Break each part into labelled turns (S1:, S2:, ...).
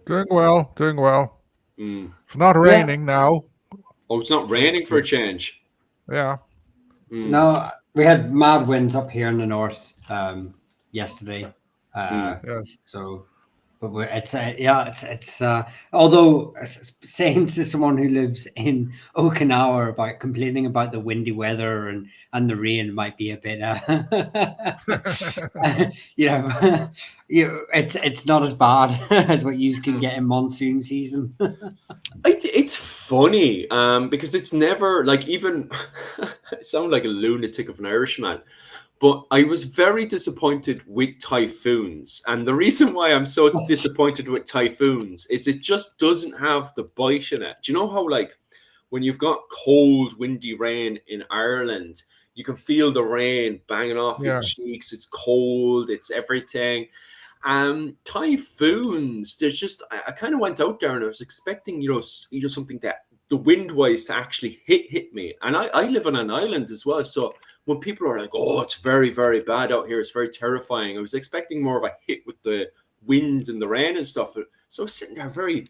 S1: Doing well, doing well.
S2: Mm.
S1: It's not
S3: Yeah.
S1: raining now,
S2: Oh, it's not
S1: so it's
S2: raining for a
S1: good.
S2: change.
S1: Yeah,
S2: Mm.
S3: No, we had mad winds up here in the north yesterday.
S2: Mm.
S3: Uh,
S1: yes.
S3: so, but it's yeah, it's although saying to someone who lives in Okinawa about complaining about the windy weather and the rain might be a bit, you know, it's not as bad as what you can
S2: Mm.
S3: get in monsoon season.
S2: It's funny because it's never like even I sound like a lunatic of an Irishman, but I was very disappointed with typhoons. And the reason why I'm so disappointed with typhoons is it just doesn't have the bite in it. Do you know how, like, when you've got cold, windy rain in Ireland, you can feel the rain banging off your
S1: Yeah,
S2: cheeks? It's cold, it's everything. Typhoons, there's just, I kind of went out there and I was expecting, something that the wind wise to actually hit me. And I live on an island as well. So when people are like, oh, it's very, very bad out here, it's very terrifying, I was expecting more of a hit with the wind and the rain and stuff. So I was sitting there very,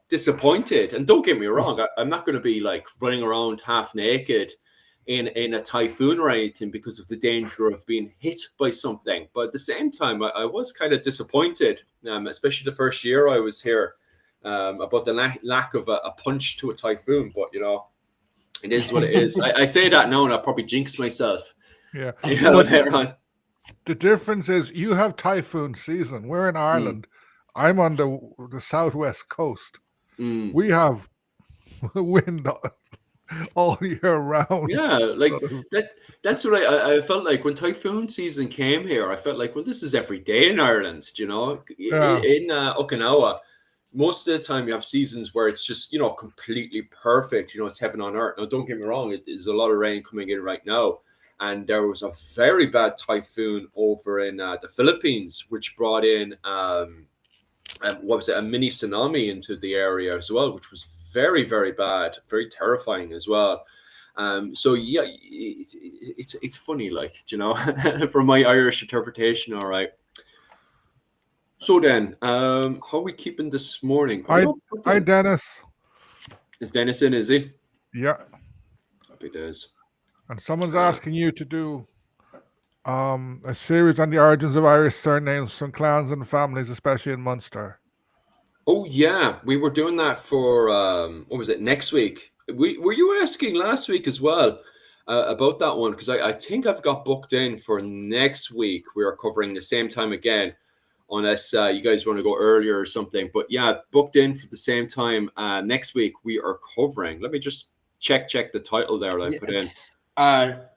S2: disappointed. And don't get me wrong, I'm not going to be like running around half naked in a typhoon or anything because of the danger of being hit by something. But at the same time, I was kind of disappointed, especially the first year I was here, about the lack of a punch to a typhoon. But it is what it is. I say that now, and I probably jinx myself.
S1: yeah. But
S2: Later on.
S1: the difference is you have typhoon season. We're in
S2: Mm,
S1: Ireland. I'm on the southwest coast.
S2: mm.
S1: We have wind all year round.
S2: Yeah, like
S1: Sort of.
S2: that's what I felt like when typhoon season came here. I felt like, well, this is every day in Ireland,
S1: Yeah,
S2: in Okinawa. Most of the time you have seasons where it's just, completely perfect. It's heaven on earth. Now, don't get me wrong, there's a lot of rain coming in right now. And there was a very bad typhoon over in the Philippines, which brought in, what was it, a mini tsunami into the area as well, which was very, very bad, very terrifying as well. So yeah, it's funny, like, from my Irish interpretation. All right. So then, how are we keeping this morning? Are we
S1: I,
S2: all put
S1: I,
S2: in?
S1: Dennis.
S2: Is Dennis in? Is he?
S1: Yeah,
S2: Happy days.
S1: and someone's
S2: Uh,
S1: asking you to do a series on the origins of Irish surnames from clans and families, especially in Munster.
S2: oh yeah, we were doing that for what was it, next week? Were you asking last week as well about that one? Because I think I've got booked in for next week. We are covering the same time again, unless you guys want to go earlier or something. But yeah, booked in for the same time next week. We are covering. Let me just check the title there that I
S3: Yeah,
S2: put in.
S3: it's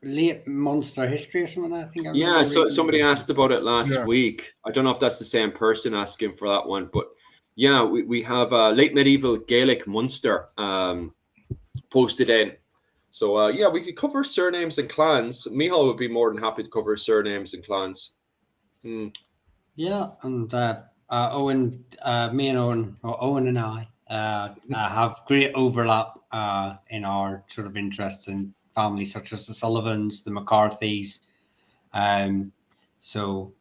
S3: late monster history or something. I think I
S2: Yeah,
S3: remember
S2: so somebody
S3: reading.
S2: asked about it last
S1: Yeah,
S2: week. I don't know if that's the same person asking for that one, but yeah, we have late medieval Gaelic Munster posted in. So yeah, we could cover surnames and clans. Michal would be more than happy to cover surnames and clans. Hmm.
S3: Yeah, and Owen, me and Owen, or Owen and I, have great overlap in our sort of interests in families such as the Sullivans, the McCarthys. Um, so,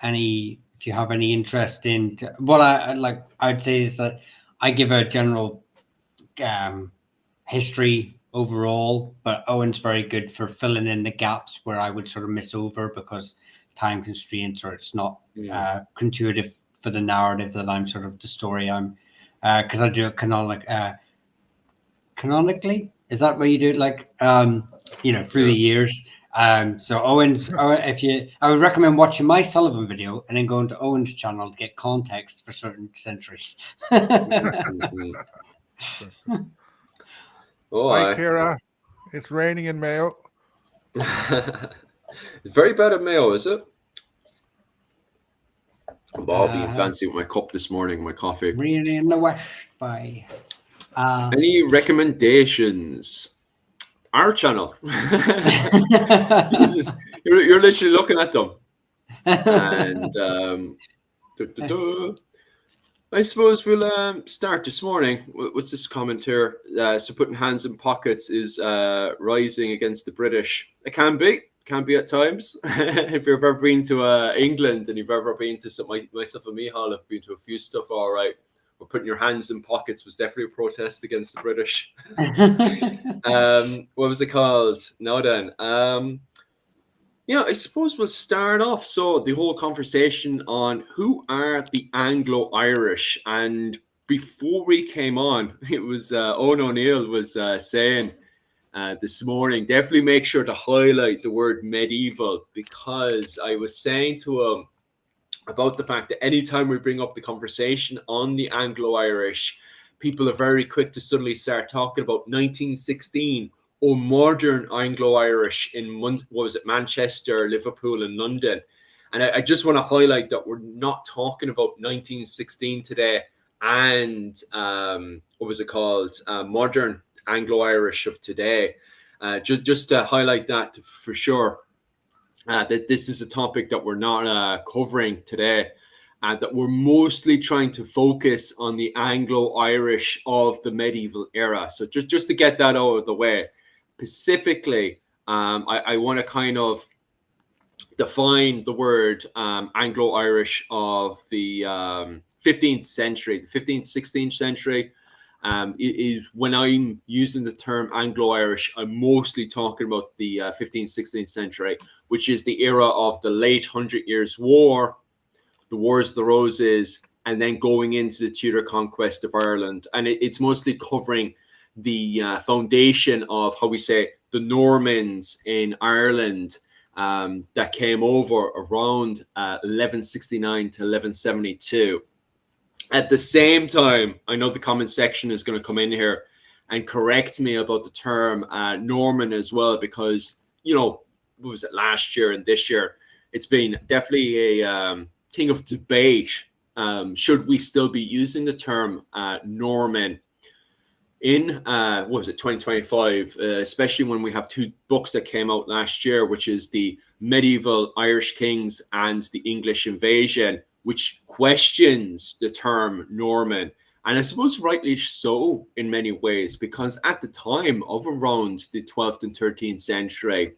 S3: any if you have any interest in what I like, I'd say is that I give a general um, history overall, but Owen's very good for filling in the gaps where I would sort of miss over because time constraints or it's not
S2: Hmm.
S3: intuitive for the narrative that I'm sort of the story I'm because I do it canonically. Is that what you do it like through
S2: Yeah.
S3: the years? So if you, I would recommend watching my Sullivan video and then going to Owen's channel to get context for certain centuries.
S2: Mm. Oh,
S1: hi
S2: I.
S1: Kira. It's raining in Mayo.
S2: It's very bad at Mayo, is it? I'm all being
S3: uh,
S2: fancy with my cup this morning, my coffee.
S3: Rain in the West by
S2: Any recommendations? Our channel. Jesus, you're literally looking at them. And duh, duh, duh. I suppose we'll start this morning. What's this comment here? So putting hands in pockets is rising against the British. It can be. can be at times. If you've ever been to England and you've ever been to some, myself and Mihal have been to a few stuff, all right. But putting your hands in pockets was definitely a protest against the British. What was it called? Now then, I suppose we'll start off. So the whole conversation on who are the Anglo-Irish, and before we came on, it was Owen O'Neill was saying this morning, definitely make sure to highlight the word medieval, because I was saying to him about the fact that anytime we bring up the conversation on the Anglo-Irish, people are very quick to suddenly start talking about 1916 or modern Anglo-Irish in Manchester, Liverpool, and London. And I just want to highlight that we're not talking about 1916 today and modern Anglo-Irish of today. Just to highlight that for sure. That this is a topic that we're not covering today, and that we're mostly trying to focus on the Anglo-Irish of the medieval era. So just to get that out of the way, specifically, I want to kind of define the word Anglo-Irish of the 15th century, the 15th, 16th century. Is when I'm using the term Anglo-Irish, I'm mostly talking about the 15th, 16th century, which is the era of the late 100 Years' War, the Wars of the Roses, and then going into the Tudor conquest of Ireland. And it's mostly covering the foundation of, how we say, the Normans in Ireland that came over around 1169 to 1172. At the same time, I know the comment section is going to come in here and correct me about the term Norman as well, because, what was it, last year and this year, it's been definitely a thing of debate. Should we still be using the term Norman in, 2025, especially when we have two books that came out last year, which is the Medieval Irish Kings and the English Invasion, which questions the term Norman. And I suppose rightly so in many ways, because at the time of around the 12th and 13th century,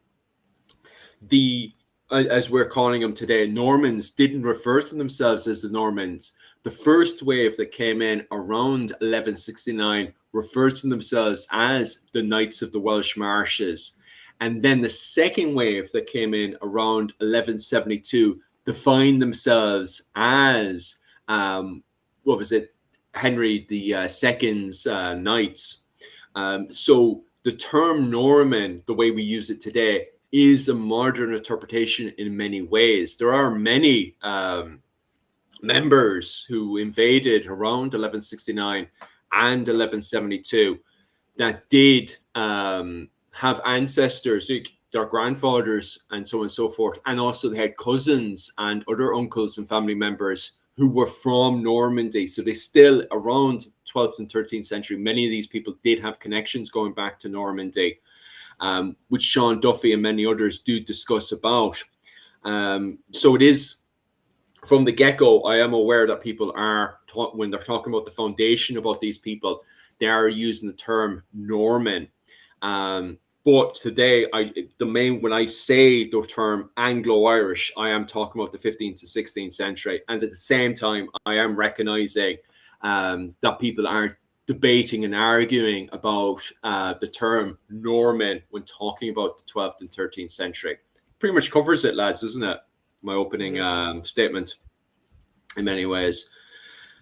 S2: as we're calling them today, Normans didn't refer to themselves as the Normans. The first wave that came in around 1169 referred to themselves as the Knights of the Welsh Marches. And then the second wave that came in around 1172 defined themselves as Henry II's knights. So the term Norman, the way we use it today, is a modern interpretation in many ways. There are many members who invaded around 1169 and 1172 that did have ancestors, their grandfathers and so on and so forth. And also they had cousins and other uncles and family members who were from Normandy. So they still, around 12th and 13th century, many of these people did have connections going back to Normandy, which Sean Duffy and many others do discuss about. So it is, from the get-go, I am aware that people are, when they're talking about the foundation about these people, they are using the term Norman. But today, when I say the term Anglo-Irish, I am talking about the 15th to 16th century. And at the same time, I am recognizing that people are debating and arguing about the term Norman when talking about the 12th and 13th century. Pretty much covers it, lads, isn't it? My opening statement in many ways.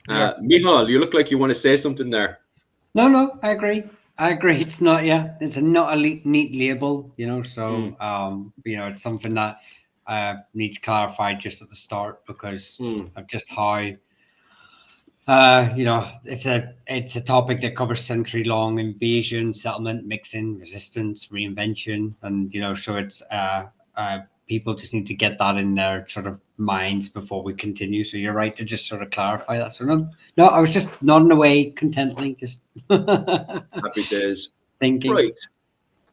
S2: Mihal, you look like you want to say something there.
S3: No, I agree. It's not, it's not a neat label, so, it's something that needs clarified just at the start, because of just how, it's a topic that covers century-long invasion, settlement, mixing, resistance, reinvention, and, so it's, people just need to get that in their sort of minds before we continue. So you're right to just sort of clarify that. So no, I was just nodding away contently, just
S2: happy days.
S3: Thinking.
S2: Right.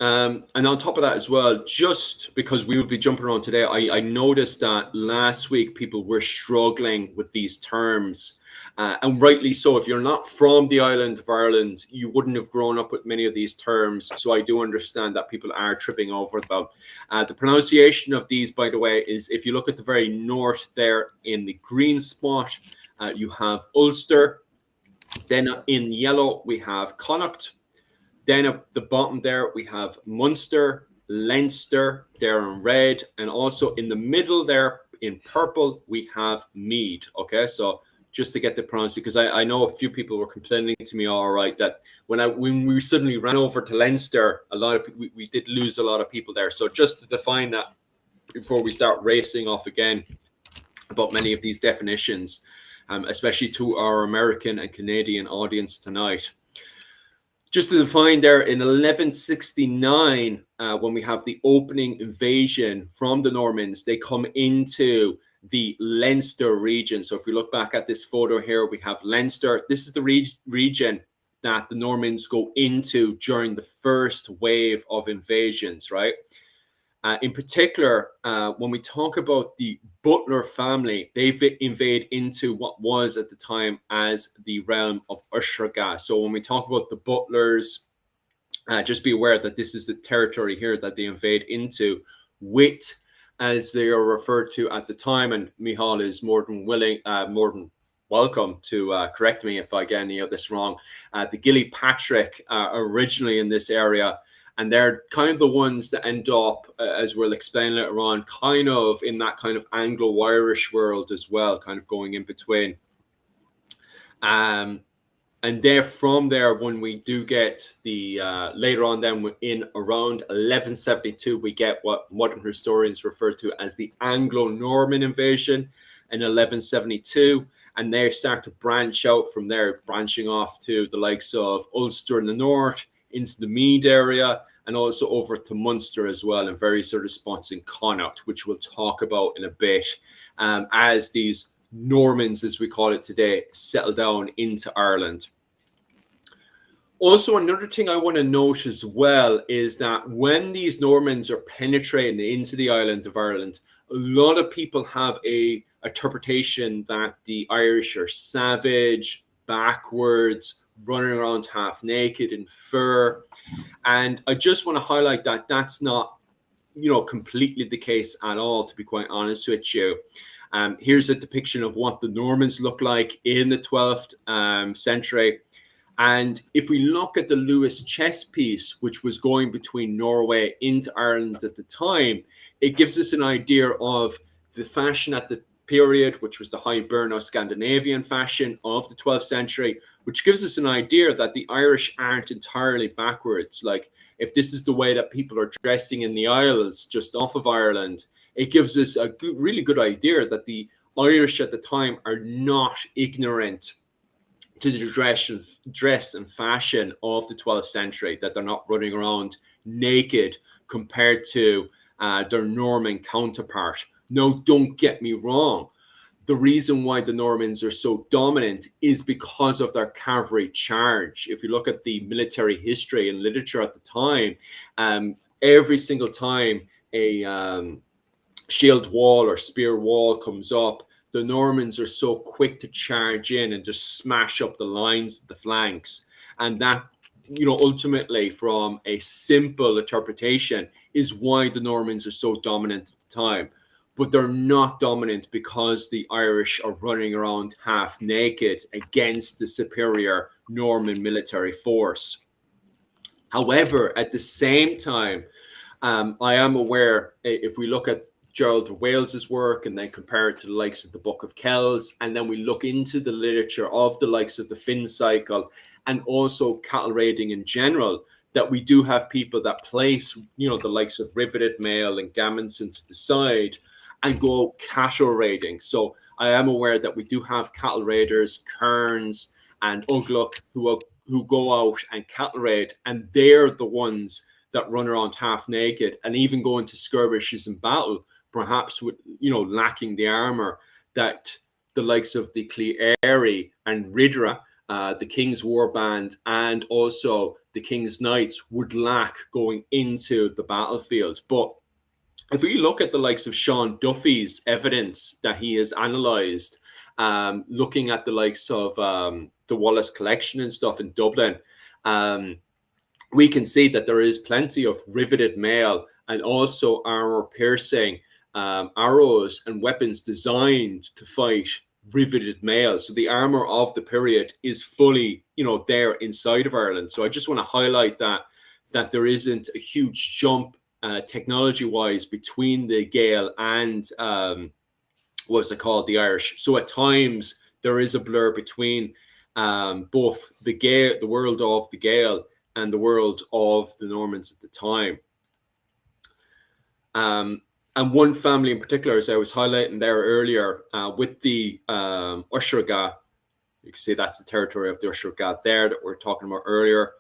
S2: And on top of that as well, just because we will be jumping around today, I noticed that last week people were struggling with these terms, and rightly so. If you're not from the island of Ireland, you wouldn't have grown up with many of these terms. So I do understand that people are tripping over them. The pronunciation of these, by the way, is if you look at the very north there in the green spot, you have Ulster. Then in yellow, we have Connacht. Then at the bottom there, we have Munster, Leinster, there in red. And also in the middle there in purple, we have Meath. Okay, so just to get the pronunciation, because I know a few people were complaining to me, all right, that when we suddenly ran over to Leinster, we did lose a lot of people there. So just to define that before we start racing off again about many of these definitions, especially to our American and Canadian audience tonight. Just to define there, in 1169, when we have the opening invasion from the Normans, they come into the Leinster region. So if we look back at this photo here, we have Leinster. This is the region that the Normans go into during the first wave of invasions, right? In particular, when we talk about the Butler family, they invade into what was at the time as the realm of Usherga. So when we talk about the Butlers, just be aware that this is the territory here that they invade into, with, as they are referred to at the time, and Michal is more than welcome to correct me if I get any of this wrong, the Gillypatrick originally in this area. And they're kind of the ones that end up, as we'll explain later on, kind of in that kind of Anglo-Irish world as well, kind of going in between. And they're from there when we do get the, later on then in around 1172, we get what modern historians refer to as the Anglo-Norman invasion in 1172. And they start to branch out from there, branching off to the likes of Ulster in the north, into the Meath area, and also over to Munster as well, and various other spots in Connacht, which we'll talk about in a bit, as these Normans, as we call it today, settle down into Ireland. Also, another thing I want to note as well is that when these Normans are penetrating into the island of Ireland, a lot of people have a interpretation that the Irish are savage, backwards, running around half naked in fur. And I just want to highlight that that's not, completely the case at all, to be quite honest with you. Here's a depiction of what the Normans look like in the 12th century. And if we look at the Lewis chess piece, which was going between Norway into Ireland at the time, it gives us an idea of the fashion at the period, which was the Hiberno-Scandinavian fashion of the 12th century, which gives us an idea that the Irish aren't entirely backwards. Like, if this is the way that people are dressing in the Isles just off of Ireland, it gives us a really good idea that the Irish at the time are not ignorant to the dress and fashion of the 12th century, that they're not running around naked compared to their Norman counterpart. No, don't get me wrong. The reason why the Normans are so dominant is because of their cavalry charge. If you look at the military history and literature at the time, every single time a shield wall or spear wall comes up, the Normans are so quick to charge in and just smash up the lines, the flanks. And that, ultimately from a simple interpretation is why the Normans are so dominant at the time. But they're not dominant because the Irish are running around half naked against the superior Norman military force. However, at the same time, I am aware, if we look at Gerald of Wales's work and then compare it to the likes of the Book of Kells, and then we look into the literature of the likes of the Finn cycle and also cattle raiding in general, that we do have people that place, the likes of Riveted Mail and Gammonson to the side and go cattle raiding. So I am aware that we do have cattle raiders, Kearns and Uglock, who go out and cattle raid, and they're the ones that run around half naked and even go into skirmishes in battle, perhaps with, lacking the armor that the likes of the Cleary and Ridra the King's Warband, and also the King's Knights would lack going into the battlefield. But if we look at the likes of Sean Duffy's evidence that he has analysed, looking at the likes of the Wallace collection and stuff in Dublin, we can see that there is plenty of riveted mail and also armor-piercing arrows and weapons designed to fight riveted mail. So the armor of the period is fully, there inside of Ireland. So I just want to highlight that there isn't a huge jump technology-wise between the Gael and what's it called, the Irish. So at times there is a blur between both the world of the Gael and the world of the Normans at the time. And one family in particular, as I was highlighting there earlier, with the Uisreacha, you can see that's the territory of the Uisreacha there that we're talking about earlier.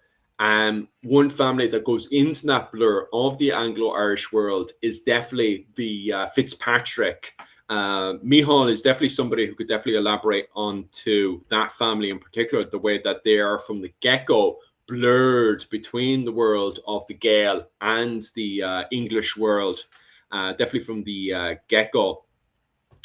S2: One family that goes into that blur of the Anglo-Irish world is definitely the Fitzpatrick. Micheál is definitely somebody who could definitely elaborate on to that family in particular, the way that they are from the get-go blurred between the world of the Gael and the English world, definitely from the get-go.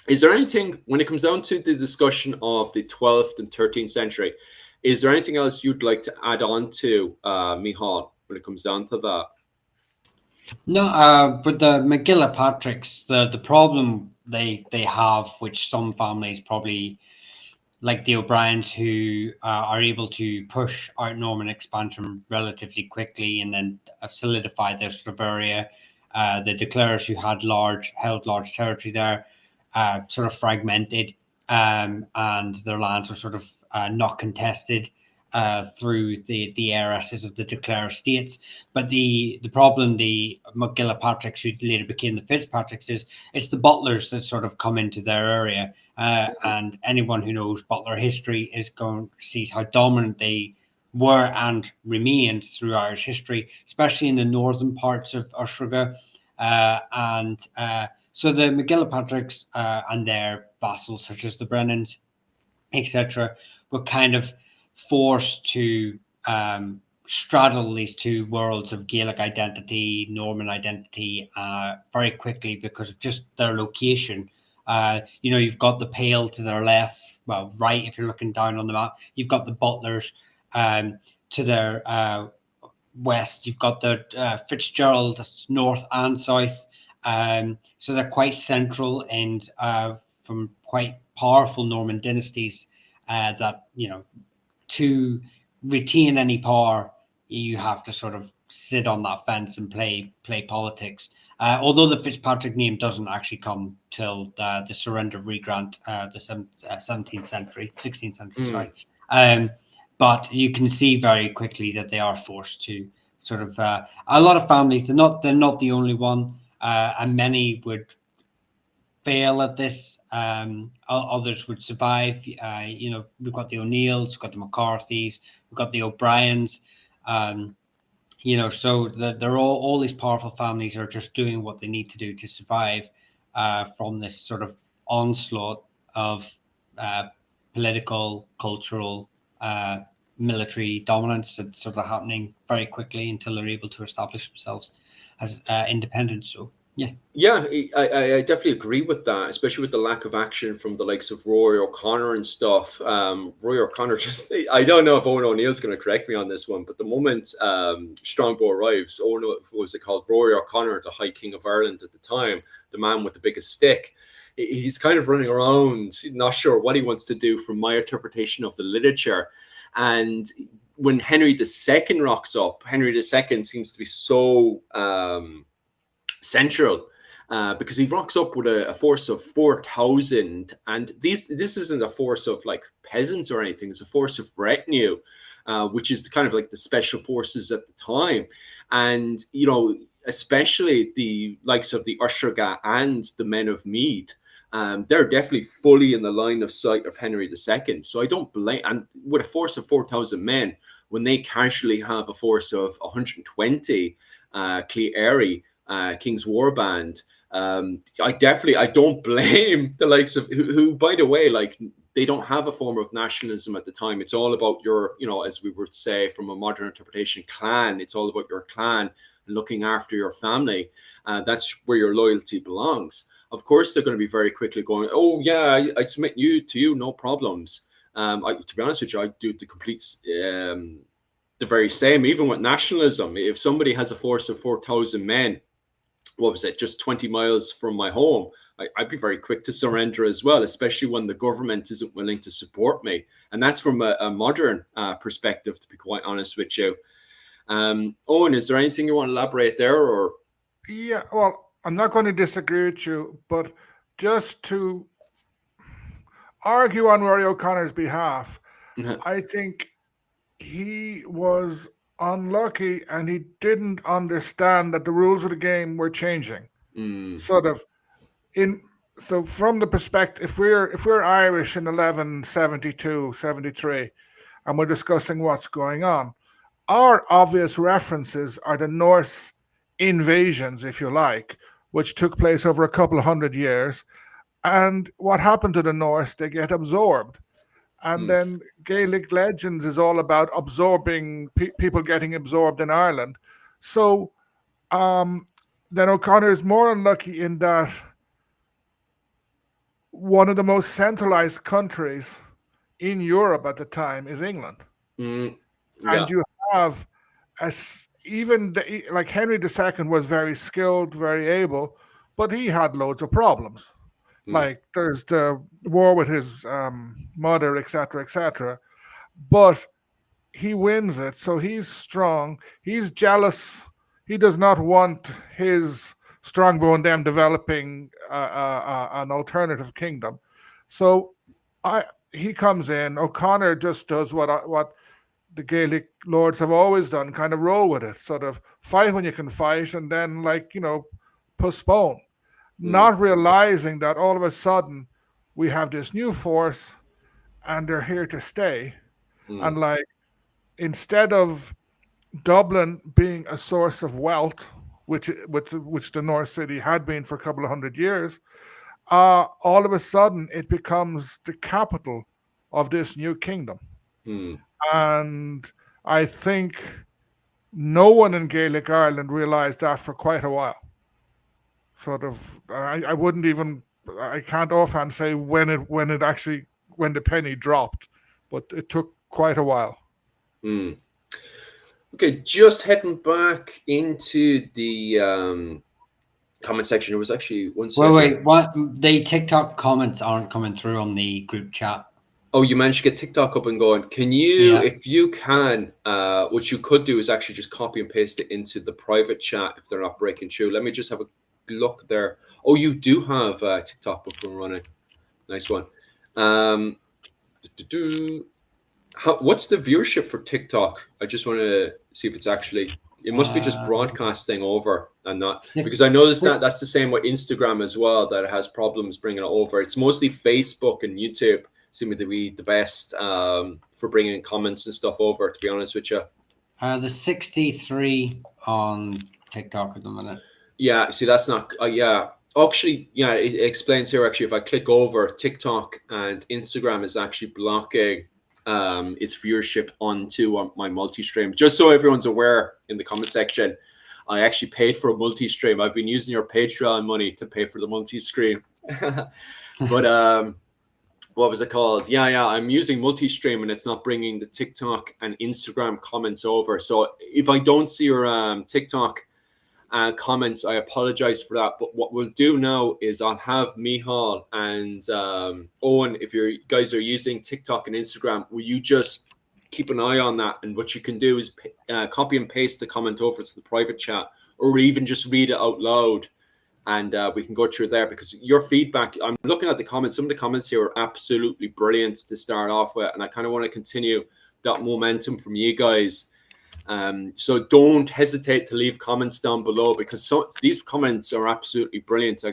S2: Is there anything, when it comes down to the discussion of the 12th and 13th century, is there anything else you'd like to add on to, Micheál, when it comes down to that?
S3: No, but the McGillapatricks, the problem they have, which some families probably, like the O'Briens, who are able to push out Norman expansion relatively quickly and then solidify their sort of area. The De Clares, who held large territory there, sort of fragmented, and their lands were sort of not contested through the heiresses of the De Clare estates. But the problem the McGillapatricks, who later became the Fitzpatricks, is it's the butlers that sort of come into their area. And anyone who knows Butler history sees how dominant they were and remained through Irish history, especially in the northern parts of Uisreacha. So the McGillapatricks and their vassals, such as the Brennans, etc., were kind of forced to straddle these two worlds of Gaelic identity, Norman identity, very quickly because of just their location. You've got the Pale to their left, well, right, if you're looking down on the map. You've got the Butlers to their west. You've got the Fitzgerald, that's north and south. So they're quite central and from quite powerful Norman dynasties that, to retain any power, you have to sort of sit on that fence and play politics. Although the Fitzpatrick name doesn't actually come till the surrender of Regrant, the 16th century, sorry. But you can see very quickly that they are forced to sort of a lot of families. They're not the only one, and many would fail at this. Others would survive. We've got the O'Neills, we've got the McCarthys, we've got the O'Briens. So they're all these powerful families are just doing what they need to do to survive from this sort of onslaught of political, cultural, military dominance that's sort of happening very quickly until they're able to establish themselves as independent. So yeah,
S2: I definitely agree with that, especially with the lack of action from the likes of Rory O'Connor and stuff. Rory O'Connor I don't know if Owen O'Neill's going to correct me on this one, but the moment Strongbow arrives, what was it called? Rory O'Connor, the High King of Ireland at the time, the man with the biggest stick, he's kind of running around, not sure what he wants to do from my interpretation of the literature. And when Henry II rocks up, Henry II seems to be so central because he rocks up with a force of 4,000, and this isn't a force of like peasants or anything. It's a force of retinue, which is kind of like the special forces at the time. And especially the likes of the Uisreacha and the men of Meath, they're definitely fully in the line of sight of Henry II. So I don't blame, and with a force of 4,000 men, when they casually have a force of 120 Clí King's Warband, I don't blame the likes of who by the way, like they don't have a form of nationalism at the time. It's all about your, as we would say from a modern interpretation, clan. It's all about your clan and looking after your family. That's where your loyalty belongs. Of course, they're going to be very quickly going, oh yeah, I submit to you, no problems. To be honest with you, I do the complete, the very same, even with nationalism. If somebody has a force of 4,000 men, what was it, just 20 miles from my home, I'd be very quick to surrender as well, especially when the government isn't willing to support me. And that's from a modern perspective, to be quite honest with you. Owen, is there anything you want to elaborate there? Or
S1: Yeah, well, I'm not going to disagree with you, but just to argue on Rory O'Connor's behalf, I think he was unlucky and he didn't understand that the rules of the game were changing. Sort of so from the perspective, if we're Irish in 1172, 73, and we're discussing what's going on, our obvious references are the Norse invasions, if you like, which took place over a couple of hundred years. And what happened to the Norse? They get absorbed. And then Gaelic legends is all about absorbing people getting absorbed in Ireland. So then O'Connor is more unlucky in that one of the most centralized countries in Europe at the time is England.
S2: yeah.
S1: And you have like Henry II was very skilled, very able, but he had loads of problems. Like there's the war with his mother, etc., etc. But he wins it, so he's strong. He's jealous. He does not want his strongbow and them developing an alternative kingdom. So he comes in. O'Connor just does what the Gaelic lords have always done, kind of roll with it, sort of fight when you can fight, and then postpone, not realizing that all of a sudden we have this new force and they're here to stay. And instead of Dublin being a source of wealth, which the North City had been for a couple of hundred years, all of a sudden it becomes the capital of this new kingdom. And I think no one in Gaelic Ireland realized that for quite a while. I wouldn't even, I can't offhand say when the penny dropped, but it took quite a while.
S2: Okay, just heading back into the comment section. There was actually one second.
S3: Wait, what? The TikTok comments aren't coming through on the group chat.
S2: Oh, you managed to get TikTok up and going. Can you, if you can, what you could do is actually just copy and paste it into the private chat if they're not breaking through. Let me just have a look there. Oh, you do have TikTok up and running. Nice one. What's the viewership for TikTok? I just want to see if it's actually, it must be just broadcasting over and not, because I noticed that that's the same with Instagram as well, that it has problems bringing it over. It's mostly Facebook and YouTube seem to be the best for bringing comments and stuff over, to be honest with you.
S3: There's 63 on TikTok at the minute.
S2: Yeah, see, that's not, yeah. Actually, yeah, it explains here, actually, if I click over, TikTok and Instagram is actually blocking its viewership onto my multi-stream. Just so everyone's aware in the comment section, I actually paid for a multi-stream. I've been using your Patreon money to pay for the multi-stream. But what was it called? Yeah, I'm using multi-stream and it's not bringing the TikTok and Instagram comments over. So if I don't see your TikTok comments, I apologize for that. But what we'll do now is I'll have Mihal and Owen, if you guys are using TikTok and Instagram, will you just keep an eye on that? And what you can do is copy and paste the comment over to the private chat, or even just read it out loud, and we can go through there, because your feedback, I'm looking at the comments, some of the comments here are absolutely brilliant to start off with, and I kind of want to continue that momentum from you guys. So don't hesitate to leave comments down below, because these comments are absolutely brilliant.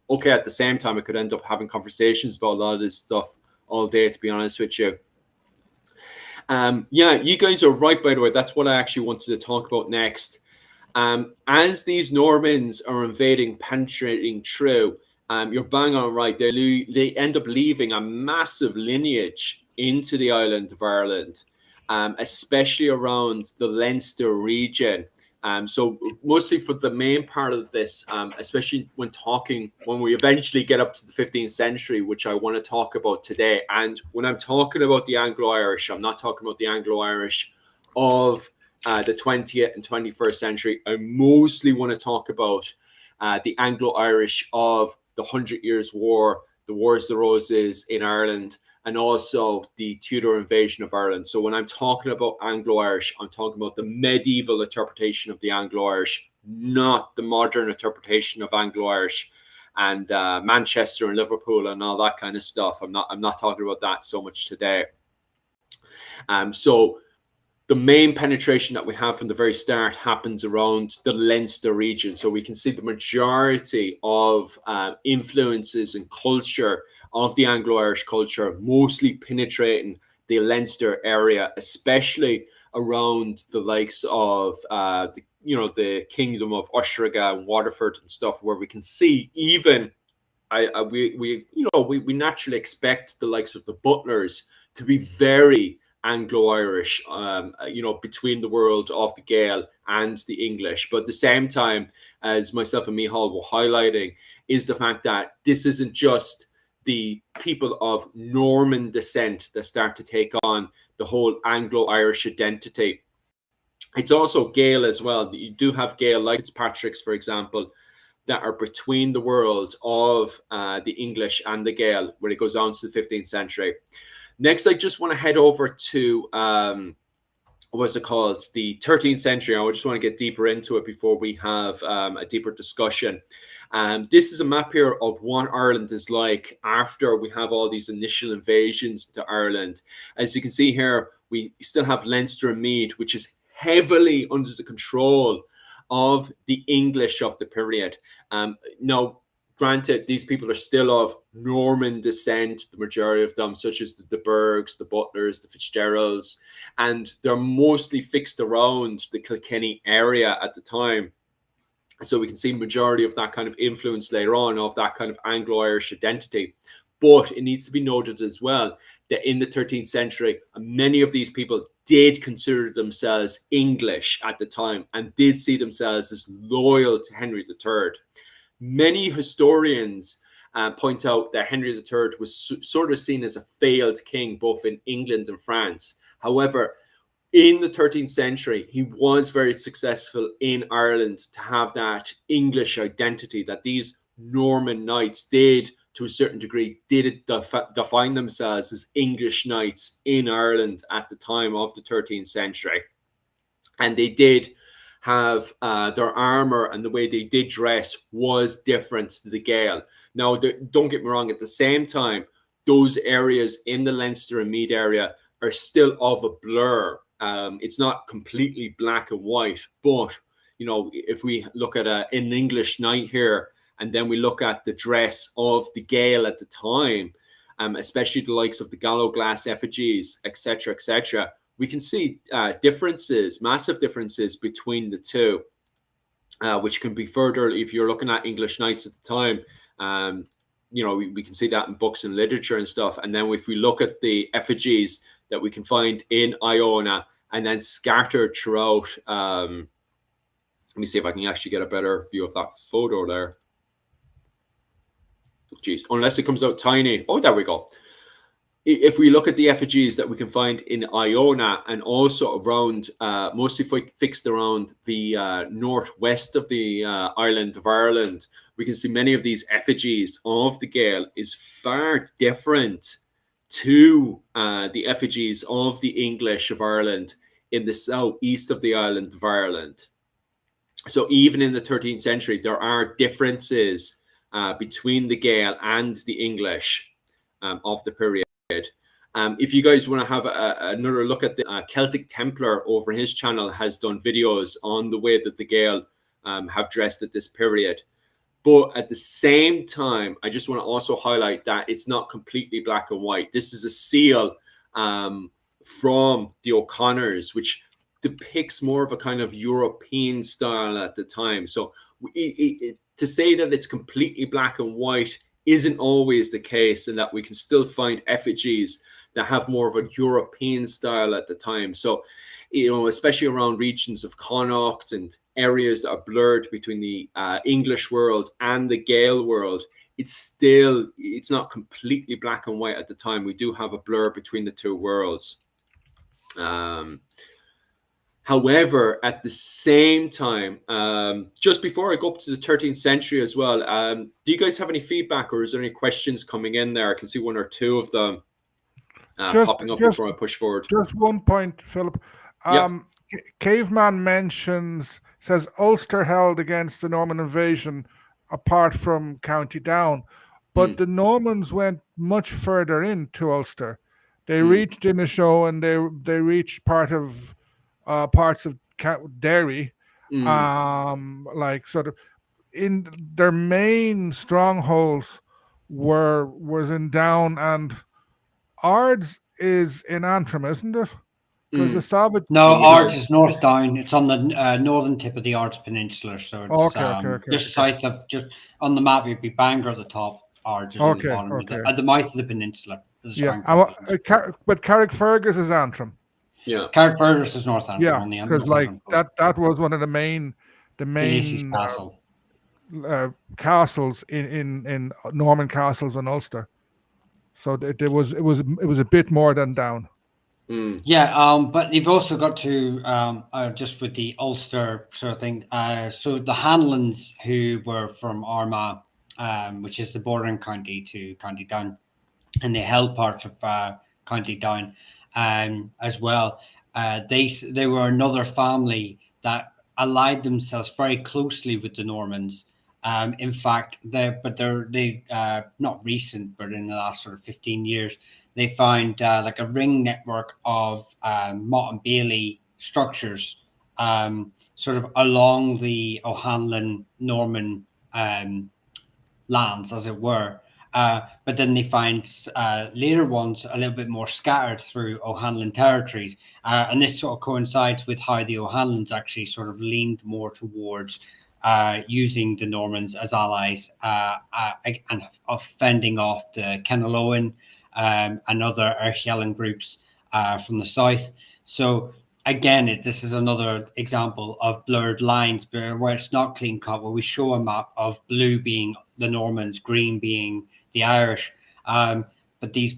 S2: Okay, at the same time, I could end up having conversations about a lot of this stuff all day, to be honest with you. Yeah, you guys are right, by the way. That's what I actually wanted to talk about next. As these Normans are invading, penetrating through, You're bang on right. They end up leaving a massive lineage into the island of Ireland, especially around the Leinster region. So mostly for the main part of this, especially when we eventually get up to the 15th century, which I want to talk about today. And when I'm talking about the Anglo-Irish, I'm not talking about the Anglo-Irish of the 20th and 21st century. I mostly want to talk about the Anglo-Irish of the 100 Years' War, the Wars of the Roses in Ireland, and also the Tudor invasion of Ireland. So when I'm talking about Anglo-Irish, I'm talking about the medieval interpretation of the Anglo-Irish, not the modern interpretation of Anglo-Irish and Manchester and Liverpool and all that kind of stuff. I'm not talking about that so much today. So the main penetration that we have from the very start happens around the Leinster region. So we can see the majority of influences and culture of the Anglo-Irish culture mostly penetrating the Leinster area, especially around the likes of the kingdom of Ushraga and Waterford and stuff, where we can see even we naturally expect the likes of the Butlers to be very Anglo-Irish, between the world of the Gael and the English. But at the same time, as myself and Michal were highlighting, is the fact that this isn't just the people of Norman descent that start to take on the whole Anglo-Irish identity. It's also Gael as well. You do have Gael, like Fitzpatrick's, for example, that are between the world of the English and the Gael when it goes on to the 15th century. Next, I just want to head over to what's it called? The 13th century. I just want to get deeper into it before we have a deeper discussion. This is a map here of what Ireland is like after we have all these initial invasions to Ireland. As you can see here, we still have Leinster and Meath, which is heavily under the control of the English of the period. Now, granted, these people are still of Norman descent, the majority of them, such as the Bergs, the Butlers, the Fitzgeralds, and they're mostly fixed around the Kilkenny area at the time. So we can see majority of that kind of influence later on of that kind of Anglo-Irish identity. But it needs to be noted as well that in the 13th century, many of these people did consider themselves English at the time and did see themselves as loyal to Henry III. Many historians point out that Henry III was sort of seen as a failed king, both in England and France. However, in the 13th century, he was very successful in Ireland to have that English identity that these Norman knights did, to a certain degree, did define themselves as English knights in Ireland at the time of the 13th century. And they did have their armor and the way they did dress was different to the Gael. Now, don't get me wrong, at the same time, those areas in the Leinster and Meath area are still of a blur. It's not completely black and white, but if we look at an English knight here, and then we look at the dress of the Gael at the time, especially the likes of the Gallowglass effigies, etc., we can see differences, massive differences between the two, which can be further if you're looking at English knights at the time. We can see that in books and literature and stuff. And then if we look at the effigies that we can find in Iona and then scattered throughout, let me see if I can actually get a better view of that photo there. Geez, unless it comes out tiny. Oh, there we go. If we look at the effigies that we can find in Iona and also around, mostly fixed around the northwest of the island of Ireland, we can see many of these effigies of the Gael is far different to the effigies of the English of Ireland in the southeast of the island of Ireland. So even in the 13th century, there are differences between the Gael and the English of the period. If you guys want to have another look at the Celtic Templar over his channel has done videos on the way that the Gael have dressed at this period. But at the same time, I just want to also highlight that it's not completely black and white. This is a seal from the O'Connors, which depicts more of a kind of European style at the time. So to say that it's completely black and white isn't always the case, and that we can still find effigies that have more of a European style at the time. So, especially around regions of Connacht and areas that are blurred between the English world and the Gael world, it's not completely black and white at the time. We do have a blur between the two worlds. However, at the same time, just before I go up to the 13th century as well, do you guys have any feedback, or is there any questions coming in there? I can see one or two of them popping up before I push forward.
S1: Just one point, Philip. Caveman says Ulster held against the Norman invasion apart from County Down, but the Normans went much further into Ulster. They reached Inishowen, and they reached parts of Derry, like sort of in their main strongholds was in Down, and Ards is in Antrim, isn't it? Because the Savage.
S3: No, Ards is North Down. It's on the northern tip of the Ards Peninsula, so it's just south of, just on the map. You'd be Bangor at the top, Ards is on the bottom, at the mouth of the peninsula.
S1: But Carrickfergus is Antrim.
S2: Yeah,
S3: Carrickfergus is North Antrim.
S1: Yeah, because like that was one of the main castles in Norman castles in Ulster. So it was a bit more than Down.
S3: Yeah, but you've also got to just with the Ulster sort of thing. So the Hanlons, who were from Armagh, which is the bordering county to County Down, and they held parts of County Down as well. They were another family that allied themselves very closely with the Normans. In fact, they're not recent, but in the last sort of 15 years, they found like a ring network of Mott and Bailey structures sort of along the O'Hanlon Norman lands, as it were. But then they find later ones a little bit more scattered through O'Hanlon territories. And this sort of coincides with how the O'Hanlons actually sort of leaned more towards using the Normans as allies and of fending off the Kenaloan and other Airchelan groups from the south. So again, this is another example of blurred lines where it's not clean cut, where we show a map of blue being the Normans, green being the Irish. But these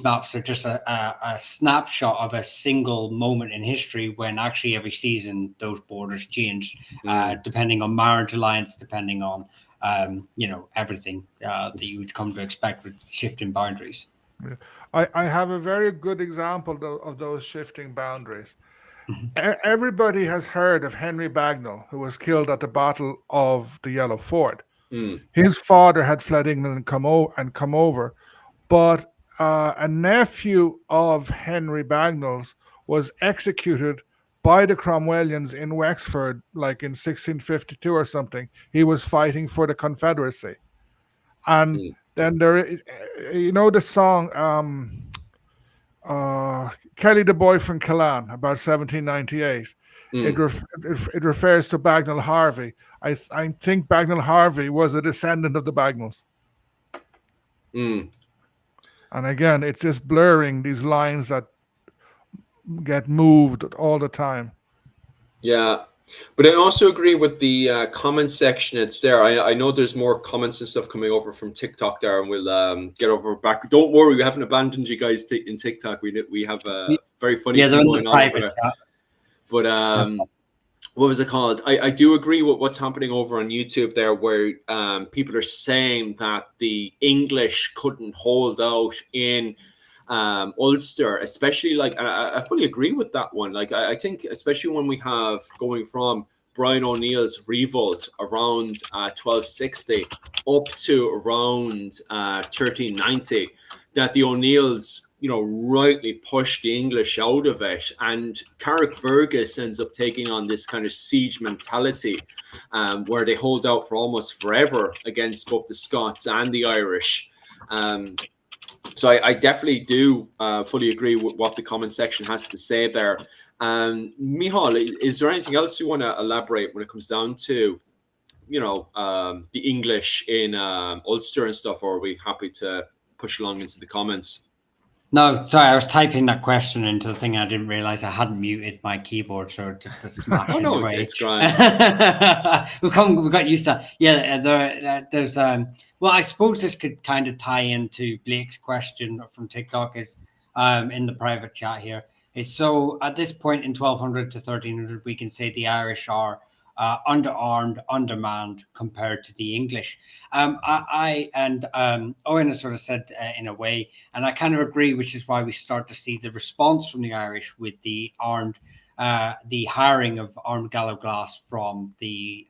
S3: maps are just a snapshot of a single moment in history, when actually every season those borders change, depending on marriage alliance, depending on everything that you would come to expect with shifting boundaries.
S1: I have a very good example of those shifting boundaries. Everybody has heard of Henry Bagnall, who was killed at the Battle of the Yellow Ford. His father had fled England and come over, but a nephew of Henry Bagnall's was executed by the Cromwellians in Wexford, like in 1652 or something. He was fighting for the Confederacy. And then the song Kelly the Boy from Killaan, about 1798. It refers to Bagnall Harvey. I think Bagnall Harvey was a descendant of the Bagnalls. And again, it's just blurring these lines that get moved all the time.
S2: Yeah, but I also agree with the comment section. It's there. I know there's more comments and stuff coming over from TikTok there, and we'll get over back. Don't worry, we haven't abandoned you guys in TikTok. We have a very funny thing going on over there. But what was it called? I do agree with what's happening over on YouTube there, where people are saying that the English couldn't hold out in Ulster, especially like I fully agree with that one. Like I think especially when we have going from Brian O'Neill's revolt around 1260 up to around 1390, that the O'Neills rightly push the English out of it, and Carrickfergus ends up taking on this kind of siege mentality, where they hold out for almost forever against both the Scots and the Irish. So I definitely do fully agree with what the comment section has to say there. Michal, is there anything else you want to elaborate when it comes down to the English in Ulster and stuff, or are we happy to push along into the comments?
S3: No, sorry, I was typing that question into the thing. I didn't realize I hadn't muted my keyboard, so just a
S2: Oh
S3: smashing
S2: no,
S3: away.
S2: it's grand.
S3: We got used to that. Yeah, there's well, I suppose this could kind of tie into Blake's question from TikTok is in the private chat here. Is so at this point in 1200 to 1300, we can say the Irish are underarmed, undermanned compared to the English. I and Owen has sort of said in a way, and I kind of agree, which is why we start to see the response from the Irish with the hiring of armed gallowglass from the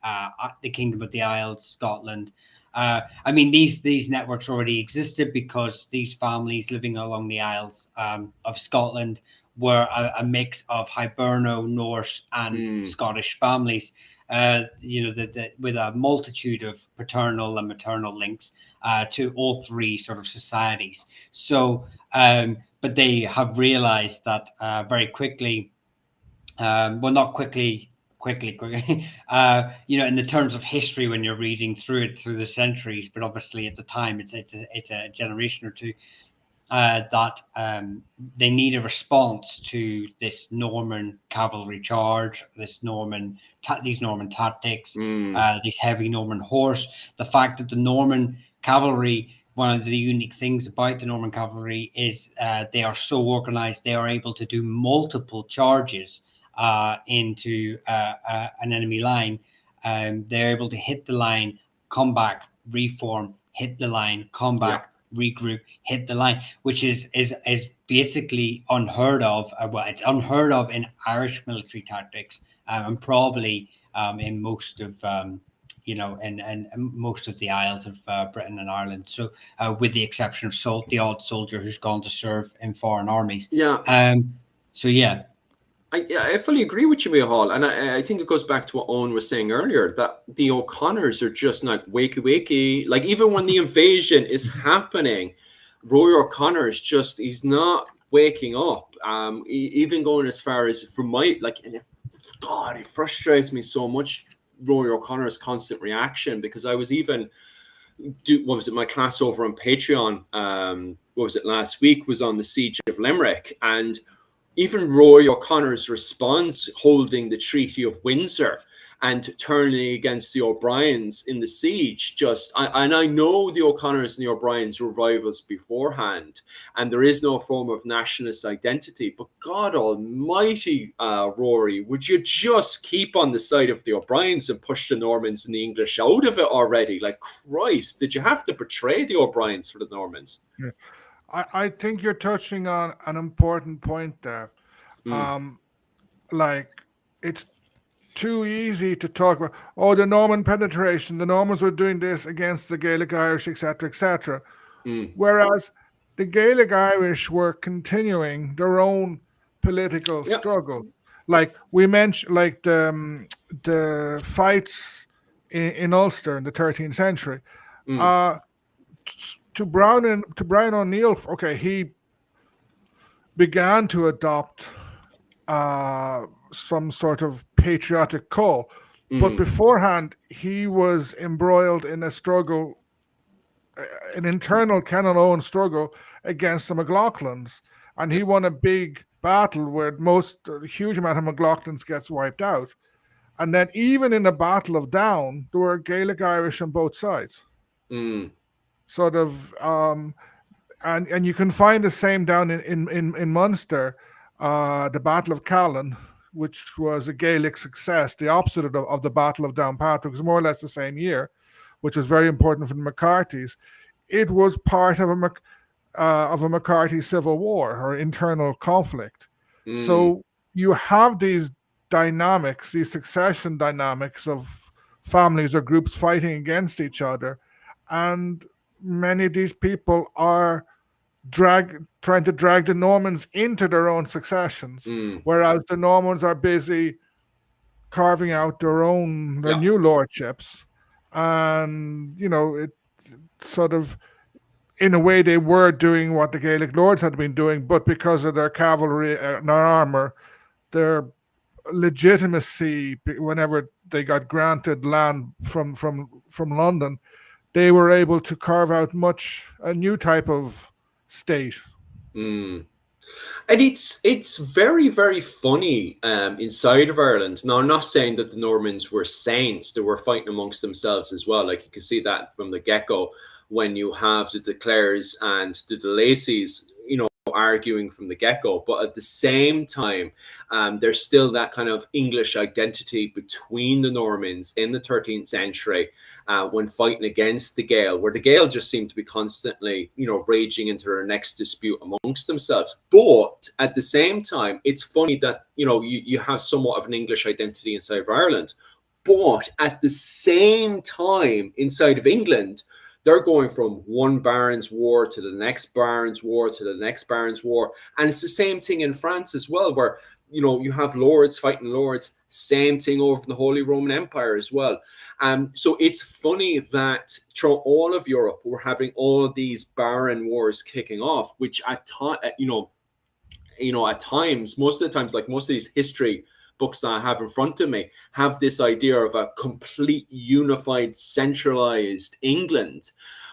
S3: Kingdom of the Isles, Scotland. I mean, these networks already existed because these families living along the Isles of Scotland were a mix of Hiberno, Norse, and Scottish families. With a multitude of paternal and maternal links to all three sort of societies. So, but they have realized that very quickly, well, not quickly, in the terms of history when you're reading through it through the centuries, but obviously at the time it's a generation or two. That they need a response to this Norman cavalry charge, these Norman tactics, these heavy Norman horse. The fact that the Norman cavalry, one of the unique things about the Norman cavalry is they are so organized, they are able to do multiple charges into an enemy line. They're able to hit the line, come back, reform, hit the line, come back, regroup, hit the line, which is basically unheard of. Well, it's unheard of in Irish military tactics, and probably in most of and most of the Isles of Britain and Ireland. So, with the exception of the odd soldier who's gone to serve in foreign armies.
S2: Yeah.
S3: So yeah.
S2: I fully agree with you, Micheál, and I think it goes back to what Owen was saying earlier, that the O'Connors are just like wakey. Like, even when the invasion is happening, Rory O'Connor's just, he's not waking up. Even going as far as, from my, like, God, it frustrates me so much, Rory O'Connor's constant reaction, because I was even, my class over on Patreon, last week, was on the siege of Limerick, and even Rory O'Connor's response, holding the Treaty of Windsor and turning against the O'Briens in the siege, and I know the O'Connors and the O'Briens were rivals beforehand, and there is no form of nationalist identity, but God almighty, Rory, would you just keep on the side of the O'Briens and push the Normans and the English out of it already? Like, Christ, did you have to betray the O'Briens for the Normans?
S1: Yeah. I think you're touching on an important point there. Like, it's too easy to talk about, the Norman penetration, the Normans were doing this against the Gaelic Irish, etc., etc. Whereas the Gaelic Irish were continuing their own political struggle. Like we mentioned, like the fights in Ulster in the 13th century. To Brian O'Neill, okay, he began to adopt some sort of patriotic call, but beforehand he was embroiled in a struggle, an internal Canon Owen struggle against the McLaughlins, and he won a big battle where a huge amount of McLaughlins gets wiped out. And then even in the Battle of Down, there were Gaelic Irish on both sides. Sort of, and you can find the same down in Munster, the Battle of Callan, which was a Gaelic success, the opposite of the Battle of Downpatrick. It was more or less the same year, which was very important for the McCarthys. It was part of a McCarthy civil war or internal conflict. So you have these dynamics, these succession dynamics of families or groups fighting against each other, and many of these people are trying to drag the Normans into their own successions, whereas the Normans are busy carving out their new lordships, and it sort of, in a way, they were doing what the Gaelic lords had been doing, but because of their cavalry and their armor, their legitimacy, whenever they got granted land from London, they were able to carve out much a new type of state.
S2: Mm. And it's very very funny inside of Ireland. Now I'm not saying that the Normans were saints; they were fighting amongst themselves as well. Like you can see that from the get go when you have the De Clares and the De Lacys, arguing from the get go. But at the same time, there's still that kind of English identity between the Normans in the 13th century when fighting against the Gael, where the Gael just seem to be constantly, raging into their next dispute amongst themselves. But at the same time, it's funny that, you have somewhat of an English identity inside of Ireland. But at the same time, inside of England, they're going from one Barons' War to the next Barons' War to the next Barons' War. And it's the same thing in France as well, where, you have lords fighting lords. Same thing over the Holy Roman Empire as well. So it's funny that through all of Europe, we're having all of these Baron Wars kicking off, which at times, most of the times, like most of these history books that I have in front of me, have this idea of a complete unified, centralized England.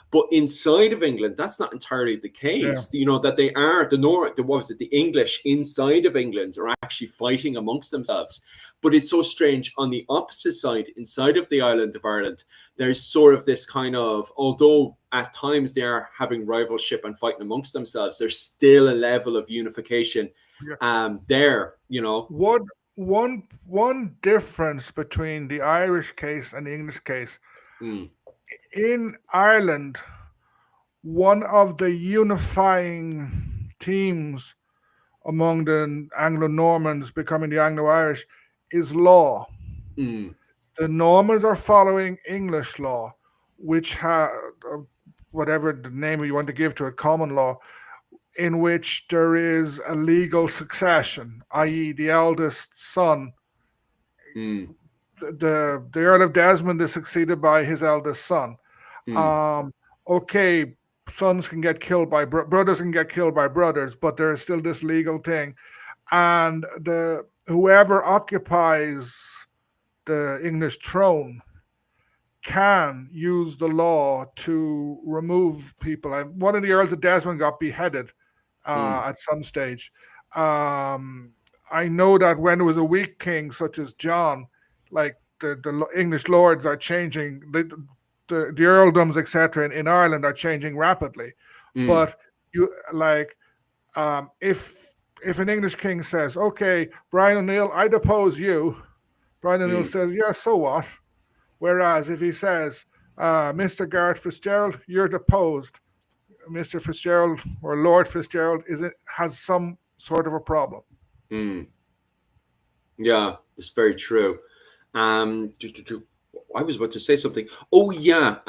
S2: But inside of England, that's not entirely the case.
S1: Yeah.
S2: That they are the English inside of England are actually fighting amongst themselves. But it's so strange on the opposite side, inside of the island of Ireland, there's sort of this kind of, although at times they are having rivalship and fighting amongst themselves, there's still a level of unification there.
S1: One difference between the Irish case and the English case. In Ireland, one of the unifying themes among the Anglo-Normans becoming the Anglo-Irish is law. The Normans are following English law, which whatever the name you want to give to it, common law, in which there is a legal succession, i.e., the eldest son. The Earl of Desmond is succeeded by his eldest son. Okay, sons can get killed by brothers can get killed by brothers, but there is still this legal thing, and whoever occupies the English throne can use the law to remove people. And one of the Earls of Desmond got beheaded at some stage. I know that when there was a weak king such as John, like the English lords are changing, the earldoms, etc., in Ireland are changing rapidly. But if an English king says, "Okay, Brian O'Neill, I depose you," Brian O'Neill says, "Yeah, so what?" Whereas if he says, "Mr. Garrett Fitzgerald, you're deposed," Mr. Fitzgerald or Lord Fitzgerald has some sort of a problem.
S2: Yeah, it's very true. I was about to say something. Oh yeah,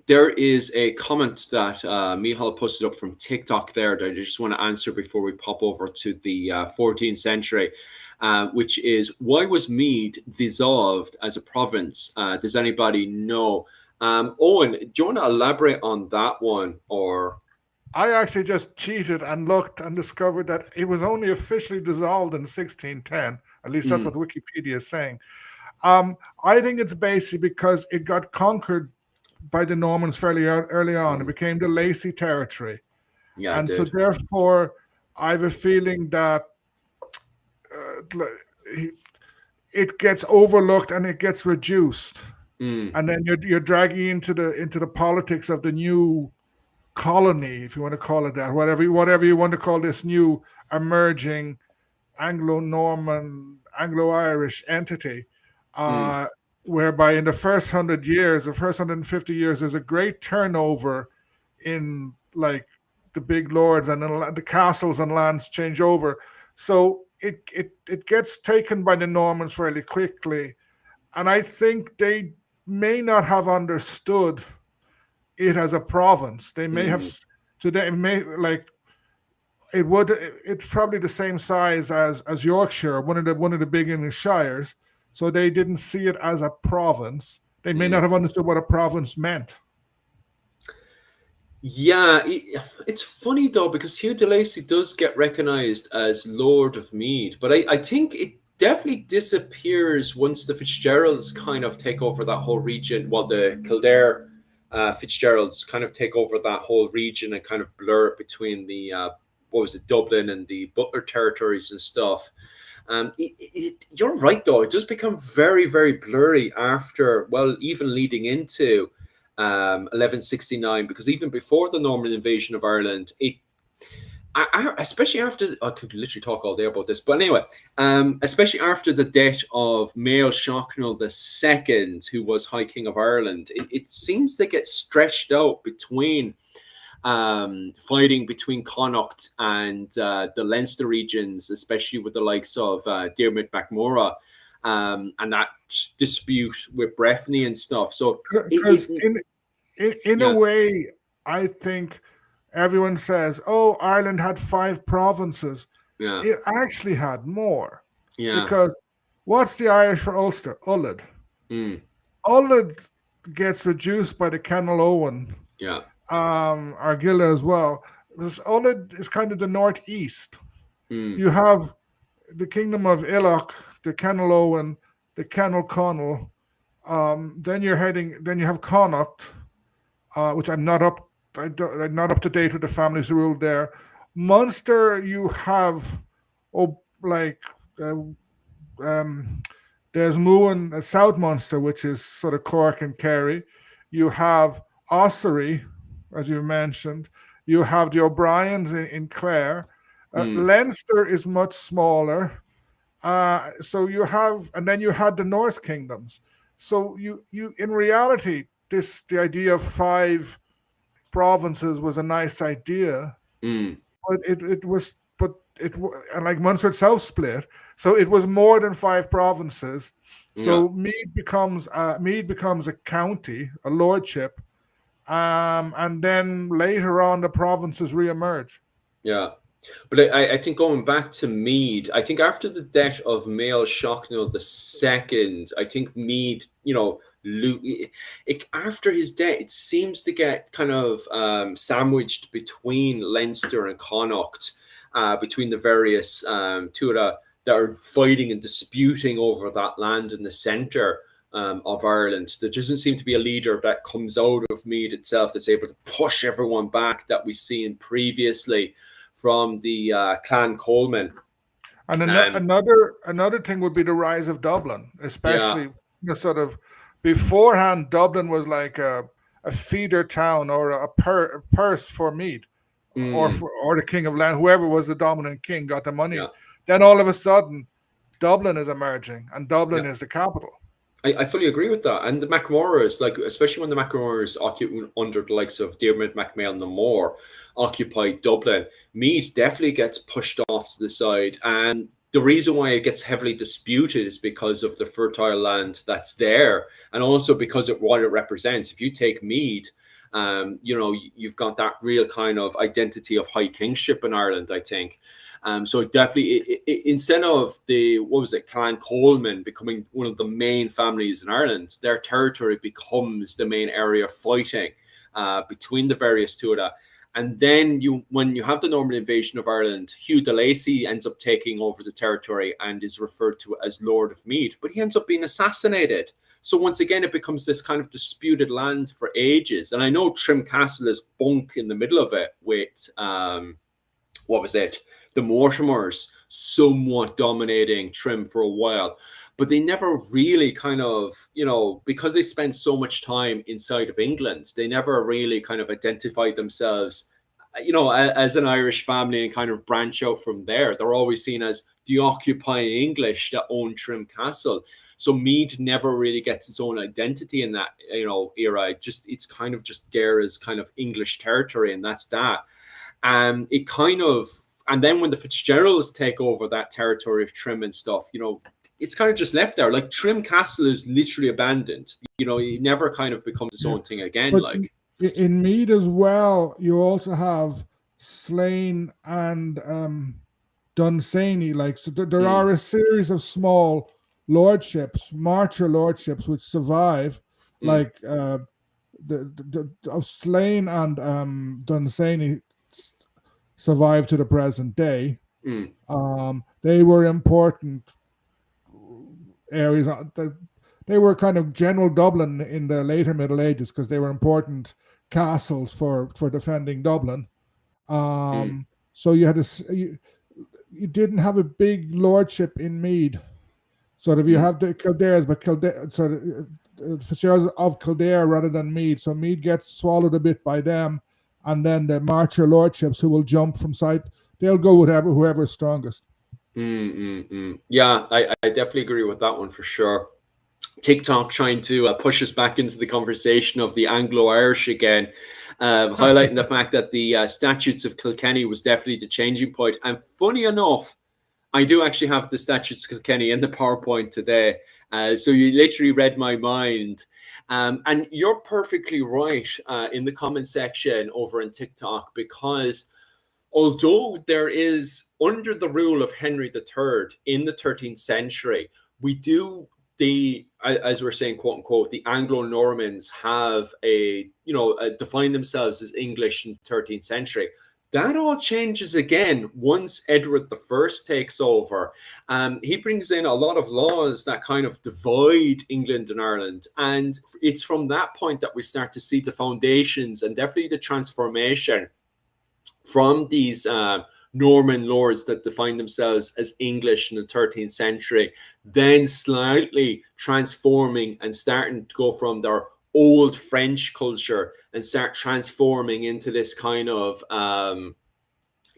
S2: there is a comment that Michal posted up from TikTok there that I just want to answer before we pop over to the 14th century, which is, why was Meath dissolved as a province? Does anybody know? Owen, do you want to elaborate on that one? Or
S1: I actually just cheated and looked and discovered that it was only officially dissolved in 1610. At least that's what Wikipedia is saying. I think it's basically because it got conquered by the Normans fairly early on. It became the Lacy territory.
S2: Yeah,
S1: and so therefore, I have a feeling that it gets overlooked and it gets reduced, and then you're dragging into the politics of the new colony, if you want to call it that, whatever you want to call this new emerging Anglo-Norman, Anglo-Irish entity, whereby in the first 100 years, the first 150 years, there's a great turnover in like the big lords, and then the castles and lands change over. So it gets taken by the Normans fairly quickly, and I think they may not have understood it as a province. They may have today may like it's probably the same size as Yorkshire, one of the big English shires. So they didn't see it as a province. They may not have understood what a province meant.
S2: Yeah, it's funny though, because Hugh de Lacy does get recognised as Lord of Meath, but I think definitely disappears once the Fitzgeralds kind of take over that whole region. Well, the Kildare Fitzgeralds kind of take over that whole region and kind of blur it between the what was it, Dublin and the Butler territories and stuff. You're right though; it does become very, very blurry after, well, even leading into 1169, because even before the Norman invasion of Ireland, especially after, I could literally talk all day about this, but anyway, especially after the death of Mael Shochnall II, who was High King of Ireland, it seems to get stretched out between fighting between Connacht and the Leinster regions, especially with the likes of Diarmid MacMurrough, and that dispute with Breffni and stuff. So,
S1: because in a
S2: yeah,
S1: way, I think everyone says, "Oh, Ireland had 5 provinces."
S2: yeah,
S1: It actually had more,
S2: yeah,
S1: because what's the Irish for Ulster? Ullad.
S2: mm,
S1: Ullad gets reduced by the Kennel Owen,
S2: yeah,
S1: Argilla as well. Because Ullad is kind of the northeast.
S2: mm,
S1: You have the Kingdom of Illoch, the Kennel Owen, the Kennel Connell. Then Then you have Connacht, which I'm not up. I'm not up to date with the families who ruled there. Munster, you have, oh, like, uh, um, there's Moon, South Munster, which is sort of Cork and Kerry. You have Ossory, as you mentioned. You have the O'Briens in Clare.
S2: mm,
S1: Leinster is much smaller. So you have, and then you had the North Kingdoms. So you in reality, the idea of 5 provinces was a nice idea,
S2: mm,
S1: but and like Munster itself split, so it was more than 5 provinces.
S2: yeah,
S1: So Meath becomes a county, a lordship, and then later on the provinces reemerge.
S2: yeah. But I think going back to Mead, I think after the death of Mael Shochnall II, I think Mead, after his death, it seems to get kind of sandwiched between Leinster and Connacht, between the various Tuatha that are fighting and disputing over that land in the centre of Ireland. There doesn't seem to be a leader that comes out of Mead itself that's able to push everyone back that we've seen previously from the Clan Coleman.
S1: And
S2: Um,
S1: another thing would be the rise of Dublin,
S2: yeah,
S1: especially sort of beforehand. Dublin was like a feeder town, or a purse for Mead,
S2: mm,
S1: or the king of land, whoever was the dominant king got the money.
S2: yeah,
S1: Then all of a sudden, Dublin is emerging, and
S2: yeah.
S1: Dublin is the capital.
S2: I fully agree with that. And the MacMorrows, like, especially when the MacMorrows under the likes of Diarmid MacMail and the Moore occupied Dublin, Meath definitely gets pushed off to the side. And the reason why it gets heavily disputed is because of the fertile land that's there, and also because of what it represents. If you take Meath, you've got that real kind of identity of high kingship in Ireland, I think. So definitely, instead of the, what was it, Clan Coleman becoming one of the main families in Ireland, their territory becomes the main area of fighting between the various Tuatha. And then when you have the Norman invasion of Ireland, Hugh de Lacy ends up taking over the territory and is referred to as Lord of Meath, but he ends up being assassinated. So once again, it becomes this kind of disputed land for ages. And I know Trim Castle is bunk in the middle of it with, what was it? The Mortimers somewhat dominating Trim for a while, but they never really kind of, because they spent so much time inside of England, they never really kind of identified themselves, as an Irish family and kind of branch out from there. They're always seen as the occupying English that own Trim Castle. So Meath never really gets its own identity in that, era. It's kind of just there as kind of English territory, and that's that. It kind of, and then when the Fitzgeralds take over that territory of Trim and stuff, it's kind of just left there. Like Trim Castle is literally abandoned. It never kind of becomes its
S1: Yeah.
S2: own thing again.
S1: But
S2: Like,
S1: in Mead as well, you also have Slane and Dunsany. Like, so there are a series of small lordships, marcher lordships, which survive,
S2: mm,
S1: like of Slane and Dunsany survive to the present day.
S2: mm,
S1: They were important areas. They were kind of general Dublin in the later Middle Ages because they were important castles for defending Dublin.
S2: Mm,
S1: So you didn't have a big lordship in Meath. So if you
S2: mm,
S1: have the Kildares, but Kildare, so the Fitzgeralds of Kildare rather than Meath. So Meath gets swallowed a bit by them, and then the Marcher lordships who will jump from side. They'll go with whoever's strongest.
S2: Yeah, I definitely agree with that one for sure. TikTok trying to push us back into the conversation of the Anglo-Irish again, highlighting the fact that the statutes of Kilkenny was definitely the changing point. And funny enough, I do actually have the statutes of Kilkenny in the PowerPoint today. So you literally read my mind. And you're perfectly right in the comment section over on TikTok, because although there is, under the rule of Henry III in the 13th century, we do, as we're saying, quote unquote, the Anglo-Normans have define themselves as English in the 13th century. That all changes again once Edward I takes over. He brings in a lot of laws that kind of divide England and Ireland. And it's from that point that we start to see the foundations and definitely the transformation from these Norman lords that defined themselves as English in the 13th century, then slightly transforming and starting to go from their old French culture and start transforming into this kind of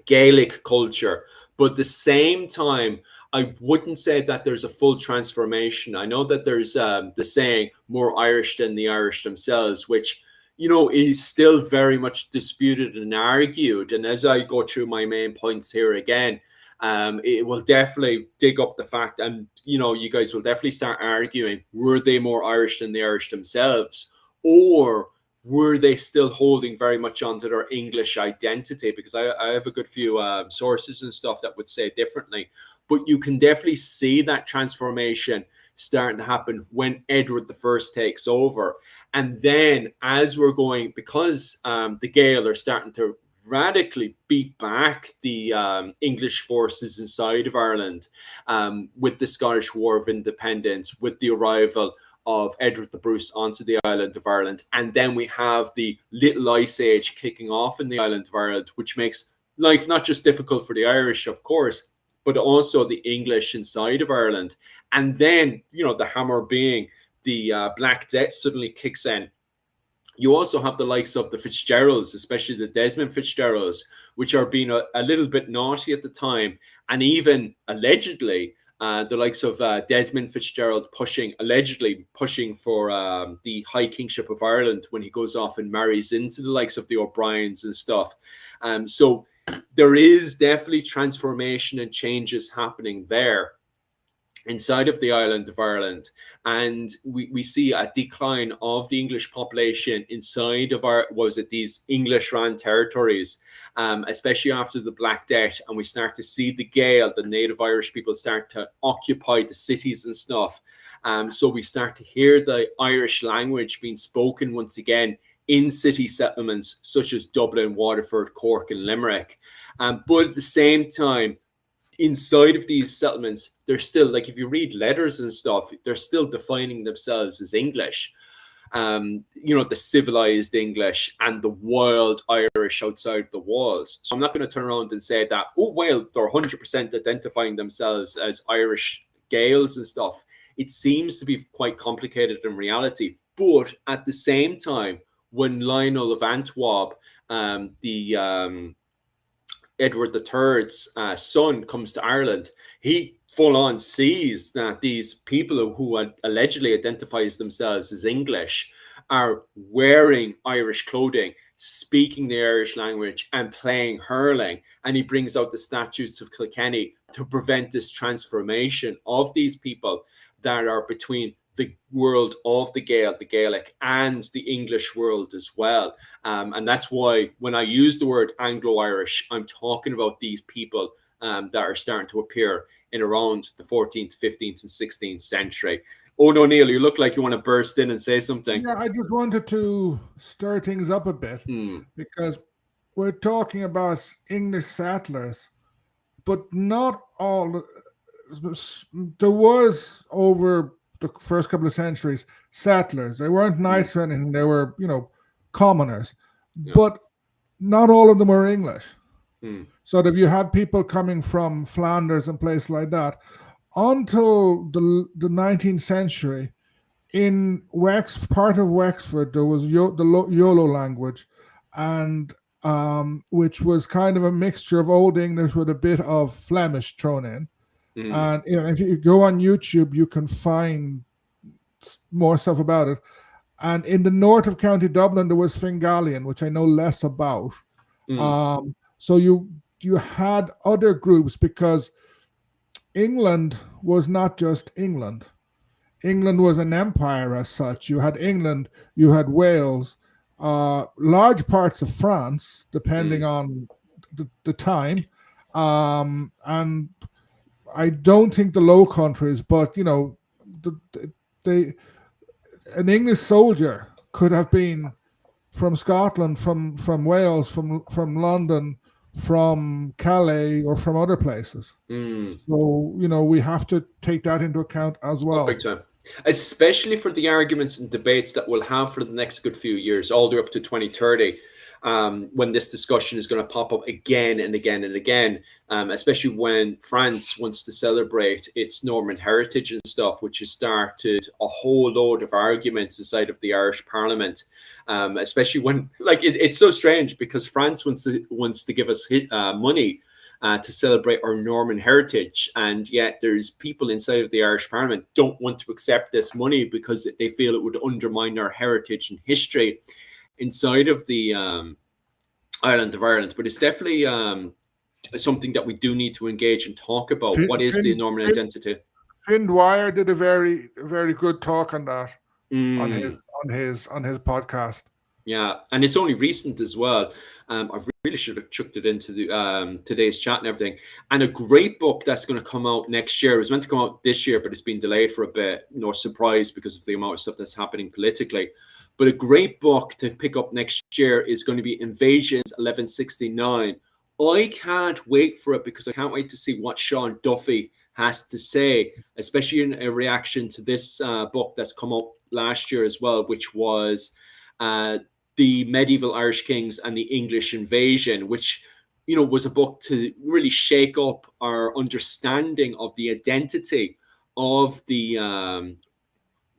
S2: Gaelic culture. But at the same time, I wouldn't say that there's a full transformation. I know that there's the saying, more Irish than the Irish themselves, which is still very much disputed and argued. And as I go through my main points here again, it will definitely dig up the fact, and you guys will definitely start arguing: were they more Irish than the Irish themselves, or were they still holding very much onto their English identity? Because I have a good few sources and stuff that would say differently. But you can definitely see that transformation starting to happen when Edward I takes over. And then as we're going, because the Gael are starting to radically beat back the English forces inside of Ireland, with the Scottish War of Independence, with the arrival of Edward the Bruce onto the island of Ireland. And then we have the Little Ice Age kicking off in the island of Ireland, which makes life not just difficult for the Irish, of course, but also the English inside of Ireland. And then, the hammer being the Black Death suddenly kicks in. You also have the likes of the Fitzgeralds, especially the Desmond Fitzgeralds, which are being a little bit naughty at the time. And even allegedly, the likes of Desmond Fitzgerald allegedly pushing for the High Kingship of Ireland when he goes off and marries into the likes of the O'Briens and stuff. So there is definitely transformation and changes happening there inside of the island of Ireland. And we see a decline of the English population inside of these English ran territories, especially after the Black Death. And we start to see the Gael, the native Irish people, start to occupy the cities and stuff. So we start to hear the Irish language being spoken once again in city settlements such as Dublin, Waterford, Cork, and Limerick. But at the same time, inside of these settlements, they're still, like, if you read letters and stuff, they're still defining themselves as English. The civilized English and the wild Irish outside the walls. So I'm not going to turn around and say that, oh, well, they're 100% identifying themselves as Irish Gaels and stuff. It seems to be quite complicated in reality. But at the same time, when Lionel of Antwerp, the Edward III's son, comes to Ireland, he full on sees that these people who allegedly identifies themselves as English are wearing Irish clothing, speaking the Irish language, and playing hurling. And he brings out the statutes of Kilkenny to prevent this transformation of these people that are between the world of the Gaelic, and the English world as well. And that's why when I use the word Anglo-Irish, I'm talking about these people that are starting to appear in around the 14th, 15th, and 16th century. Oh, no, Neil, you look like you want to burst in and say something.
S1: Yeah, I just wanted to stir things up a bit because we're talking about English settlers, but not all. there was over the first couple of centuries settlers. They weren't nice or anything. They were, commoners,
S2: Yeah.
S1: but not all of them were English.
S2: Mm.
S1: So if you had people coming from Flanders and places like that, until the 19th century, in part of Wexford, there was Yolo language, and which was kind of a mixture of Old English with a bit of Flemish thrown in.
S2: Mm.
S1: And if you go on YouTube, you can find more stuff about it. And in the north of County Dublin, there was Fingalian, which I know less about. So you had other groups, because England was not just England. England was an empire as such. You had England, you had Wales, large parts of France, depending on the time, and I don't think the Low Countries, but they an English soldier could have been from Scotland, from Wales, from London, from Calais, or from other places. So we have to take that into account as well.
S2: Big time. Especially for the arguments and debates that we'll have for the next good few years, all the way up to 2030, when this discussion is going to pop up again and again and again, especially when France wants to celebrate its Norman heritage and stuff, which has started a whole load of arguments inside of the Irish Parliament, especially when, it's so strange, because France wants to give us money to celebrate our Norman heritage, and yet there's people inside of the Irish Parliament don't want to accept this money because they feel it would undermine our heritage and history inside of the island of Ireland. But it's definitely something that we do need to engage and talk about. What is the Norman identity?
S1: Finn Dwyer did a very, very good talk on that on his podcast.
S2: Yeah, and it's only recent as well. I really should have chucked it into the today's chat and everything. And a great book that's going to come out next year. It was meant to come out this year, but it's been delayed for a bit. No surprise, because of the amount of stuff that's happening politically. But a great book to pick up next year is going to be Invasions 1169. I can't wait for it, because I can't wait to see what Sean Duffy has to say, especially in a reaction to this book that's come out last year as well, which was the Medieval Irish Kings and the English Invasion, which was a book to really shake up our understanding of the identity of the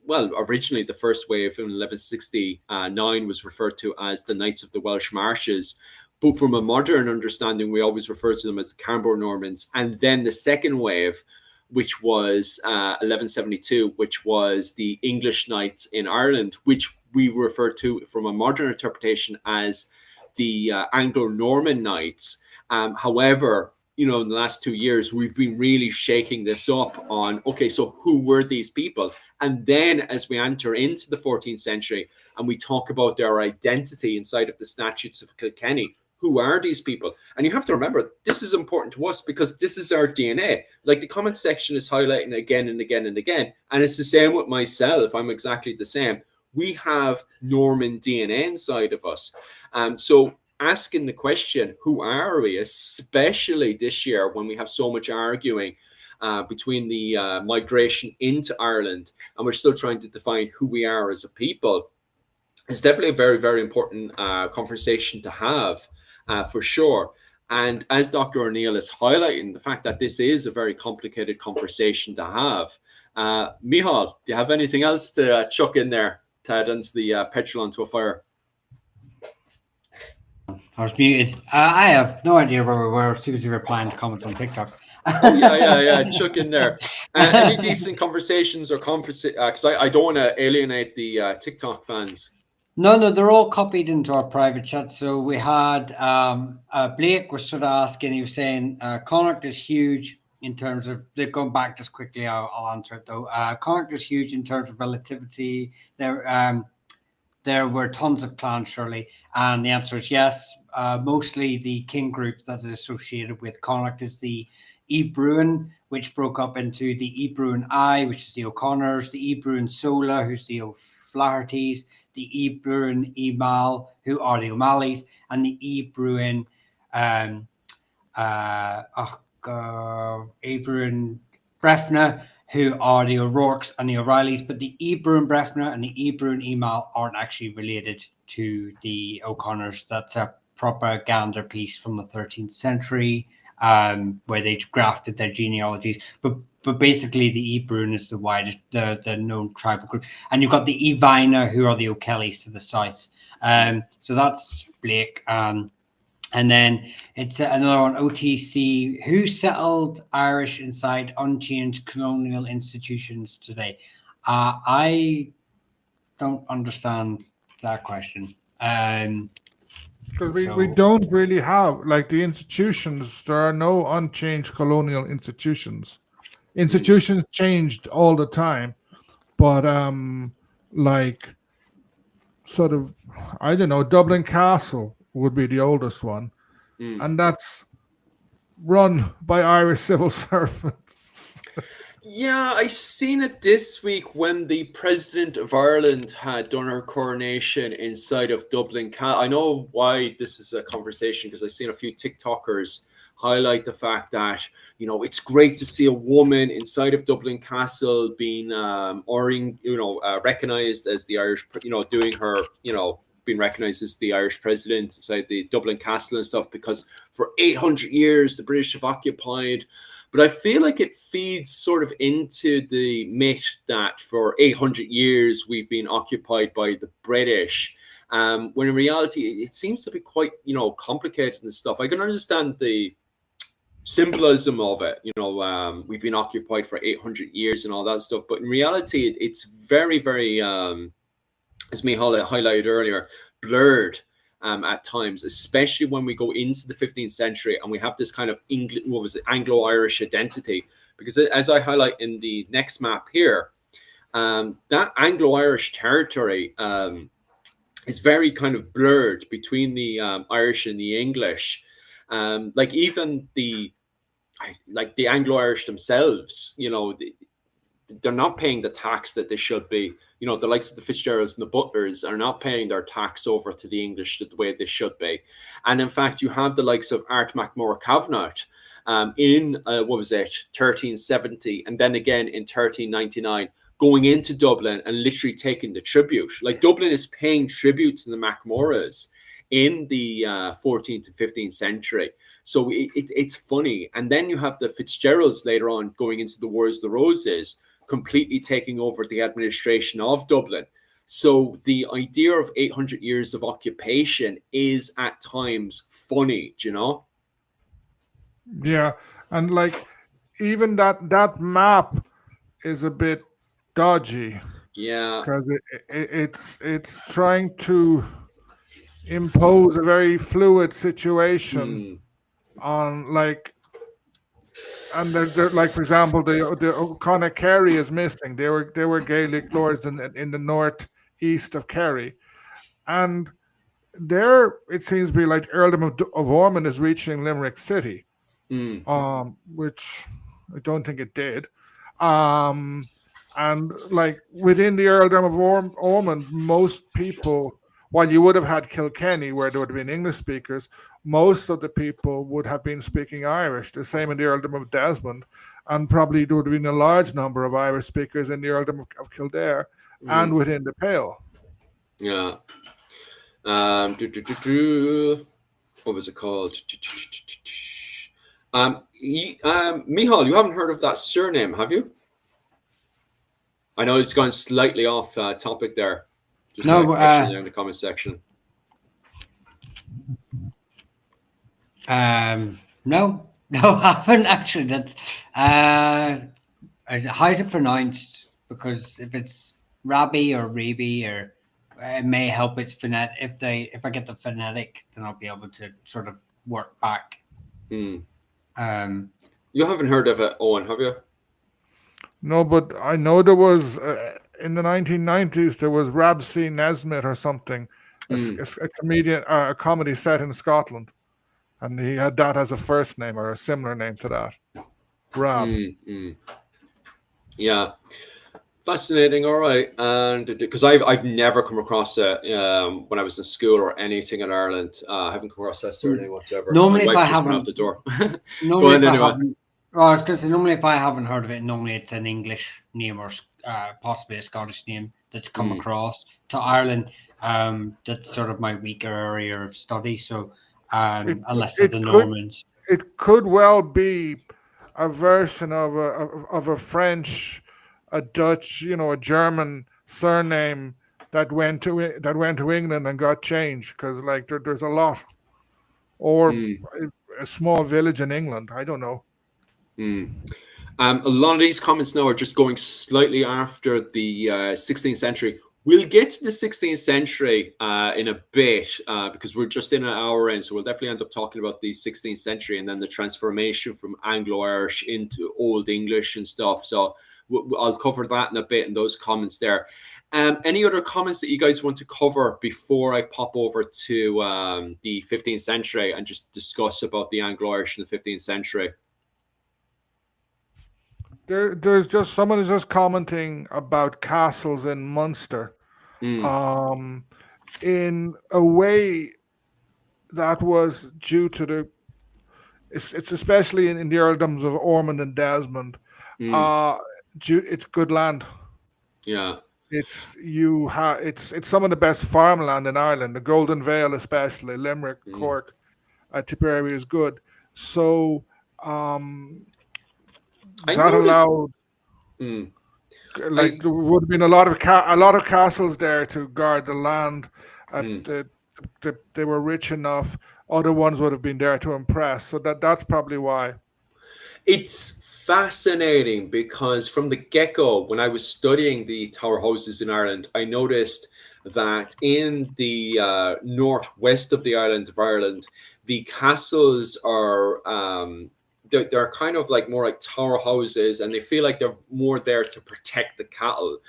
S2: originally the first wave in 1169 was referred to as the Knights of the Welsh Marches. But from a modern understanding, we always refer to them as the Cambro Normans. And then the second wave, which was 1172, which was the English Knights in Ireland, which we refer to from a modern interpretation as the Anglo-Norman Knights. However, in the last 2 years, we've been really shaking this up on, okay, so who were these people? And then as we enter into the 14th century and we talk about their identity inside of the Statutes of Kilkenny, who are these people? And you have to remember, this is important to us because this is our DNA. Like the comment section is highlighting again and again and again. And it's the same with myself. I'm exactly the same. We have Norman DNA inside of us. So asking the question, who are we, especially this year when we have so much arguing between the migration into Ireland, and we're still trying to define who we are as a people, it's definitely a very, very important conversation to have, for sure. And as Dr. O'Neill is highlighting, the fact that this is a very complicated conversation to have. Micheál, do you have anything else to chuck in there to add into the petrol onto a fire?
S3: I was muted. I have no idea where we were. Susie replying to comments on TikTok.
S2: Oh, yeah. Chuck in there. Any decent conversations or because I don't want to alienate the TikTok fans.
S3: No, they're all copied into our private chat. So we had Blake was sort of asking, he was saying Connacht is huge in terms of, they're going back just quickly, I'll answer it though. Connacht is huge in terms of relativity. There were tons of clans, surely, and the answer is yes. Mostly the king group that is associated with Connacht is the Ebruin, which broke up into the Ebruin I, which is the O'Connors, the Ebruin Sola, who's the O'Flahertys, the Ebruin Emal, who are the O'Malleys, and the Ebruin Ebruin Brefna, who are the O'Rourkes and the O'Reillys, but the Ebroon Brefna and the Ebroon Emal aren't actually related to the O'Connors. That's a propaganda piece from the 13th century, where they grafted their genealogies. But basically, the Ebroon is the widest, the known tribal group, and you've got the Evina, who are the O'Kellys to the south. So that's Blake. And then it's another one, OTC. Who settled Irish inside unchanged colonial institutions today? I don't understand that question.
S1: Because we
S3: So
S1: don't really have, like, the institutions, there are no unchanged colonial institutions. Institutions changed all the time, but like, sort of, I don't know, Dublin Castle would be the oldest one, and that's run by Irish civil servants.
S2: Yeah, I seen it this week when the president of Ireland had done her coronation inside of Dublin. I know why this is a conversation because I've seen a few TikTokers highlight the fact that it's great to see a woman inside of Dublin Castle being recognized as the Irish, doing her, being recognized as the Irish president inside the Dublin Castle and stuff, because for 800 years the British have occupied. But I feel like it feeds sort of into the myth that for 800 years we've been occupied by the British, when in reality it seems to be quite, complicated and stuff. I can understand the symbolism of it, we've been occupied for 800 years and all that stuff. But in reality, it's very, very, as Michal highlighted earlier, blurred at times, especially when we go into the 15th century and we have this kind of Anglo-Irish identity. Because as I highlight in the next map here, that Anglo-Irish territory is very kind of blurred between the Irish and the English. Like even the Anglo-Irish themselves, they're not paying the tax that they should be. The likes of the Fitzgeralds and the Butlers are not paying their tax over to the English the way they should be. And in fact, you have the likes of Art MacMore Cavanagh in 1370, and then again in 1399, going into Dublin and literally taking the tribute. Like Dublin is paying tribute to the MacMorras in the 14th and 15th century. So it's funny. And then you have the Fitzgeralds later on going into the Wars of the Roses, completely taking over the administration of Dublin. So the idea of 800 years of occupation is at times funny, do you know?
S1: Yeah, and like even that map is a bit dodgy.
S2: Yeah.
S1: Because it's trying to impose a very fluid situation on, like, and they're like, for example, the O'Connor Kerry is missing. They were Gaelic lords in the northeast of Kerry, and there it seems to be like Earldom of Ormond is reaching Limerick City, which I don't think it did. And like within the Earldom of Ormond, most people, while you would have had Kilkenny where there would have been English speakers, most of the people would have been speaking Irish. The same in the Earldom of Desmond, and probably there would have been a large number of Irish speakers in the Earldom of Kildare and within the Pale.
S2: Yeah. What was it called? Michal, you haven't heard of that surname, have you? I know it's gone slightly off topic there. Just
S3: no,
S2: question there in the comment section.
S3: No, I haven't actually. That's how's it pronounced? Because if it's Rabbi or Rebi, or it may help its phonetic. If I get the phonetic, then I'll be able to sort of work back.
S2: You haven't heard of it, Owen, have you?
S1: No, but I know there was in the 1990s there was Rab C. Nesmith or something, a comedian, a comedy set in Scotland, and he had that as a first name or a similar name to that. Rab.
S2: Yeah, fascinating. All right, and because I've never come across it when I was in school or anything in Ireland, I haven't come across that surname whatsoever.
S3: Normally,
S2: My
S3: if
S2: wife
S3: I
S2: just went
S3: haven't,
S2: out the door.
S3: normally if I haven't Well, I was going to say, normally if I haven't heard of it, normally it's an English name or possibly a Scottish name that's come
S2: Mm,
S3: across to Ireland. That's sort of my weaker area of study. So,
S1: It
S3: unless they're
S1: it
S3: the
S1: could
S3: Normans.
S1: it could well be a version of a French, a Dutch, a German surname that went to England and got changed because like there's a lot, or
S2: mm,
S1: a small village in England. I don't know.
S2: mm. A lot of these comments now are just going slightly after the 16th century. We'll get to the 16th century in a bit because we're just in an hour in. So we'll definitely end up talking about the 16th century and then the transformation from Anglo-Irish into Old English and stuff. So I'll cover that in a bit in those comments there. Any other comments that you guys want to cover before I pop over to the 15th century and just discuss about the Anglo-Irish in the 15th century?
S1: There's just someone is just commenting about castles in Munster.
S2: Mm,
S1: Um, in a way that was due to it's especially in the earldoms of Ormond and Desmond.
S2: mm,
S1: Uh, it's good land.
S2: yeah.
S1: It's some of the best farmland in Ireland. The Golden Vale, especially Limerick,
S2: Mm.
S1: Cork, Tipperary is good. So um,
S2: I
S1: that
S2: noticed.
S1: allowed
S2: Mm,
S1: like
S2: I
S1: there would have been a lot of castles there to guard the land.
S2: mm.
S1: They were rich enough. Other ones would have been there to impress. So that's probably why.
S2: It's fascinating because from the get go, when I was studying the tower houses in Ireland, I noticed that in the northwest of the island of Ireland, the castles are. They're kind of like more like tower houses and they feel like they're more there to protect the cattle.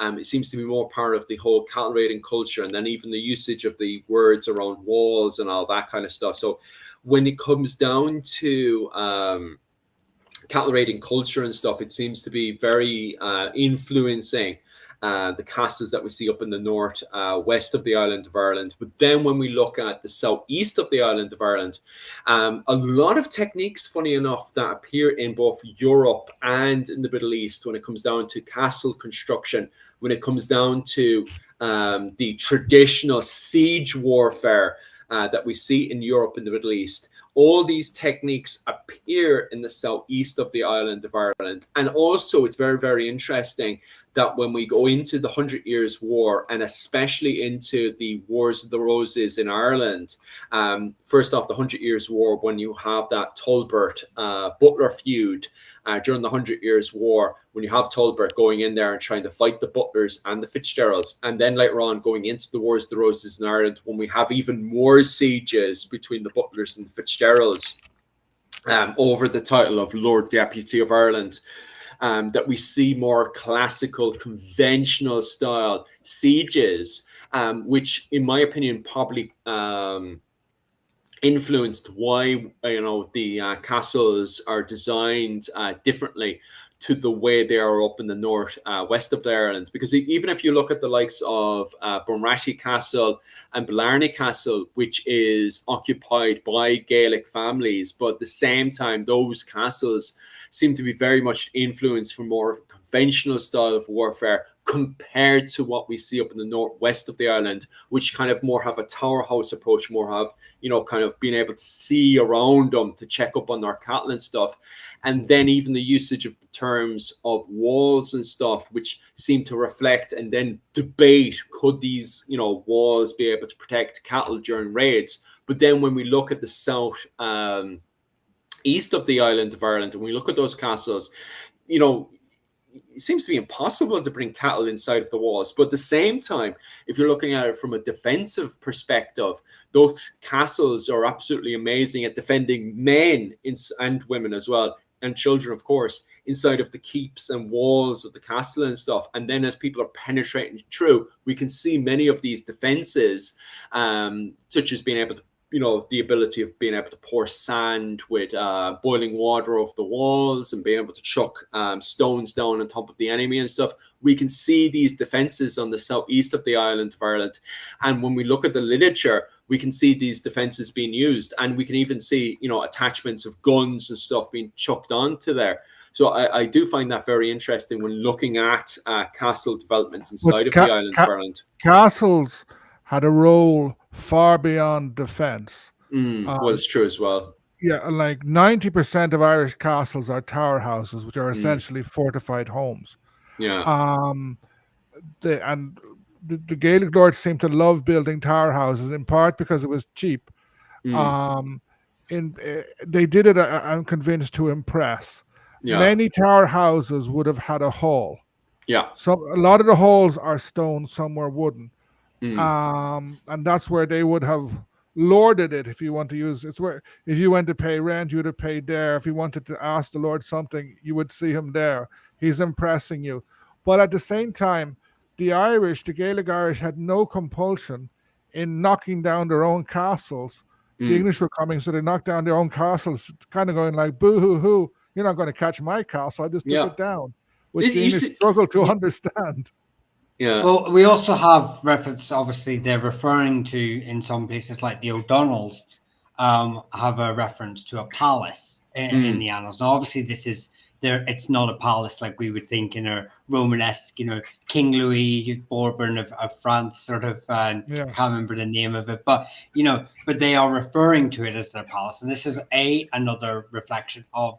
S2: It seems to be more part of the whole cattle raiding culture and then even the usage of the words around walls and all that kind of stuff. So when it comes down to cattle raiding culture and stuff, it seems to be very influencing the castles that we see up in the north west of the island of Ireland. But then when we look at the southeast of the island of Ireland, a lot of techniques, funny enough, that appear in both Europe and in the Middle East when it comes down to castle construction, when it comes down to the traditional siege warfare that we see in Europe and the Middle East. All these techniques appear in the southeast of the island of Ireland. And also, it's very, very interesting that when we go into the Hundred Years' War, and especially into the Wars of the Roses in Ireland, first off, the Hundred Years' War, when you have that Talbot Butler feud during the Hundred Years' War, when you have Talbot going in there and trying to fight the Butlers and the Fitzgeralds, and then later on going into the Wars of the Roses in Ireland, when we have even more sieges between the Butlers and the Fitzgeralds over the title of Lord Deputy of Ireland. That we see more classical, conventional style sieges, which, in my opinion, probably influenced why the castles are designed differently to the way they are up in the north west of Ireland. Because even if you look at the likes of Bunratty Castle and Blarney Castle, which is occupied by Gaelic families, but at the same time, those castles seem to be very much influenced from more of a conventional style of warfare compared to what we see up in the northwest of the island, which kind of more have a tower house approach, more have, kind of being able to see around them to check up on their cattle and stuff. And then even the usage of the terms of walls and stuff, which seem to reflect and then debate, could these, walls be able to protect cattle during raids? But then when we look at the south, east of the island of Ireland, and we look at those castles, it seems to be impossible to bring cattle inside of the walls. But at the same time, if you're looking at it from a defensive perspective, those castles are absolutely amazing at defending men and women as well, and children, of course, inside of the keeps and walls of the castle and stuff. And then as people are penetrating through, we can see many of these defenses, such as being able to the ability of being able to pour sand with boiling water off the walls and being able to chuck stones down on top of the enemy and stuff. We can see these defenses on the southeast of the island of Ireland. And when we look at the literature, we can see these defenses being used, and we can even see, attachments of guns and stuff being chucked onto there. So I do find that very interesting when looking at castle developments
S1: But
S2: inside of the island of Ireland.
S1: castles had a role far beyond defense.
S2: Well, it's true as well.
S1: Yeah, like 90% of Irish castles are tower houses, which are
S2: Mm,
S1: essentially fortified homes.
S2: yeah.
S1: Um, the Gaelic lords seem to love building tower houses, in part because it was cheap.
S2: Mm,
S1: Um, they did it, I'm convinced, to impress.
S2: yeah.
S1: Many tower houses would have had a hall.
S2: Yeah.
S1: A lot of the halls are stone, some were wooden.
S2: Mm,
S1: And that's where they would have lorded it. If you want to use, it's where, if you went to pay rent, you would have paid there. If you wanted to ask the Lord something, you would see him there. He's impressing you. But at the same time, the Gaelic Irish, had no compulsion in knocking down their own castles. The
S2: mm,
S1: English were coming, so they knocked down their own castles, kind of going like, boo hoo hoo, you're not going to catch my castle, I just took
S2: yeah.
S1: it down, which the
S2: You
S1: English
S2: see,
S1: struggled to understand.
S2: yeah.
S3: Well, we also have reference. Obviously, they're referring to, in some places like the O'Donnells, have a reference to a palace in
S2: Mm,
S3: the annals. Now, obviously, this is there. It's not a palace like we would think in a Romanesque, King Louis Bourbon of France, sort of.
S1: Yeah.
S3: Can't remember the name of it, but but they are referring to it as their palace, and this is another reflection of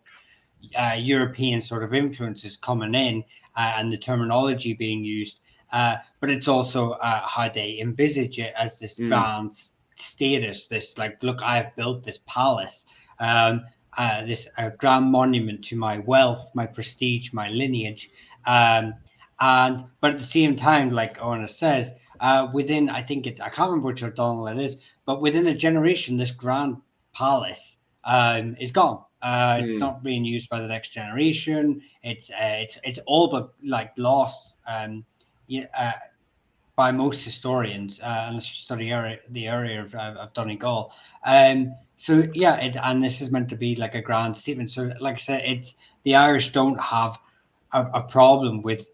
S3: European sort of influences coming in, and the terminology being used. But it's also how they envisage it as this
S2: mm,
S3: grand status, this like, look, I've built this palace, this grand monument to my wealth, my prestige, my lineage. And but at the same time, like Orna says, within, I can't remember which O'Donnell it is, but within a generation, this grand palace is gone. It's
S2: mm,
S3: not being used by the next generation. It's all but like lost. Yeah, by most historians, unless you study the area of Donegal. So yeah, and this is meant to be like a grand statement. So like I said, it's the Irish don't have a problem with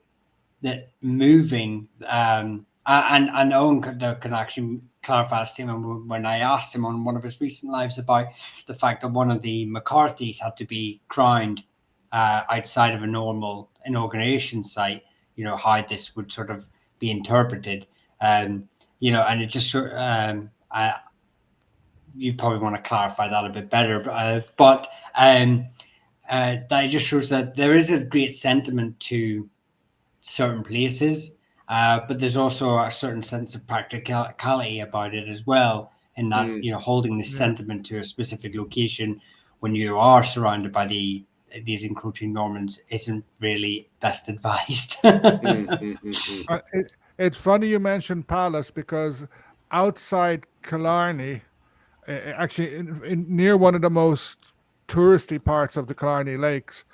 S3: the moving. And Owen can actually clarify a statement when I asked him on one of his recent lives about the fact that one of the McCarthys had to be crowned outside of a normal inauguration site. How this would sort of be interpreted. And it just you probably want to clarify that a bit better, but that just shows that there is a great sentiment to certain places, but there's also a certain sense of practicality about it as well, in that
S2: mm,
S3: holding this
S1: Yeah.
S3: sentiment to a specific location when you are surrounded by these encroaching Normans isn't really best advised.
S2: mm, mm, mm, mm.
S1: It's funny you mentioned Palace, because outside Killarney, actually near one of the most touristy parts of the Killarney Lakes,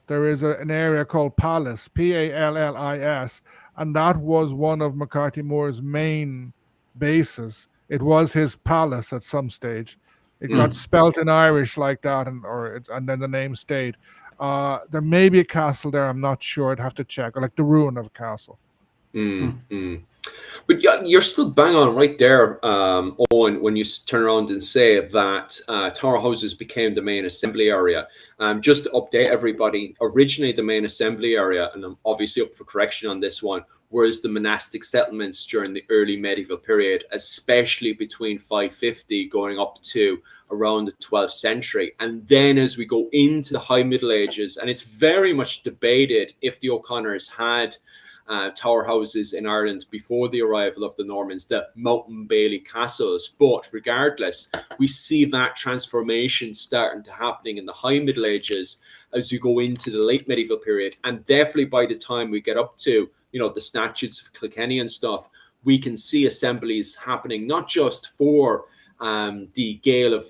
S1: there is an area called Palace, Pallis, and that was one of McCarthy Moore's main bases. It was his palace at some stage. It got
S2: Mm.
S1: spelt in Irish like that, and then the name stayed. There may be a castle there. I'm not sure. I'd have to check, or like the ruin of a castle.
S2: Mm, mm. But yeah, you're still bang on right there, Owen, when you turn around and say that Tower Houses became the main assembly area. Just to update everybody, originally the main assembly area, and I'm obviously up for correction on this one, was the monastic settlements during the early medieval period, especially between 550 going up to around the 12th century. And then as we go into the High Middle Ages, and it's very much debated if the O'Connors had tower houses in Ireland before the arrival of the Normans, the Mountain Bailey castles. But regardless, we see that transformation starting to happening in the High Middle Ages as we go into the late medieval period. And definitely by the time we get up to, the statutes of Kilkenny and stuff, we can see assemblies happening, not just for the Gael of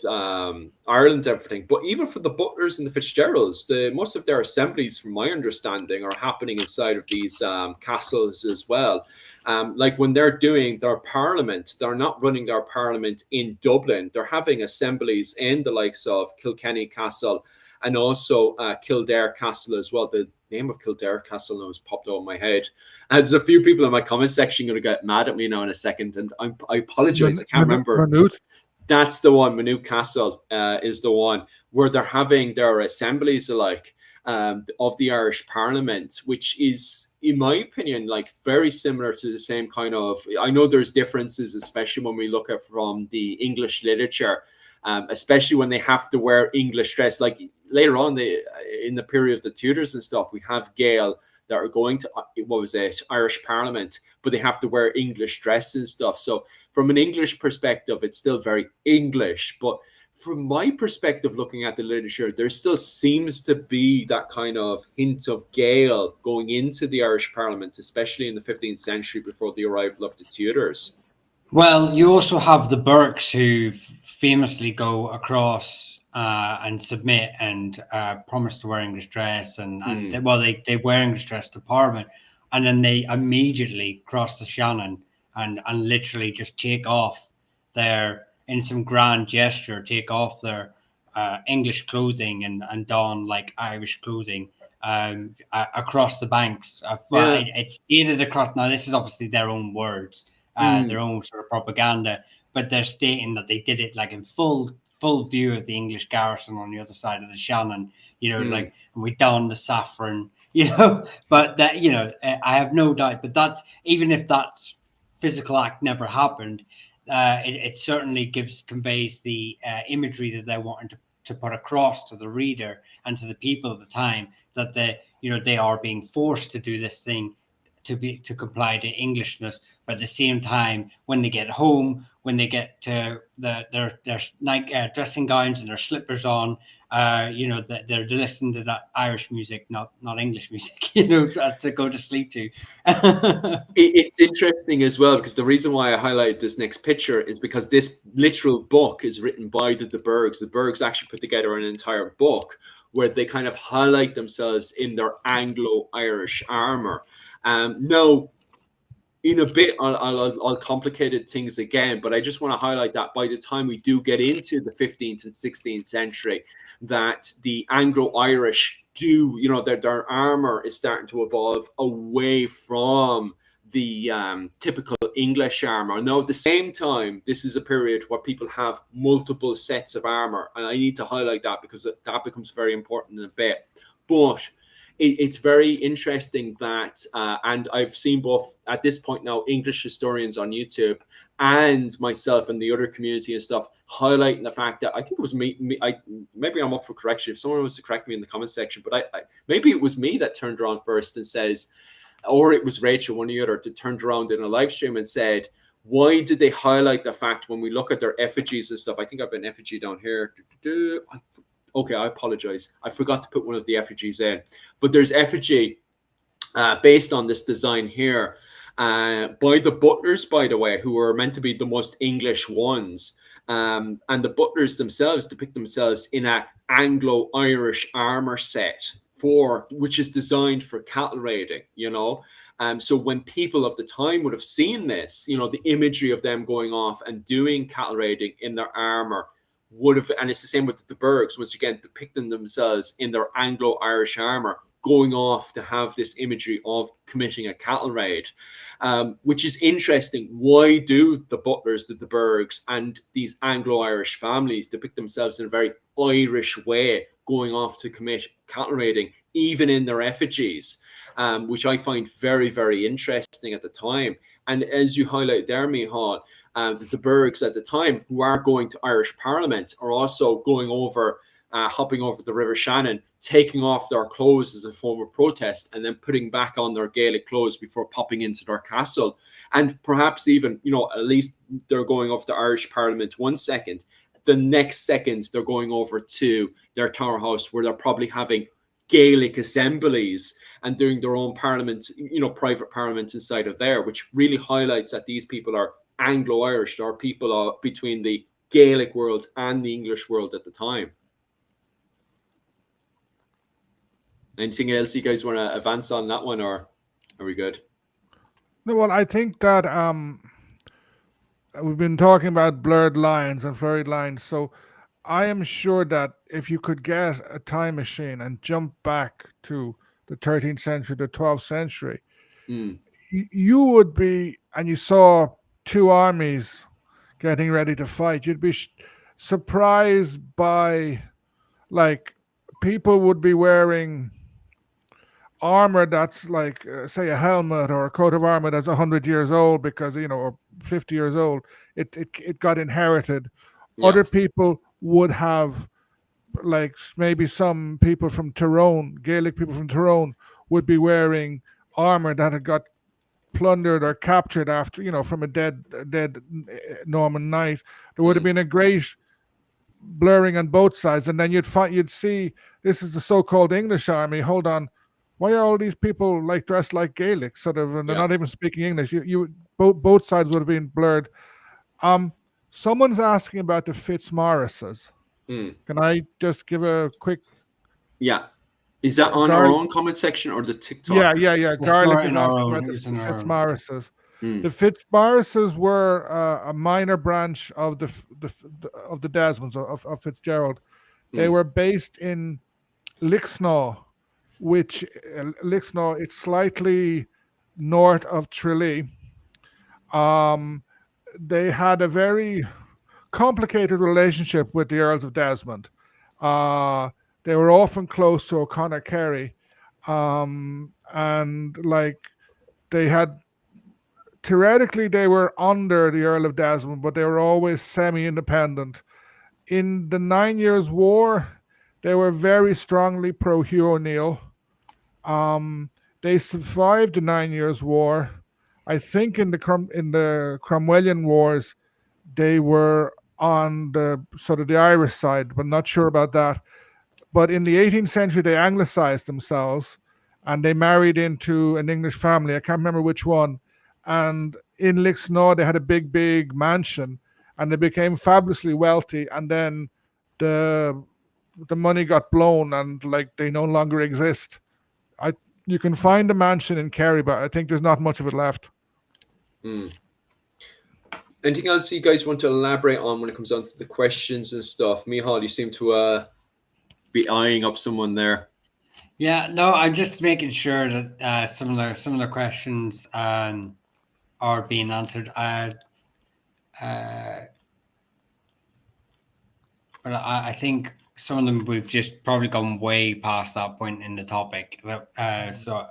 S2: Ireland and everything, but even for the Butlers and the Fitzgeralds, most of their assemblies, from my understanding, are happening inside of these castles as well. Like when they're doing their parliament, they're not running their parliament in Dublin. They're having assemblies in the likes of Kilkenny Castle and also Kildare Castle as well, the name of Kildare Castle now has popped out of my head. And there's a few people in my comment section going to get mad at me now in a second, and I apologize. I can't remember.
S1: Maynooth.
S2: That's the one. Maynooth Castle is the one where they're having their assemblies alike of the Irish Parliament, which is, in my opinion, like very similar to the same kind of. I know there's differences, especially when we look at from the English literature, especially when they have to wear English dress. Like later on, in the period of the Tudors and stuff, we have Gael that are going to what was it, Irish Parliament, but they have to wear English dress and stuff. So from an English perspective, it's still very English, but from my perspective, looking at the literature, there still seems to be that kind of hint of Gael going into the Irish Parliament, especially in the 15th century before the arrival of the Tudors.
S3: Well, you also have the Burkes who famously go across and submit and promise to wear English dress, and they wear English dress to Parliament, and then they immediately cross the Shannon and literally just take off their, in some grand gesture, take off their English clothing and don like Irish clothing across the banks. It's stated across. Now, this is obviously their own words, their own sort of propaganda, but they're stating that they did it like in full view of the English garrison on the other side of the Shannon. Like, and we donned the saffron. But that I have no doubt. But that's, even if that's physical act never happened, it certainly conveys the imagery that they wanted to put across to the reader and to the people of the time, that they are being forced to do this thing to comply to Englishness, but at the same time, when they get home, when they get to their night dressing gowns and their slippers on, they're listening to that Irish music, not English music, to go to sleep to.
S2: It's interesting as well, because the reason why I highlighted this next picture is because this literal book is written by the Burkes. The Burkes actually put together an entire book where they kind of highlight themselves in their Anglo-Irish armor. No, in a bit, I'll complicate things again, but I just want to highlight that by the time we do get into the 15th and 16th century, that the Anglo-Irish do, their armor is starting to evolve away from the typical English armor. Now, at the same time, this is a period where people have multiple sets of armor, and I need to highlight that because that becomes very important in a bit. But it's very interesting that, and I've seen both at this point now English historians on YouTube and myself and the other community and stuff highlighting the fact that I think it was me maybe I'm up for correction if someone wants to correct me in the comment section, but I maybe it was me that turned around first and says, or it was Rachel, one of the other, that turned around in a live stream and said, why did they highlight the fact when we look at their effigies and stuff? I think I have an effigy down here. Okay, I apologize. I forgot to put one of the effigies in. But there's effigy based on this design here by the butlers, by the way, who are meant to be the most English ones. And the butlers themselves depict themselves in an Anglo-Irish armor set, which is designed for cattle raiding, So when people of the time would have seen this, the imagery of them going off and doing cattle raiding in their armor would have, and it's the same with the Burkes, once again, depicting themselves in their Anglo-Irish armor, going off to have this imagery of committing a cattle raid, which is interesting. Why do the butlers, the Burkes, and these Anglo-Irish families depict themselves in a very Irish way, going off to commit cattle raiding, even in their effigies, which I find very, very interesting at the time. And as you highlight there, Micheál, the Burkes at the time, who are going to Irish Parliament, are also going over, hopping over the River Shannon, taking off their clothes as a form of protest, and then putting back on their Gaelic clothes before popping into their castle. And perhaps even, at least they're going off to Irish Parliament 1 second. The next second, they're going over to their tower house, where they're probably having Gaelic assemblies and doing their own parliament, private parliament inside of there, which really highlights that these people are Anglo-Irish. There are people between the Gaelic world and the English world at the time. Anything else you guys want to advance on that one, or are we good?
S1: No, well, I think that we've been talking about blurred lines and flurried lines, so I am sure that if you could get a time machine and jump back to the 13th century, the 12th century,
S2: Mm.
S1: you would be, and you saw two armies getting ready to fight, you'd be surprised by, like, people would be wearing armor that's like, say, a helmet or a coat of armor that's 100 years old because, or 50 years old. It got inherited.
S2: Yeah.
S1: Other people would have, like, maybe some people from Tyrone, Gaelic people from Tyrone, would be wearing armor that had got plundered or captured after, from a dead Norman knight. There would have
S2: Mm.
S1: been a great blurring on both sides, and then you'd see, this is the so-called English army. Hold on, why are all these people like dressed like Gaelic, sort of, and they're
S2: Yeah.
S1: not even speaking English? Both sides would have been blurred. Um, Someone's asking about the Fitzmaurices.
S2: Mm.
S1: Can I just give a quick
S2: Yeah. Is that on our
S1: Gar-
S2: own comment section or the
S1: yeah,
S2: TikTok?
S1: yeah, yeah.
S3: It's
S1: Garlic
S3: not
S1: is
S3: in our
S1: asking
S3: own.
S1: about
S3: It's
S1: the
S3: in our own.
S1: Fitzmaurices.
S2: Mm.
S1: The Fitzmaurices were a minor branch of the Desmonds of Fitzgerald. They
S2: Mm.
S1: were based in Lixnaw, which Lixnaw, it's slightly north of Tralee. Um, they had a very complicated relationship with the Earls of Desmond. Uh, they were often close to O'Connor Kerry, and, like, they had, theoretically they were under the Earl of Desmond, but they were always semi-independent. In the 9 Years' War, they were very strongly pro Hugh O'Neill. They survived the 9 Years' War. I think in the Cromwellian Wars, they were on the sort of the Irish side, but not sure about that. But in the 18th century, they anglicized themselves, and they married into an English family. I can't remember which one. And in Lixnaw, they had a big, big mansion, and they became fabulously wealthy. And then the the money got blown, and, like, they no longer exist. I You can find a mansion in Kerry, but I think there's not much of it left.
S2: Mm. Anything else you guys want to elaborate on when it comes down to the questions and stuff? Mihal, you seem to be eyeing up someone there.
S3: Yeah, no, I'm just making sure that similar questions are being answered. But I think some of them we've just probably gone way past that point in the topic. So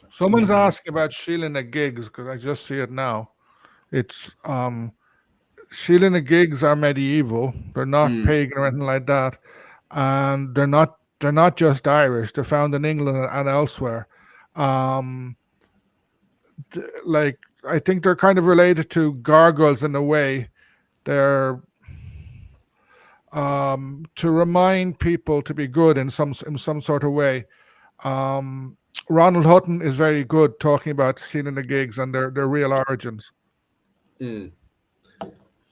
S1: Someone's asking about Sheila gigs, because I just see it now. It's Sheila gigs are medieval. They're not
S2: Mm.
S1: pagan or anything like that, and they're not just Irish. They're found in England and elsewhere. Um, like, I think they're kind of related to gargoyles in a way. They're to remind people to be good in some sort of way. Um, Ronald Hutton is very good talking about Sheila gigs and their real origins.
S2: Mm.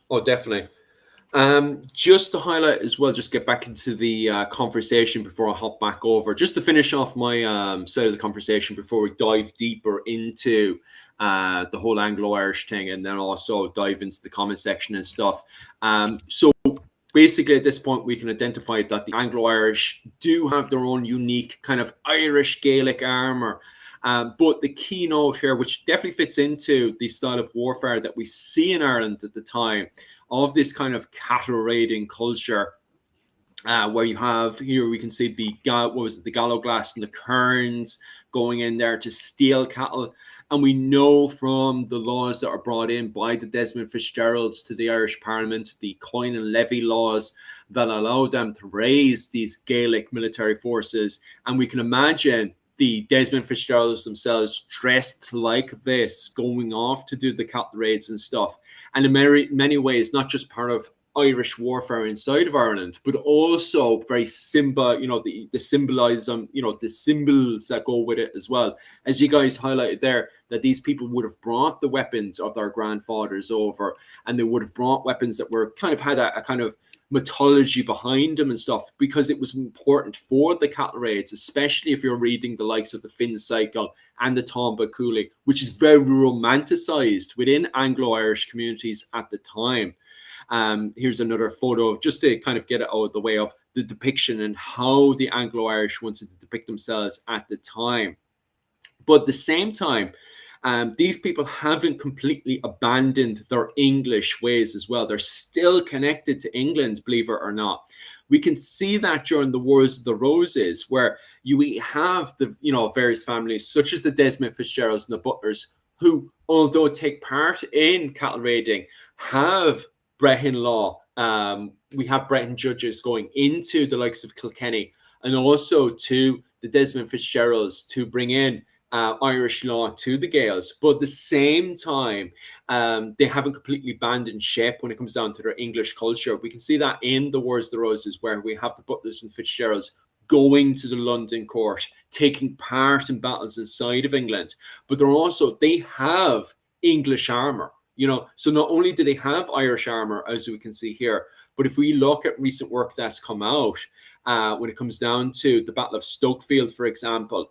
S2: Oh, definitely. Just to highlight as well, just get back into the conversation before I hop back over, just to finish off my side of the conversation before we dive deeper into the whole Anglo-Irish thing, and then also dive into the comment section and stuff. So basically, at this point, we can identify that the Anglo-Irish do have their own unique kind of Irish Gaelic armor. But the keynote here, which definitely fits into the style of warfare that we see in Ireland at the time, of this kind of cattle raiding culture, where you have here, we can see the Gallo Glass and the Kerns going in there to steal cattle. And we know from the laws that are brought in by the Desmond Fitzgeralds to the Irish Parliament, the coin and levy laws that allow them to raise these Gaelic military forces. And we can imagine the Desmond Fitzgeralds themselves dressed like this, going off to do the cattle raids and stuff. And in many ways, not just part of Irish warfare inside of Ireland, but also very the symbolism, the symbols that go with it as well. As you guys highlighted there, that these people would have brought the weapons of their grandfathers over, and they would have brought weapons that were kind of had a kind of mythology behind them and stuff, because it was important for the cattle raids, especially if you're reading the likes of the Finn Cycle and the Tomba Cooley, which is very romanticized within Anglo-Irish communities at the time. Here's another photo just to kind of get it out of the way of the depiction and how the Anglo-Irish wanted to depict themselves at the time. But at the same time, these people haven't completely abandoned their English ways as well. They're still connected to England, believe it or not. We can see that during the Wars of the Roses, where we have the various families such as the Desmond Fitzgeralds and the Butlers, who, although take part in cattle raiding, have Brehon law. We have Brehon judges going into the likes of Kilkenny and also to the Desmond Fitzgeralds to bring in Irish law to the Gaels, but at the same time, they haven't completely abandoned ship when it comes down to their English culture. We can see that in the Wars of the Roses, where we have the Butlers and Fitzgeralds going to the London court, taking part in battles inside of England, but they have English armor. So not only do they have Irish armor, as we can see here, but if we look at recent work that's come out, when it comes down to the Battle of Stokefield, for example,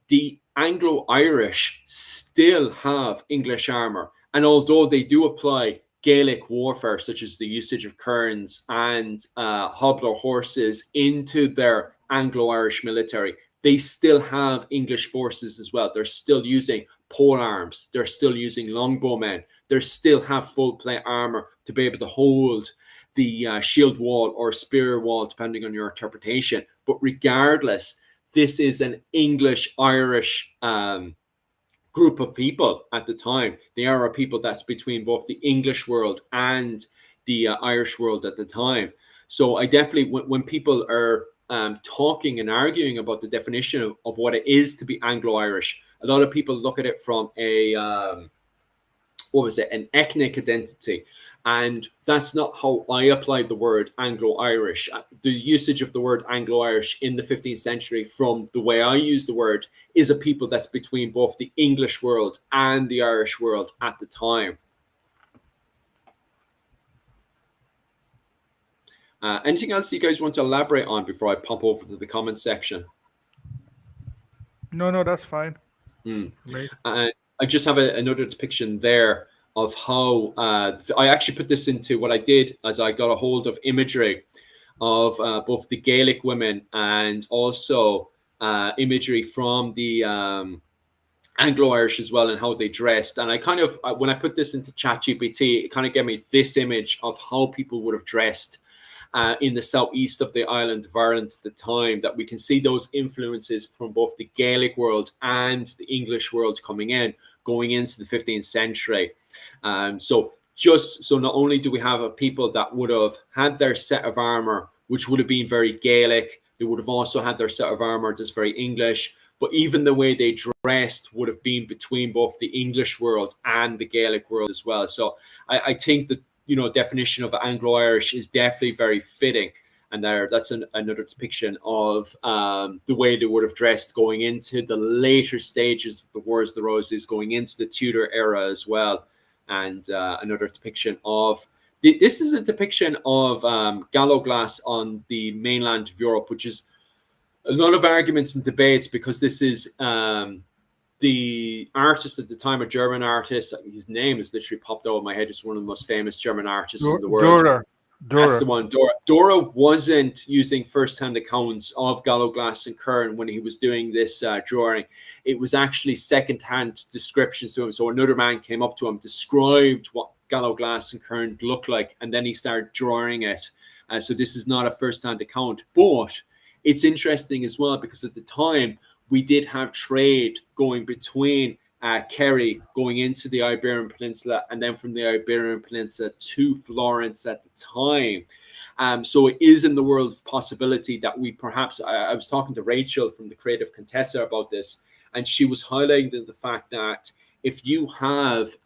S2: the Anglo-Irish still have English armor. And although they do apply Gaelic warfare, such as the usage of kerns and hobler horses into their Anglo-Irish military, they still have English forces as well. They're still using pole arms. They're still using longbowmen. They still have full plate armor to be able to hold the shield wall or spear wall, depending on your interpretation. But regardless, this is an English-Irish group of people at the time. They are a people that's between both the English world and the Irish world at the time. So I definitely, when people are talking and arguing about the definition of what it is to be Anglo-Irish, a lot of people look at it from an ethnic identity. And that's not how I applied the word Anglo-Irish. The usage of the word Anglo-Irish in the 15th century, from the way I use the word, is a people that's between both the English world and the Irish world at the time. Anything else you guys want to elaborate on before I pop over to the comment section?
S1: No, that's fine.
S2: I just have another depiction there of how I actually put this into what I did as I got a hold of imagery of both the Gaelic women and also imagery from the Anglo-Irish as well, and how they dressed. And I kind of, when I put this into ChatGPT, it kind of gave me this image of how people would have dressed in the southeast of the island of Ireland at the time, that we can see those influences from both the Gaelic world and the English world going into the 15th century. So not only do we have a people that would have had their set of armor, which would have been very Gaelic, they would have also had their set of armor that's very English, but even the way they dressed would have been between both the English world and the Gaelic world as well. So I think that, definition of Anglo-Irish is definitely very fitting. And that's another depiction of the way they would have dressed going into the later stages of the Wars of the Roses, going into the Tudor era as well. And another depiction of, this is a depiction of Gallowglass on the mainland of Europe, which is a lot of arguments and debates, because this is the artist at the time, a German artist. His name is literally popped out of my head. It's one of the most famous German artists in the world.
S1: Dürer.
S2: That's the one. Dürer wasn't using first-hand accounts of Gallowglass and Kern when he was doing this drawing. It was actually second-hand descriptions to him. So another man came up to him, described what Gallowglass and Kern looked like, and then he started drawing it. So this is not a first-hand account. But it's interesting as well, because at the time, we did have trade going between Kerry going into the Iberian Peninsula, and then from the Iberian Peninsula to Florence at the time. So it is in the world of possibility that we perhaps, I was talking to Rachel from the Creative Contessa about this, and she was highlighting the fact that if you have,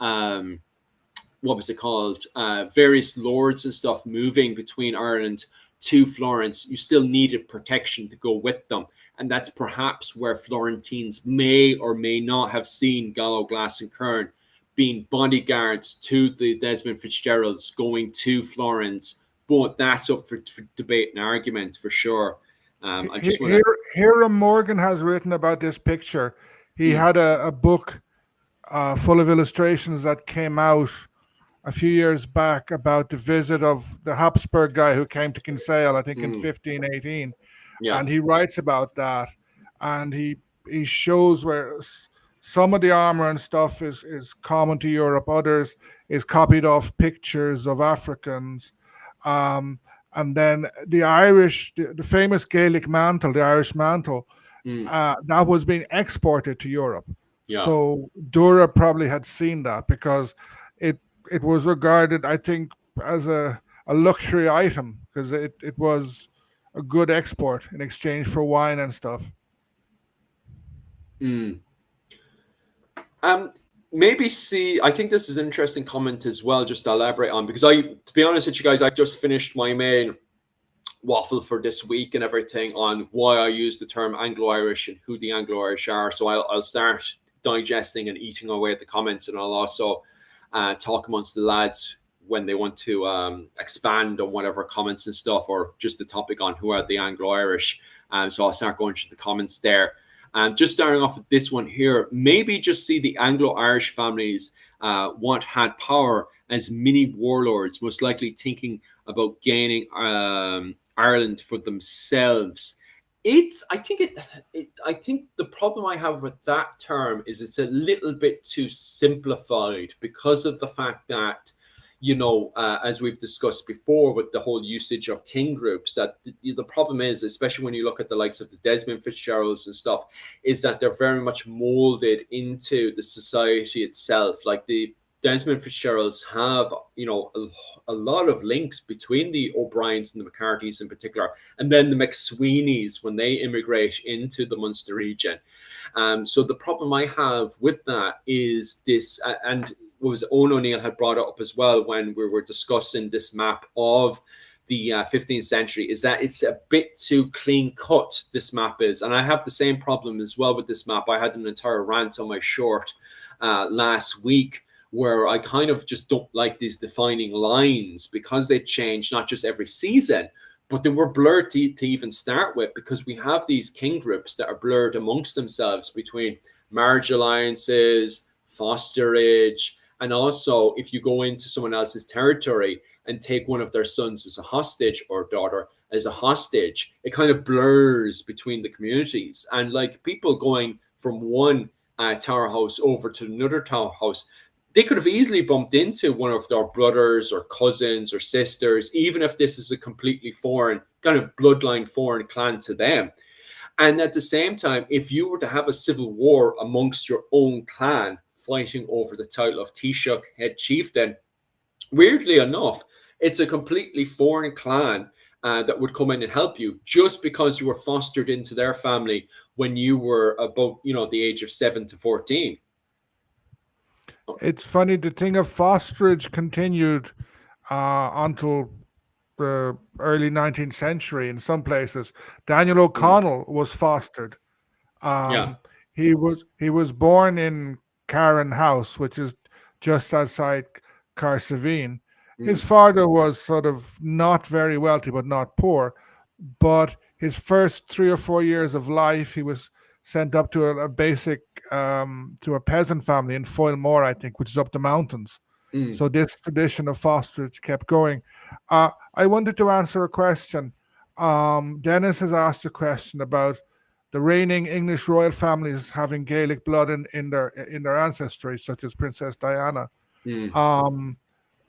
S2: various lords and stuff moving between Ireland to Florence, you still needed protection to go with them. And that's perhaps where Florentines may or may not have seen Gallowglass and Kern being bodyguards to the Desmond Fitzgeralds going to Florence. But that's up for debate and argument for sure.
S1: Hiram Morgan has written about this picture. He had a book full of illustrations that came out a few years back about the visit of the Habsburg guy who came to Kinsale, I think in 1518,
S2: Yeah.
S1: and he writes about that, and he shows where some of the armor and stuff is common to Europe, others is copied off pictures of Africans, um, and then the Irish, the famous Gaelic mantle, the Irish mantle, that was being exported to Europe.
S2: Yeah.
S1: So Dura probably had seen that because it it was regarded, I think, as a luxury item because it was a good export in exchange for wine and stuff.
S2: Mm. Um, Maybe see. I think this is an interesting comment as well, just to elaborate on, because to be honest with you guys, I just finished my main waffle for this week and everything on why I use the term Anglo-Irish and who the Anglo-Irish are. So I'll start digesting and eating away at the comments, and I'll also talk amongst the lads when they want to expand on whatever comments and stuff, or just the topic on who are the Anglo-Irish. So I'll start going through the comments there. Just starting off with this one here, maybe just see the Anglo-Irish families what had power as mini warlords, most likely thinking about gaining Ireland for themselves. I think the problem I have with that term is it's a little bit too simplified because of the fact that, as we've discussed before with the whole usage of king groups, that the problem is, especially when you look at the likes of the Desmond Fitzgeralds and stuff, is that they're very much molded into the society itself. Like the Desmond Fitzgeralds have, a lot of links between the O'Briens and the McCartys in particular, and then the McSweeneys when they immigrate into the Munster region. So the problem I have with that is this, and what was it, Owen O'Neill had brought it up as well when we were discussing this map of the 15th century, is that it's a bit too clean cut, this map is. And I have the same problem as well with this map. I had an entire rant on my short last week where I kind of just don't like these defining lines because they change not just every season, but they were blurred to even start with, because we have these king groups that are blurred amongst themselves between marriage alliances, fosterage, and also if you go into someone else's territory and take one of their sons as a hostage or daughter as a hostage, it kind of blurs between the communities. And like people going from one tower house over to another tower house, they could have easily bumped into one of their brothers or cousins or sisters, even if this is a completely foreign, kind of bloodline foreign clan to them. And at the same time, if you were to have a civil war amongst your own clan fighting over the title of Taoiseach, head chieftain, weirdly enough, it's a completely foreign clan that would come in and help you just because you were fostered into their family when you were about, the age of 7 to 14.
S1: It's funny, the thing of fosterage continued until the early 19th century in some places. Daniel O'Connell was fostered.
S2: Yeah.
S1: He was born in Carron House, which is just outside Carsavine. His father was sort of not very wealthy, but not poor. But his first 3 or 4 years of life, he was sent up to a basic to a peasant family in Foilmore, I think, which is up the mountains. So this tradition of fosterage kept going. I wanted to answer a question. Dennis has asked a question about the reigning English royal families having Gaelic blood in their ancestry, such as Princess Diana.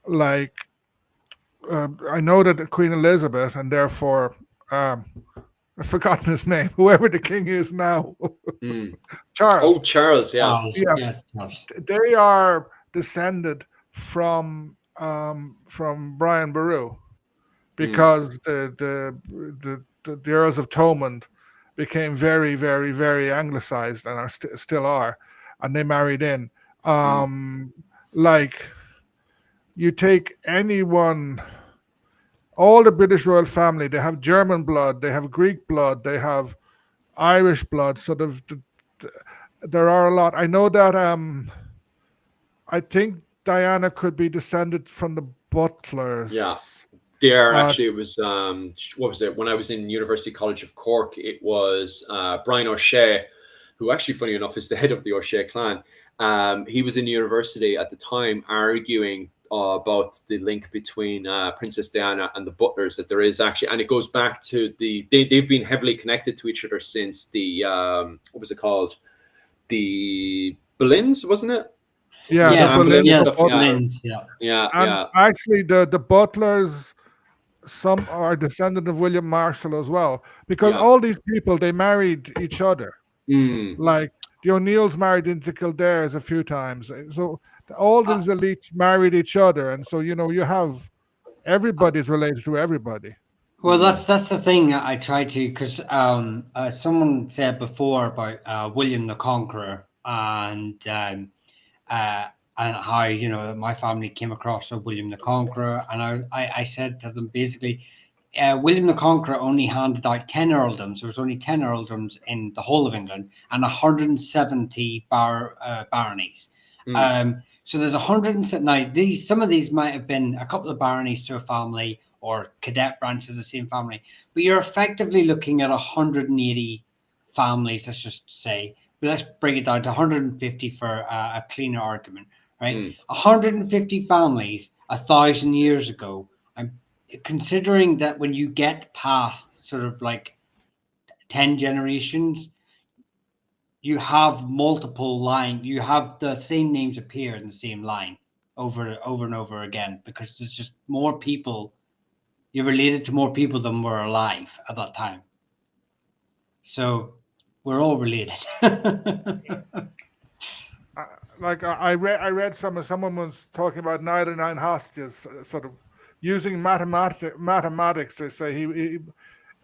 S1: Like I know that Queen Elizabeth, and therefore I've forgotten his name. Whoever the king is now, Charles.
S2: Oh, Charles, yeah.
S1: Yeah. They are descended from Brian Boru, because the Earls of Thomond became very, very, very anglicized and are still are, and they married in. Like you take anyone, all the British royal family, they have German blood, they have Greek blood, they have Irish blood. Sort of, there are a lot. I know that. I think Diana could be descended from the Butlers.
S2: Yeah. There actually, it was what was it? When I was in University College of Cork, it was Brian O'Shea, who actually, funny enough, is the head of the O'Shea clan. He was in university at the time arguing about the link between Princess Diana and the Butlers, that there is actually, and it goes back to they've been heavily connected to each other since the what was it called, the Boleyns, wasn't it? It
S1: Yeah,
S2: was
S1: the
S3: Yes,
S1: Boleyn,
S2: Boleyn
S3: yes,
S1: the
S2: stuff. Yeah,
S1: Butlers,
S3: Lynn's, yeah.
S2: yeah,
S1: and
S2: yeah,
S1: actually the Butlers, some are descendant of William Marshall as well, because
S2: yeah.
S1: all these people they married each other.
S2: Mm.
S1: Like the O'Neills married into Kildares a few times, so all
S3: Uh,
S1: these elites married each other, and so you have everybody's related to everybody.
S3: well, that's the thing I try to, because someone said before about William the Conqueror uh, and how my family came across William the Conqueror, and I said to them basically, William the Conqueror only handed out 10 earldoms. There was only 10 earldoms in the whole of England and 170 baronies.
S2: Mm.
S3: So there's 100. Now some of these might have been a couple of baronies to a family or cadet branches of the same family, but you're effectively looking at 180 families. Let's just say, but let's break it down to 150 for a cleaner argument, right?
S2: Mm.
S3: 150 families 1,000 years ago. And considering that when you get past sort of like 10 generations, you have multiple line, you have the same names appear in the same line over and over again, because there's just more people. You're related to more people than were alive at that time, so we're all related.
S1: Uh, like I read someone was talking about 99 hostages, sort of using mathematics to say he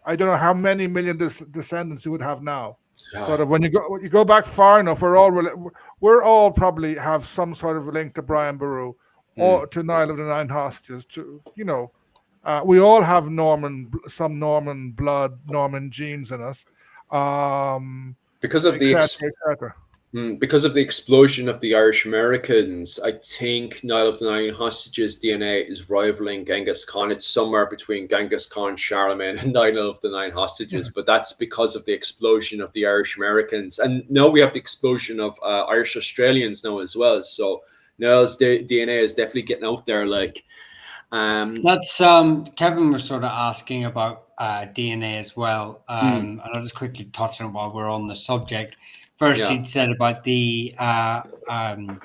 S1: I don't know how many million descendants he would have now.
S2: Yeah.
S1: Sort of when you go back far enough, we're all probably have some sort of link to Brian Boru
S2: Mm.
S1: or to Nile of the Nine Hostages. We all have some Norman blood, Norman genes in us,
S2: Because of the
S1: etc., etc.
S2: because of the explosion of the Irish Americans, I think Nile of the Nine Hostages DNA is rivaling Genghis Khan. It's somewhere between Genghis Khan, Charlemagne, and Nile of the Nine Hostages. But that's because of the explosion of the Irish Americans, and now we have the explosion of Irish Australians now as well. So Nile's DNA is definitely getting out there. Like,
S3: That's Kevin was sort of asking about DNA as well,
S2: mm,
S3: and I'll just quickly touch on while we're on the subject. First,
S2: yeah,
S3: he'd said about the I can't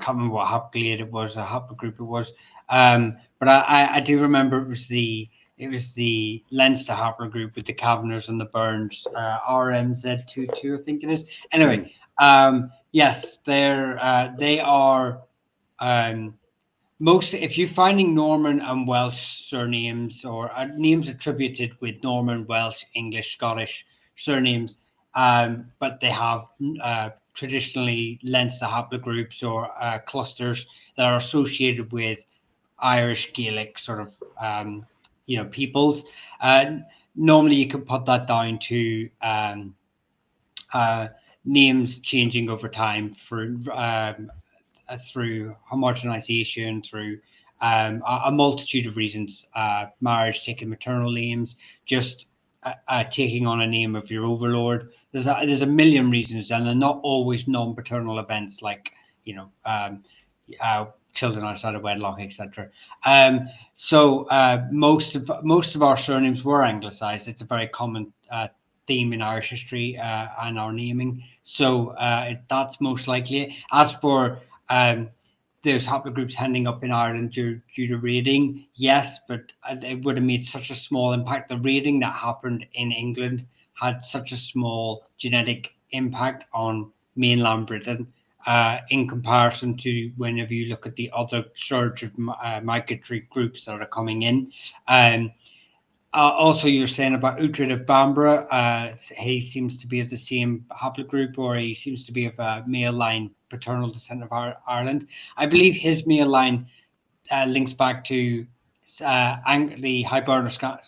S3: remember what haplogroup it was, a haplogroup it was, but I do remember it was the Leinster haplogroup with the Kavanaghs and the Burns, RMZ22, I think it is. Anyway,
S2: mm,
S3: yes, they are. Most, if you're finding Norman and Welsh surnames or names attributed with Norman, Welsh, English, Scottish surnames, but they have traditionally Leinster haplogroups or clusters that are associated with Irish Gaelic sort of peoples. Uh, Normally, you could put that down to uh, names changing over time through homogenization, through a multitude of reasons, marriage, taking maternal names, just taking on a name of your overlord. There's a million reasons, and they're not always non-paternal events like children outside of wedlock, etc. So most of our surnames were anglicized. It's a very common theme in Irish history and our naming. So that's most likely. As for those haplogroups ending up in Ireland due to raiding, yes, but it would have made such a small impact. The raiding that happened in England had such a small genetic impact on mainland Britain in comparison to whenever you look at the other surge of migratory groups that are coming in. Also, you're saying about Uhtred of Bamborough. He seems to be of the same haplogroup, or he seems to be of a male line paternal descent of Ireland. I believe his male line links back to the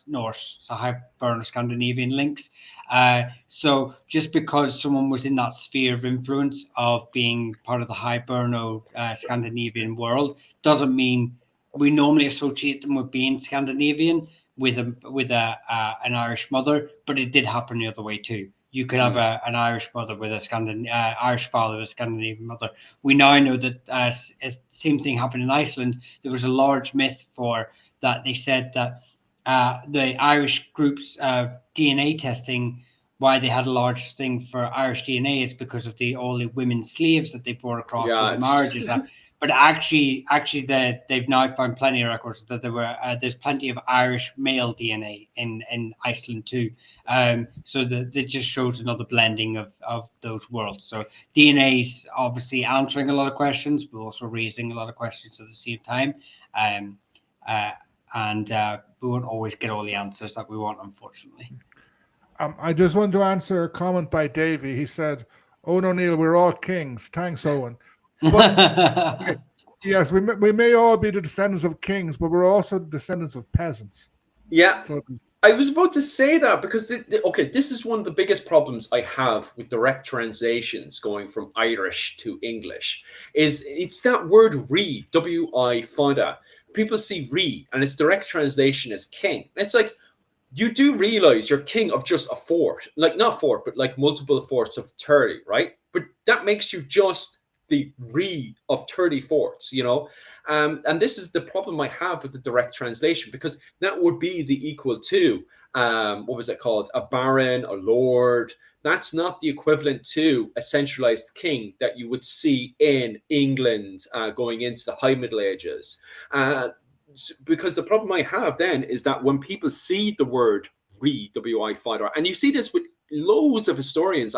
S3: Norse, the Hiberno-Scandinavian links. So just because someone was in that sphere of influence of being part of the Hiberno-Scandinavian world doesn't mean we normally associate them with being Scandinavian with an Irish mother, but it did happen the other way too. you could have an Irish mother with a Irish father with a Scandinavian mother. We now know that same thing happened in Iceland. There was a large myth for that. They said that the Irish group's DNA testing, why they had a large thing for Irish DNA, is because of all the women slaves that they brought across
S2: Yeah,
S3: with the marriages. But actually, they've now found plenty of records that there's plenty of Irish male DNA in Iceland too. So that just shows another blending of those worlds. So DNA is obviously answering a lot of questions, but also raising a lot of questions at the same time. And we won't always get all the answers that we want, unfortunately.
S1: I just want to answer a comment by Davey. He said, "Owen O'Neill, we're all kings." Thanks, Owen. But yes, we may all be the descendants of kings, but we're also the descendants of peasants.
S2: Yeah.
S1: So,
S2: I was about to say that because, okay, this is one of the biggest problems I have with direct translations going from Irish to English. It's that word "ri," W-I fada. People see "ri" and its direct translation is king. It's like, you do realize you're king of just a fort, like not fort, but like multiple forts of 30, right? But that makes you just the "ri" of 30 forts, and this is the problem I have with the direct translation, because that would be the equal to what was it called, a baron, a lord. That's not the equivalent to a centralized king that you would see in England going into the High Middle Ages. Because the problem I have then is that when people see the word "ri," W-I fighter, and you see this with loads of historians,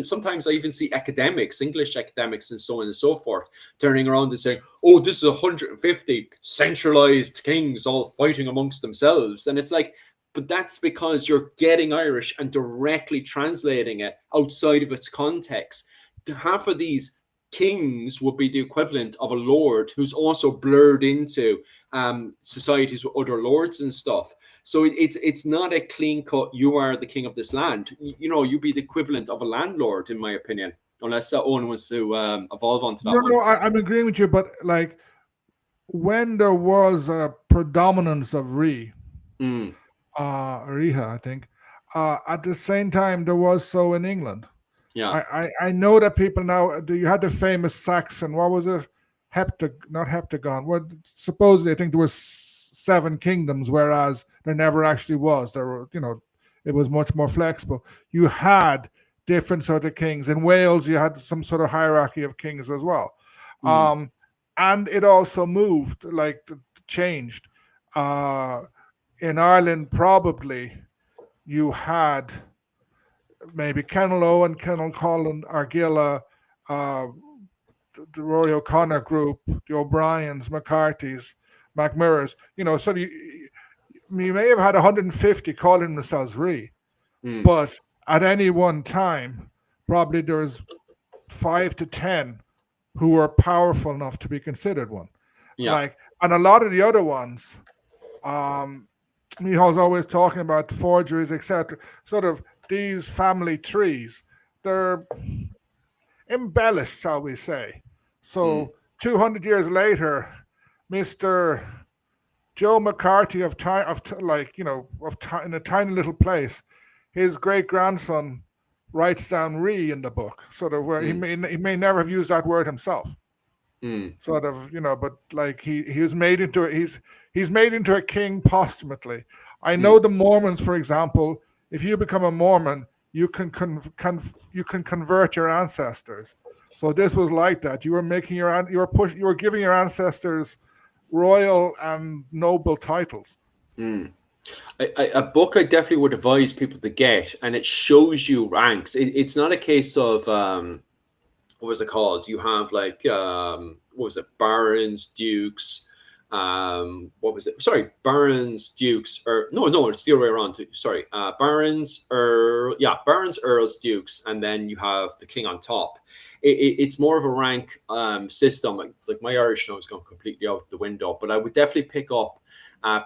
S2: sometimes I even see academics, English academics and so on and so forth, turning around and saying, "Oh, this is 150 centralized kings all fighting amongst themselves." And it's like, but that's because you're getting Irish and directly translating it outside of its context. Half of these kings would be the equivalent of a lord who's also blurred into societies with other lords and stuff. So it's not a clean cut, you are the king of this land. You'd be the equivalent of a landlord, in my opinion, unless Owen wants to evolve onto that one.
S1: No, I'm agreeing with you, but like when there was a predominance of Riha, I think, at the same time there was so in England.
S2: Yeah.
S1: I know that people now. You had the famous Saxon. What was it? Not heptagon. Well, supposedly I think there was 7 kingdoms, whereas there never actually was. There were, it was much more flexible. You had different sort of kings. In Wales, you had some sort of hierarchy of kings as well, and it also moved, like changed. In Ireland, probably you had maybe Kennel Owen, Kennel Colin, Argilla, the Rory O'Connor group, the O'Briens, McCarthy's, McMurray's. So you may have had 150 calling themselves Ri, but at any one time, probably there's 5 to 10 who were powerful enough to be considered one.
S2: Yeah.
S1: And a lot of the other ones, Mihal's always talking about forgeries, etc. Sort of these family trees, they're embellished, shall we say. So 200 years later, Mr. Joe McCarthy in a tiny little place, his great grandson writes down "ri" in the book, sort of where he may never have used that word himself. Sort of, but like he was made into he's made into a king posthumously. I know the Mormons, for example. If you become a Mormon, you can convert your ancestors. So this was like that. You were giving your ancestors royal and noble titles.
S2: A book I definitely would advise people to get, and it shows you ranks. It's not a case of what was it called? You have like what was it? Barons, dukes. What was it? Sorry, barons, dukes, or no, it's the other way around. Sorry, barons, barons, earls, dukes, and then you have the king on top. It's more of a rank system. Like my Irish now has gone completely out the window, but I would definitely pick up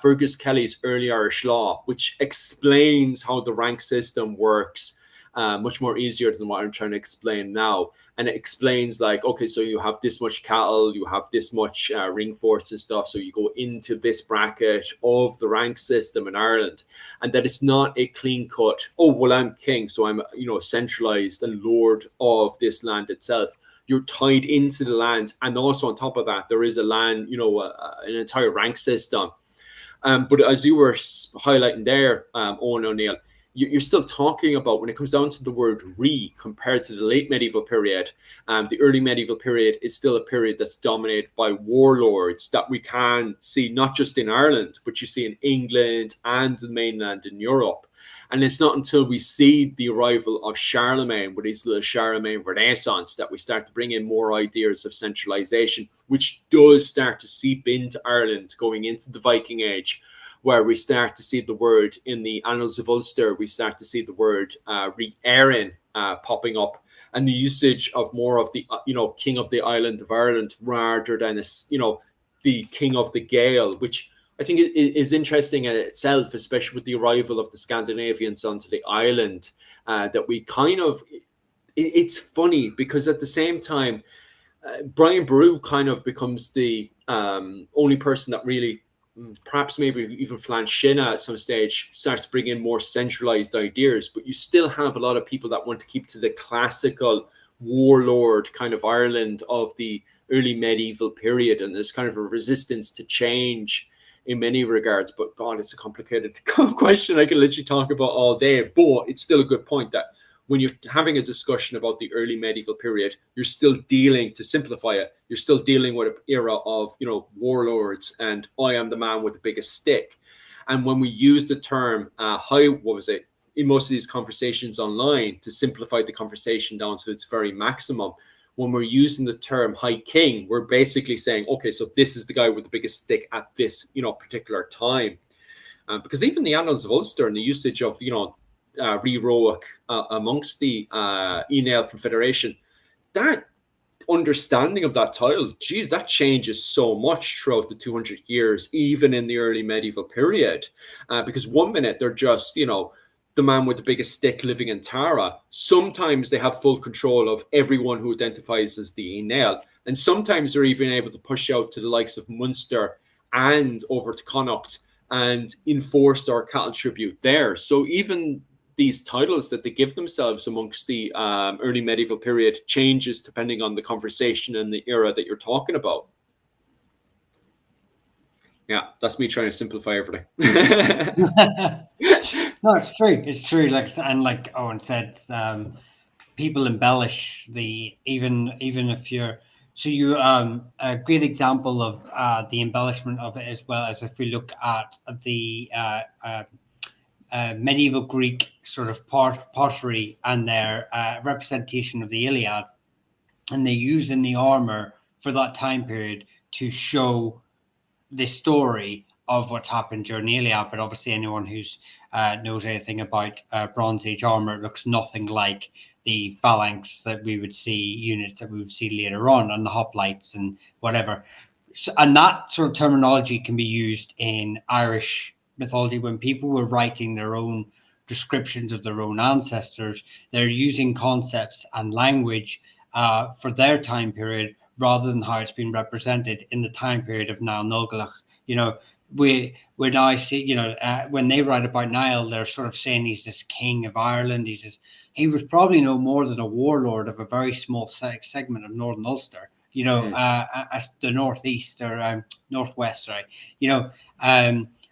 S2: Fergus Kelly's Early Irish Law, which explains how the rank system works. much more easier than what I'm trying to explain now. And it explains like, okay, so you have this much cattle, you have this much ring forts and stuff. So you go into this bracket of the rank system in Ireland, and that it's not a clean cut, oh, well, I'm king, so I'm, centralized and lord of this land itself. You're tied into the land. And also on top of that, there is a land, an entire rank system. But as you were highlighting there, Owen O'Neill, you're still talking about, when it comes down to the word re compared to the late medieval period, the early medieval period is still a period that's dominated by warlords that we can see not just in Ireland, but you see in England and the mainland in Europe. And it's not until we see the arrival of Charlemagne with his little Charlemagne Renaissance that we start to bring in more ideas of centralization, which does start to seep into Ireland going into the Viking Age, where we start to see the word in the Annals of Ulster, we start to see the word re-Éireann popping up, and the usage of more of the, king of the island of Ireland rather than, the king of the Gael, which I think it is interesting in itself, especially with the arrival of the Scandinavians onto the island, that we kind of, it's funny because at the same time, Brian Boru kind of becomes the only person that really, perhaps maybe even Flann Sinna at some stage, starts to bring in more centralized ideas, but you still have a lot of people that want to keep to the classical warlord kind of Ireland of the early medieval period, and there's kind of a resistance to change in many regards. But God, it's a complicated question I can literally talk about all day, but it's still a good point that when you're having a discussion about the early medieval period, you're still dealing, to simplify it, you're still dealing with an era of, warlords and I am the man with the biggest stick. And when we use the term in most of these conversations online, to simplify the conversation down to its very maximum, when we're using the term High King, we're basically saying, okay, so this is the guy with the biggest stick at this, particular time. Because even the Annals of Ulster and the usage of, Re-Roic amongst the Enail Confederation, that understanding of that title, geez, that changes so much throughout the 200 years, even in the early medieval period. Because one minute they're just, the man with the biggest stick living in Tara. Sometimes they have full control of everyone who identifies as the Enail. And sometimes they're even able to push out to the likes of Munster and over to Connacht and enforce their cattle tribute there. So even these titles that they give themselves amongst the early medieval period changes depending on the conversation and the era that you're talking about. Yeah, that's me trying to simplify everything.
S3: No, it's true. It's true. Like Owen said, people embellish even if you're. So you a great example of the embellishment of it, as well as if we look at the medieval Greek sort of pottery and their representation of the Iliad, and they use in the armor for that time period to show the story of what's happened during the Iliad. But obviously anyone who's knows anything about Bronze Age armor, it looks nothing like the phalanx that we would see, units that we would see later on, and the hoplites and whatever. So, and that sort of terminology can be used in Irish mythology. When people were writing their own descriptions of their own ancestors, they're using concepts and language for their time period rather than how it's been represented in the time period of Niall Nogalach. We now see, when they write about Niall, they're sort of saying he's this king of Ireland. He was probably no more than a warlord of a very small segment of Northern Ulster, as the northeast or northwest, sorry,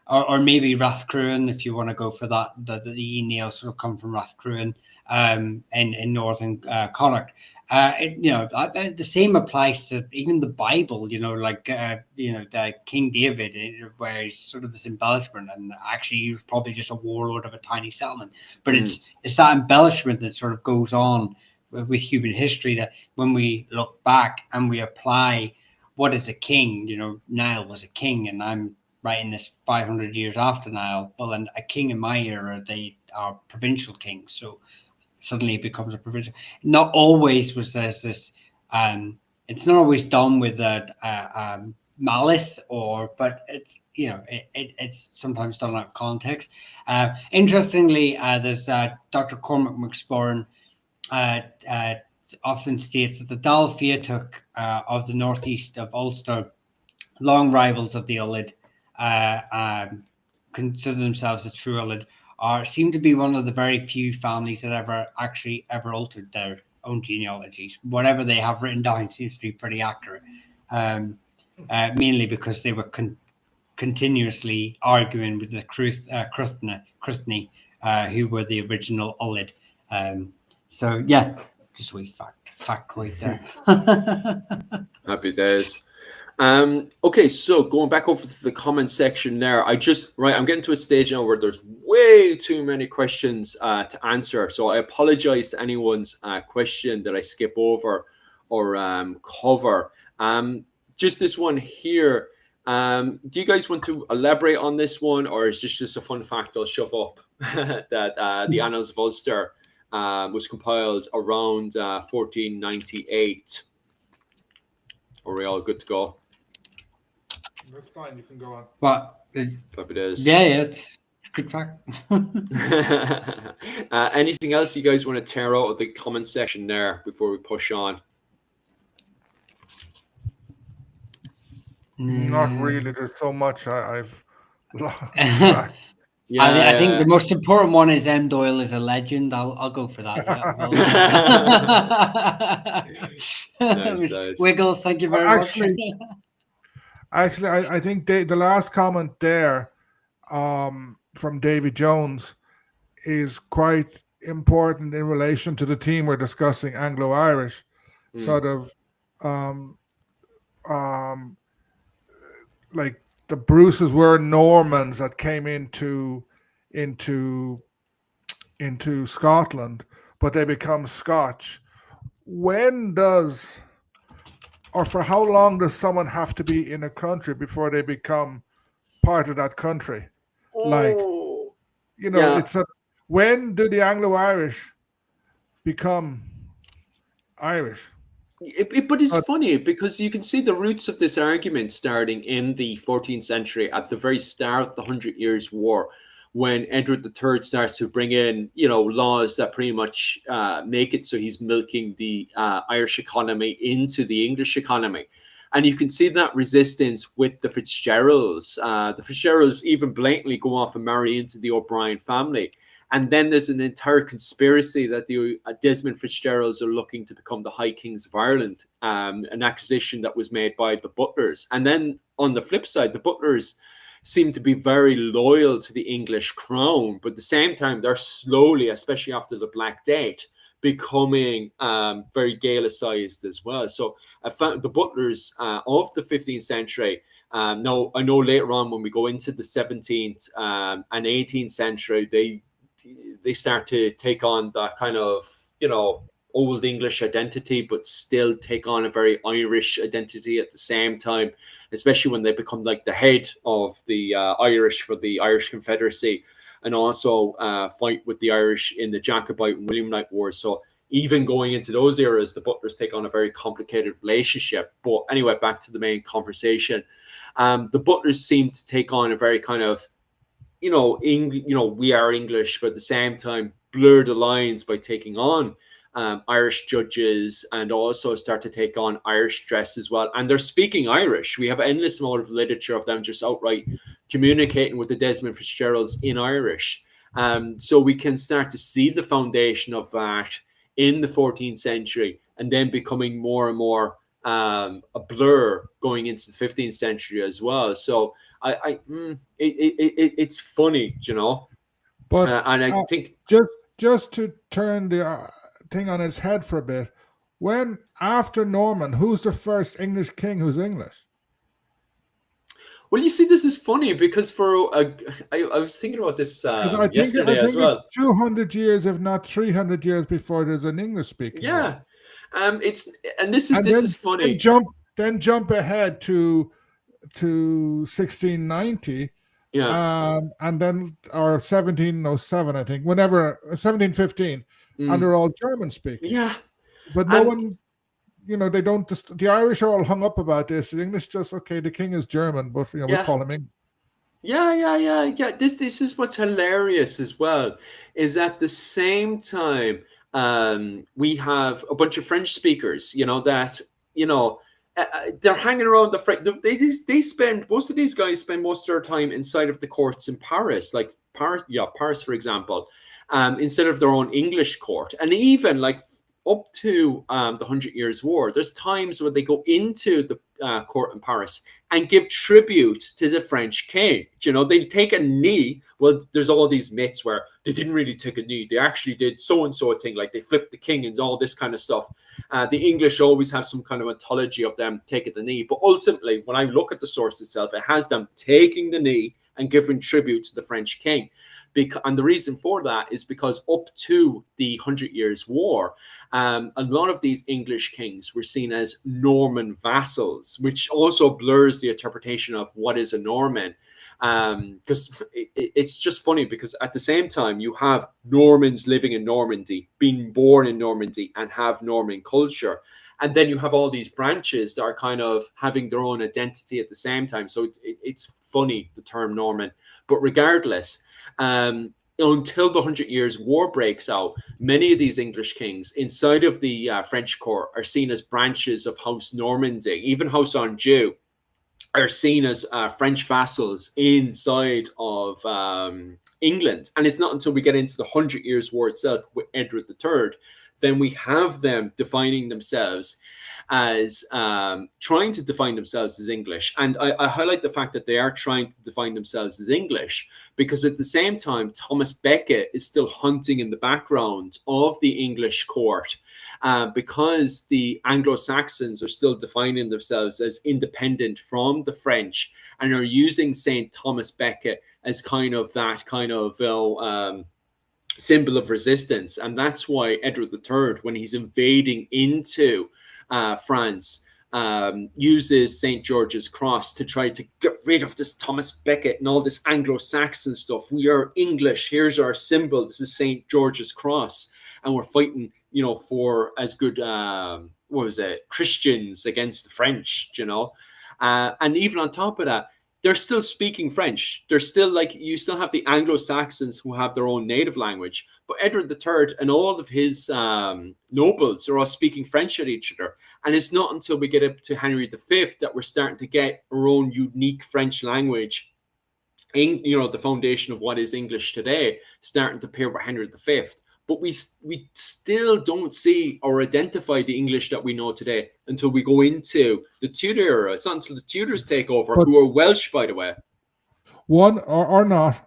S3: or maybe Rathcruin, if you want to go for that. The Enail sort of come from Rathcruin in northern Connacht. The same applies to even the Bible. The King David, where he's sort of this embellishment, and actually he was probably just a warlord of a tiny settlement. But it's that embellishment that sort of goes on with human history, that when we look back and we apply what is a king, Niall was a king, and I'm writing this 500 years after Niall. Well, and a king in my era, they are provincial kings. So suddenly it becomes a provincial. Not always was there's this. It's not always done with malice, or but it's it's sometimes done out of context. Interestingly, there's Dr. Cormac McSporran uh, uh, often states that the Dal Fiatach of the northeast of Ulster, long rivals of the Ullid, uh, um, consider themselves a true Ullid, are seem to be one of the very few families that ever altered their own genealogies. Whatever they have written down seems to be pretty accurate, mainly because they were continuously arguing with the Cruthney, who were the original Ullid. So yeah, just a wee factoid there.
S2: Happy days. Okay, so going back over to the comment section there, I'm getting to a stage now where there's way too many questions to answer. So I apologize to anyone's question that I skip over or cover. Just this one here. Do you guys want to elaborate on this one, or is this just a fun fact I'll shove up that the Annals of Ulster was compiled around 1498? Are we all good to go?
S1: That's fine. You can go on.
S3: But
S2: Hope it is.
S3: yeah, it's good fact.
S2: Anything else you guys want to tear out of the comment section there before we push on?
S1: Not really. There's so much I've lost track.
S2: Yeah,
S3: I think the most important one is M. Doyle is a legend. I'll go for that. Yeah.
S2: Nice.
S3: Wiggles, thank you very much.
S1: Actually, I think the last comment there from Davy Jones is quite important in relation to the theme we're discussing, Anglo-Irish, sort of like the Bruces were Normans that came into Scotland, but they become Scotch. When does, or for how long does someone have to be in a country before they become part of that country? Like, it's when do the Anglo-Irish become Irish?
S2: But it's funny because you can see the roots of this argument starting in the 14th century at the very start of the 100 Years' War, when Edward III starts to bring in, laws that pretty much make it so he's milking the Irish economy into the English economy. And you can see that resistance with the Fitzgeralds. The Fitzgeralds even blatantly go off and marry into the O'Brien family. And then there's an entire conspiracy that the Desmond Fitzgeralds are looking to become the High Kings of Ireland, an accusation that was made by the Butlers. And then on the flip side, the Butlers seem to be very loyal to the English crown, but at the same time, they're slowly, especially after the Black Death, becoming very Gaelicized as well. So I found the Butlers of the 15th century. Now, I know later on when we go into the 17th and 18th century, they start to take on that kind of, old English identity, but still take on a very Irish identity at the same time, especially when they become like the head of the Irish for the Irish Confederacy, and also fight with the Irish in the Jacobite and Williamite Wars. So even going into those eras, the Butlers take on a very complicated relationship. But anyway, back to the main conversation. The Butlers seem to take on a very kind of, we are English, but at the same time blur the lines by taking on Irish judges, and also start to take on Irish dress as well. And they're speaking Irish. We have an endless amount of literature of them just outright communicating with the Desmond Fitzgeralds in Irish. So we can start to see the foundation of that in the 14th century, and then becoming more and more a blur going into the 15th century as well. So it's funny,
S1: But
S2: and I think
S1: just to turn the thing on its head for a bit, when after Norman, who's the first English king who's English?
S2: Well, you see, this is funny because I was thinking about this yesterday as well.
S1: It's 200 years, if not 300 years, before there's an English speaking.
S2: Yeah, this is funny.
S1: Then jump ahead to 1690.
S2: Yeah,
S1: and then or 1707, I think, whenever 1715, and they're all German speaking.
S2: Yeah,
S1: but no one they don't just, the Irish are all hung up about this. The English just, okay, the king is German, but we
S2: Yeah.
S1: call him English.
S2: Yeah. This is what's hilarious as well, is at the same time, we have a bunch of French speakers, that they're hanging around the French. They spend, most of these guys spend most of their time inside of the courts in Paris, like Paris, for example, instead of their own English court, and even like up to the 100 Years' War, there's times where they go into the court in Paris and give tribute to the French king. They take a knee. Well, there's all these myths where they didn't really take a knee. They actually did so and so a thing, like they flipped the king and all this kind of stuff. The English always have some kind of mythology of them taking the knee. But ultimately, when I look at the source itself, it has them taking the knee and giving tribute to the French king. And the reason for that is because up to the 100 Years' War, a lot of these English kings were seen as Norman vassals, which also blurs the interpretation of what is a Norman. Because it's just funny, because at the same time, you have Normans living in Normandy, being born in Normandy, and have Norman culture. And then you have all these branches that are kind of having their own identity at the same time. So it's funny, the term Norman. But regardless, until the 100 Years' War breaks out, many of these English kings inside of the French court are seen as branches of House Normandy. Even House Anjou are seen as French vassals inside of England. And it's not until we get into the 100 Years' War itself with Edward III, then we have them defining themselves as trying to define themselves as English. And I highlight the fact that they are trying to define themselves as English, because at the same time, Thomas Becket is still hunting in the background of the English court, because the Anglo-Saxons are still defining themselves as independent from the French, and are using St. Thomas Becket as kind of that kind of symbol of resistance. And that's why Edward III, when he's invading into France, uses St. George's Cross to try to get rid of this Thomas Becket and all this Anglo-Saxon stuff. We are English. Here's our symbol. This is St. George's Cross. And we're fighting, for as good, Christians against the French, and even on top of that, they're still speaking French. They're still you still have the Anglo-Saxons who have their own native language, but Edward III and all of his nobles are all speaking French at each other. And it's not until we get up to Henry V that we're starting to get our own unique French language, in the foundation of what is English today, starting to appear with Henry V. But we still don't see or identify the English that we know today until we go into the Tudor era. It's not until the Tudors take over, who are Welsh, by the way.
S1: One or not.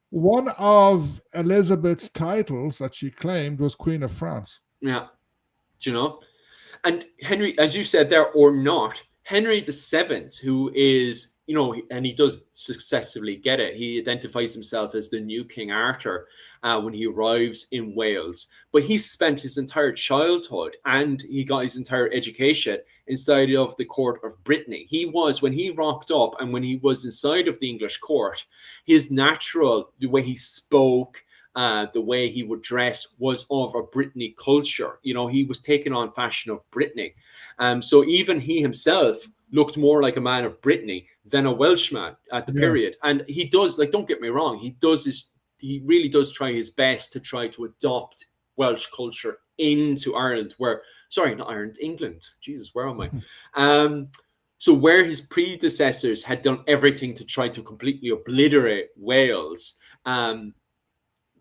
S1: One of Elizabeth's titles that she claimed was Queen of France.
S2: Yeah. And Henry, as you said there, or not, Henry VII, who is, and he does successfully get it. He identifies himself as the new King Arthur when he arrives in Wales. But he spent his entire childhood and he got his entire education inside of the court of Brittany. When he rocked up and when he was inside of the English court, his the way he spoke, the way he would dress was of a Brittany culture. He was taking on fashion of Brittany. So even he himself looked more like a man of Brittany than a Welshman at the period. And he does, don't get me wrong, he really does try his best to try to adopt Welsh culture into Ireland, England. Jesus, where am I? So where his predecessors had done everything to try to completely obliterate Wales,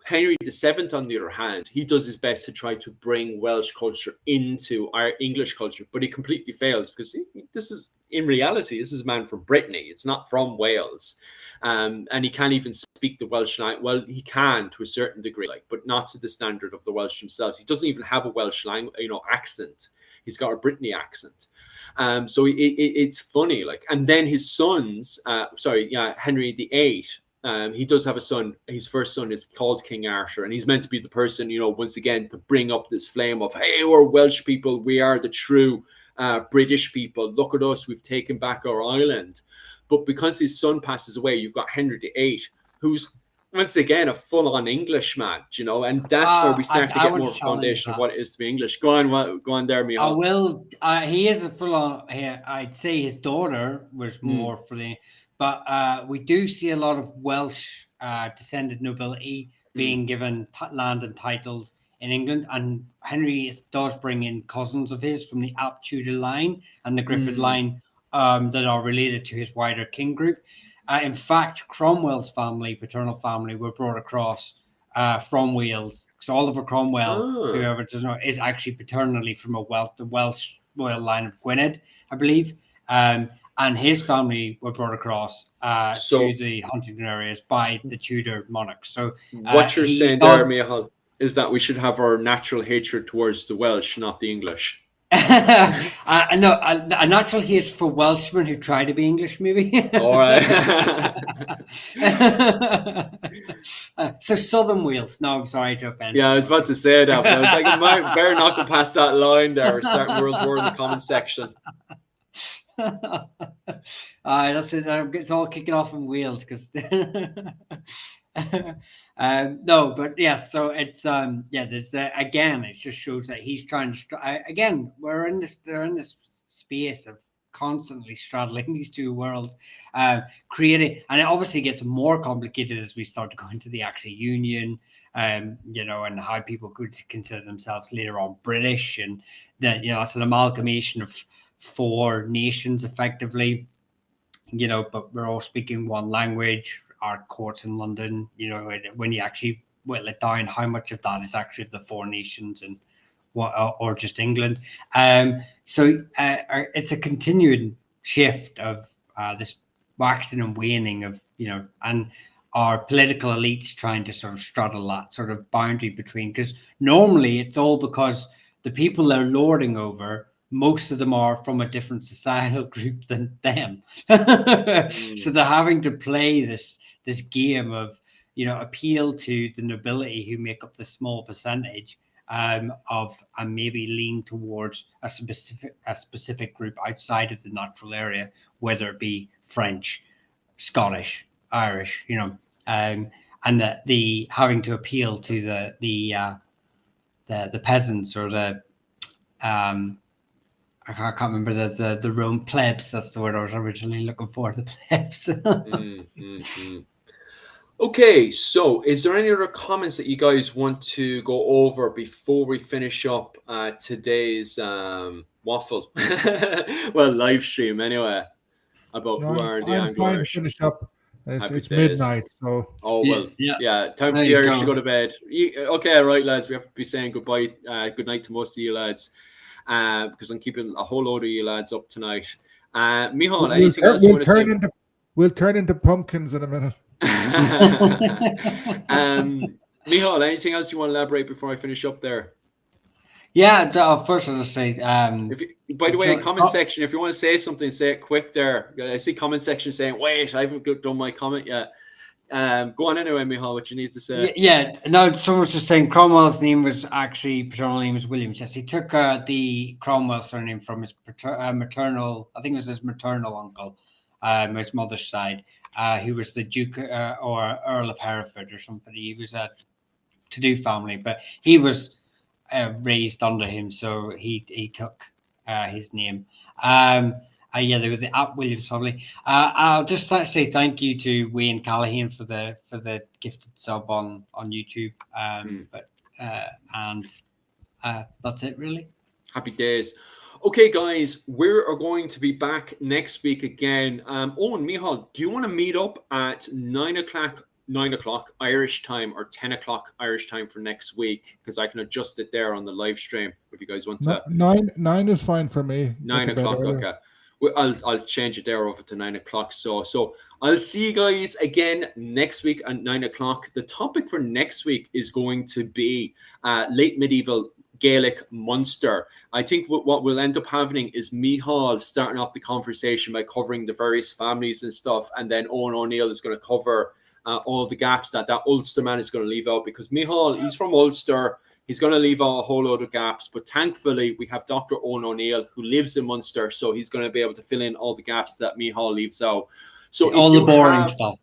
S2: Henry VII, on the other hand, he does his best to try to bring Welsh culture into our English culture, but he completely fails, because in reality, this is a man from Brittany. It's not from Wales. And he can't even speak the Welsh language. Well, he can to a certain degree, but not to the standard of the Welsh themselves. He doesn't even have a Welsh language, accent. He's got a Brittany accent. So it's funny, and then his sons, Henry VIII, he does have a son. His first son is called King Arthur, and he's meant to be the person, once again, to bring up this flame of, hey, we're Welsh people. We are the true British people. Look at us. We've taken back our island. But because his son passes away, you've got Henry VIII, who's once again a full-on Englishman, you know, and that's where we start to
S3: I
S2: get
S3: want
S2: more
S3: to
S2: of a
S3: challenge
S2: foundation of
S3: that.
S2: what it is to be English. Go on there,
S3: I
S2: Michal.
S3: will. He is a full on. I'd say his daughter was
S2: Mm,
S3: more for the, but we do see a lot of Welsh descended nobility
S2: mm,
S3: being given land and titles in England, and Henry does bring in cousins of his from the Ap Tudor line and the Griffith
S2: mm.
S3: line that are related to his wider king group. In fact, Cromwell's family, paternal family, were brought across from Wales. So Oliver Cromwell,
S2: Ah,
S3: whoever doesn't know, is actually paternally from the Welsh royal line of Gwynedd, I believe. And his family were brought across to
S2: so
S3: the Huntingdon areas by the Tudor monarchs. So
S2: what you're
S3: he
S2: saying there,
S3: does.
S2: Michal, is that we should have our natural hatred towards the Welsh, not the English.
S3: No, a natural hate for Welshmen who try to be English, maybe.
S2: All right.
S3: So Southern Wales. No, I'm sorry to offend
S2: Yeah, I was
S3: anyone.
S2: about to say that, but I was like, better not go past that line there. We're starting World War in the comment section.
S3: That's it. It's all kicking off in Wales because. No, but yes. So it's yeah. There's again. It just shows that he's trying to. Again, They're in this space of constantly straddling these two worlds, creating, and it obviously gets more complicated as we start to go into the Axis Union. You know, and how people could consider themselves later on British, and that it's an amalgamation of four nations effectively, but we're all speaking one language. Our courts in London, when you actually whittle it down, how much of that is actually the four nations and what, or just England. So it's a continuing shift of this waxing and waning of, and our political elites trying to sort of straddle that sort of boundary between, because normally it's all because the people they're lording over, most of them are from a different societal group than them. So
S2: Mm.
S3: they're having to play this game of, appeal to the nobility who make up the small percentage of, and maybe lean towards a specific group outside of the natural area, whether it be French, Scottish, Irish, and the having to appeal to the peasants or the I can't remember the Rome plebs. That's the word I was originally looking for. The plebs.
S2: Mm, mm, mm. Okay, so is there any other comments that you guys want to go over before we finish up today's waffle? Well, live stream anyway, about
S1: No,
S2: who are the
S1: I'm fine to
S2: Anglo-Irish.
S1: finish up.
S2: Happy
S1: It's
S2: days.
S1: midnight, so
S2: Oh,
S3: Yeah,
S2: well,
S3: yeah.
S2: yeah, time for
S3: There
S2: the
S3: you
S2: Irish to go
S3: go.
S2: to bed. Okay, right, lads, we have to be saying goodbye, good night to most of you lads, because I'm keeping a whole load of you lads up tonight. Michal, anything else you want to say?
S1: we'll turn into pumpkins in a minute.
S2: Michal, anything else you want to elaborate before I finish up there?
S3: Yeah. First, I'll just say,
S2: If you, by the way, comment section, if you want to say something, say it quick there. I see comment section saying, wait, I haven't done my comment yet. Go on anyway, Michal, what you need to say.
S3: Yeah. No, someone was just saying Cromwell's name was actually paternal name was William. Yes, he took the Cromwell surname from his maternal. I think it was his maternal uncle, his mother's side, who was the Duke or Earl of Hereford or something. He was a to-do family, but he was raised under him, so he took his name. Yeah, they were the App Williams family. I'll just say thank you to Wayne Callahan for the gifted sub on YouTube. But and that's it really.
S2: Happy days. Okay, guys, we are going to be back next week again. Owen, Michal, do you want to meet up at 9 o'clock Irish time or 10 o'clock Irish time for next week? Because I can adjust it there on the live stream if you guys want to.
S1: Nine is fine for me.
S2: 9 o'clock, okay. Well, I'll change it there over to 9 o'clock. So I'll see you guys again next week at 9 o'clock. The topic for next week is going to be late medieval Gaelic Munster. I think what we'll end up having is Michal starting off the conversation by covering the various families and stuff, and then Owen O'Neill is going to cover all the gaps that Ulster man is going to leave out, because Michal, he's from Ulster. He's going to leave out a whole load of gaps, but thankfully we have Dr. Owen O'Neill who lives in Munster, so he's going to be able to fill in all the gaps that Michal leaves out. So
S3: all the boring stuff.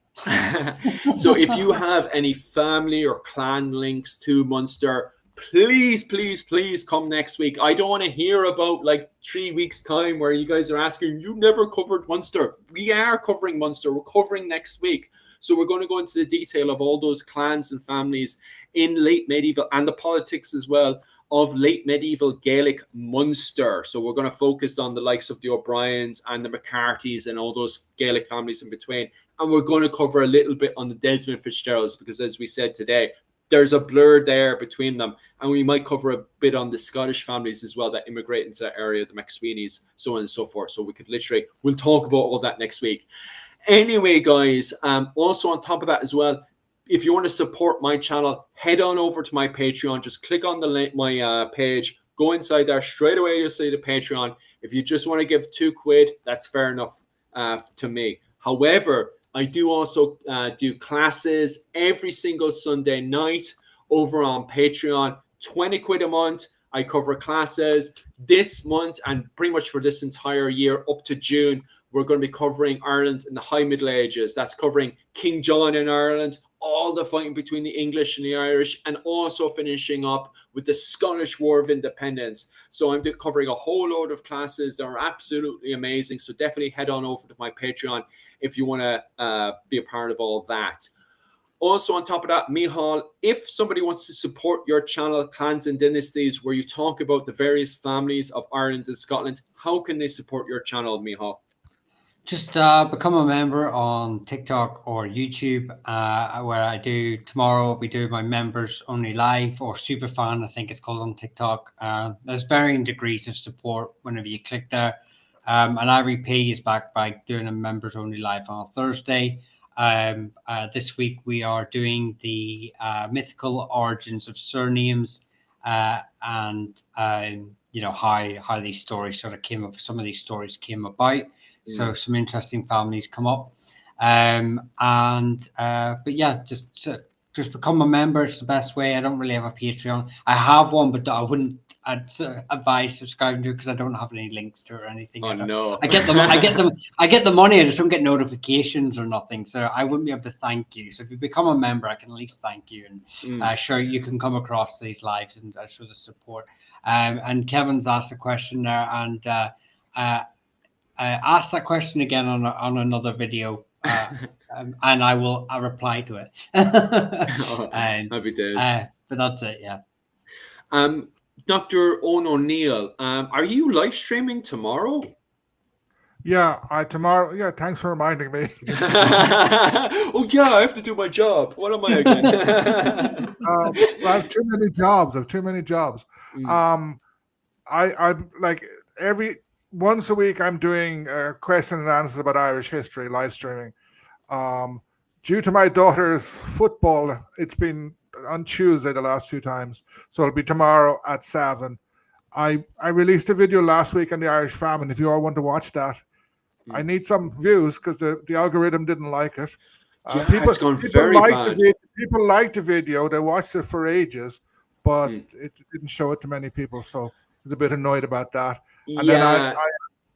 S2: So if you have any family or clan links to Munster, please, please, please come next week. I don't want to hear about like 3 weeks' time where you guys are asking, you never covered Munster. We are covering Munster. We're covering next week. So we're going to go into the detail of all those clans and families in late medieval and the politics as well of late medieval Gaelic Munster. So we're going to focus on the likes of the O'Briens and the McCartys and all those Gaelic families in between. And we're going to cover a little bit on the Desmond Fitzgeralds because, as we said today, there's a blur there between them. And we might cover a bit on the Scottish families as well that immigrate into that area, the McSweeneys, so on and so forth. So we could literally, we'll talk about all that next week. Anyway, guys, also on top of that as well, if you want to support my channel, head on over to my Patreon. Just click on the link, my page, go inside there. Straight away, you'll see the Patreon. If you just want to give £2, that's fair enough to me. However, I do also do classes every single Sunday night over on Patreon. £20 a month. I cover classes this month and pretty much for this entire year up to June. We're going to be covering Ireland in the High Middle Ages. That's covering King John in Ireland, all the fighting between the English and the Irish, and also finishing up with the Scottish War of Independence. So I'm covering a whole load of classes that are absolutely amazing. So definitely head on over to my Patreon if you want to be a part of all that. Also, on top of that, Micheál, if somebody wants to support your channel, Clans and Dynasties, where you talk about the various families of Ireland and Scotland, how can they support your channel, Micheál?
S3: Just become a member on TikTok or YouTube, where I do tomorrow. We do my members only live or super fan, I think it's called on TikTok. There's varying degrees of support whenever you click there. And I repay is back by doing a members only live on Thursday. This week we are doing the mythical origins of surnames and you know how these stories sort of came up. Some of these stories came about. So some interesting families come up, but yeah, just become a member. It's the best way. I don't really have a Patreon. I have one, but I wouldn't advise subscribing to it because I don't have any links to it or anything.
S2: Oh no!
S3: I get them. I get the money. I just don't get notifications or nothing. So I wouldn't be able to thank you. So if you become a member, I can at least thank you and sure you can come across these lives and show the support. And Kevin's asked a question there, and ask that question again on another video, and I'll reply to it.
S2: Happy days.
S3: But that's it, yeah.
S2: Dr. Owen O'Neill, are you live streaming tomorrow?
S1: Yeah, tomorrow. Yeah, thanks for reminding me.
S2: Oh yeah, I have to do my job. What am I again?
S1: I have too many jobs. I like once a week I'm doing questions and answers about Irish history live streaming. Due to my daughter's football, it's been on Tuesday the last few times, so it'll be tomorrow at 7. I released a video last week on the Irish famine. If you all want to watch that, I need some views because the algorithm didn't like it.
S2: It's gone very bad.
S1: People liked the video. They watched it for ages, but it didn't show it to many people, so I was a bit annoyed about that. And then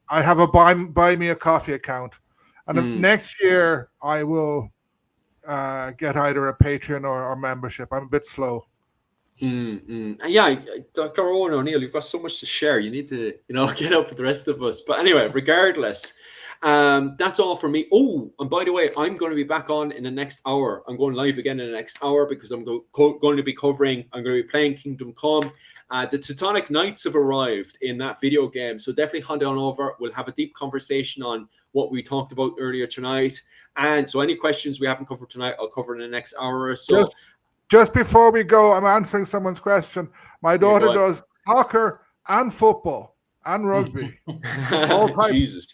S1: I have a buy me a coffee account, and next year I will get either a Patreon or membership. I'm a bit slow.
S2: Yeah, Dr. Owen O'Neill, you've got so much to share. You need to, get up with the rest of us. But anyway, regardless, that's all for me. Oh, and by the way, I'm going to be back on in the next hour. I'm going live again in the next hour because I'm going to be playing Kingdom Come. The Teutonic Knights have arrived in that video game. So definitely hunt on over. We'll have a deep conversation on what we talked about earlier tonight. And so any questions we haven't covered tonight, I'll cover in the next hour or so.
S1: Just before we go, I'm answering someone's question. My daughter does soccer and football and rugby.
S2: Jesus.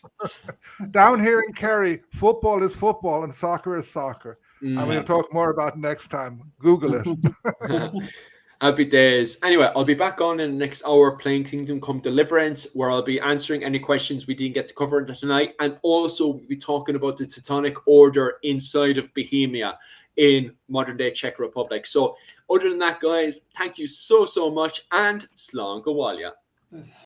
S1: Down here in Kerry, football is football and soccer is soccer. And we'll talk more about it next time. Google it.
S2: Happy days. Anyway, I'll be back on in the next hour playing Kingdom Come Deliverance, where I'll be answering any questions we didn't get to cover tonight, and also we'll be talking about the Teutonic Order inside of Bohemia in modern-day Czech Republic. So other than that, guys, thank you so much, and Slán go bhfuilte.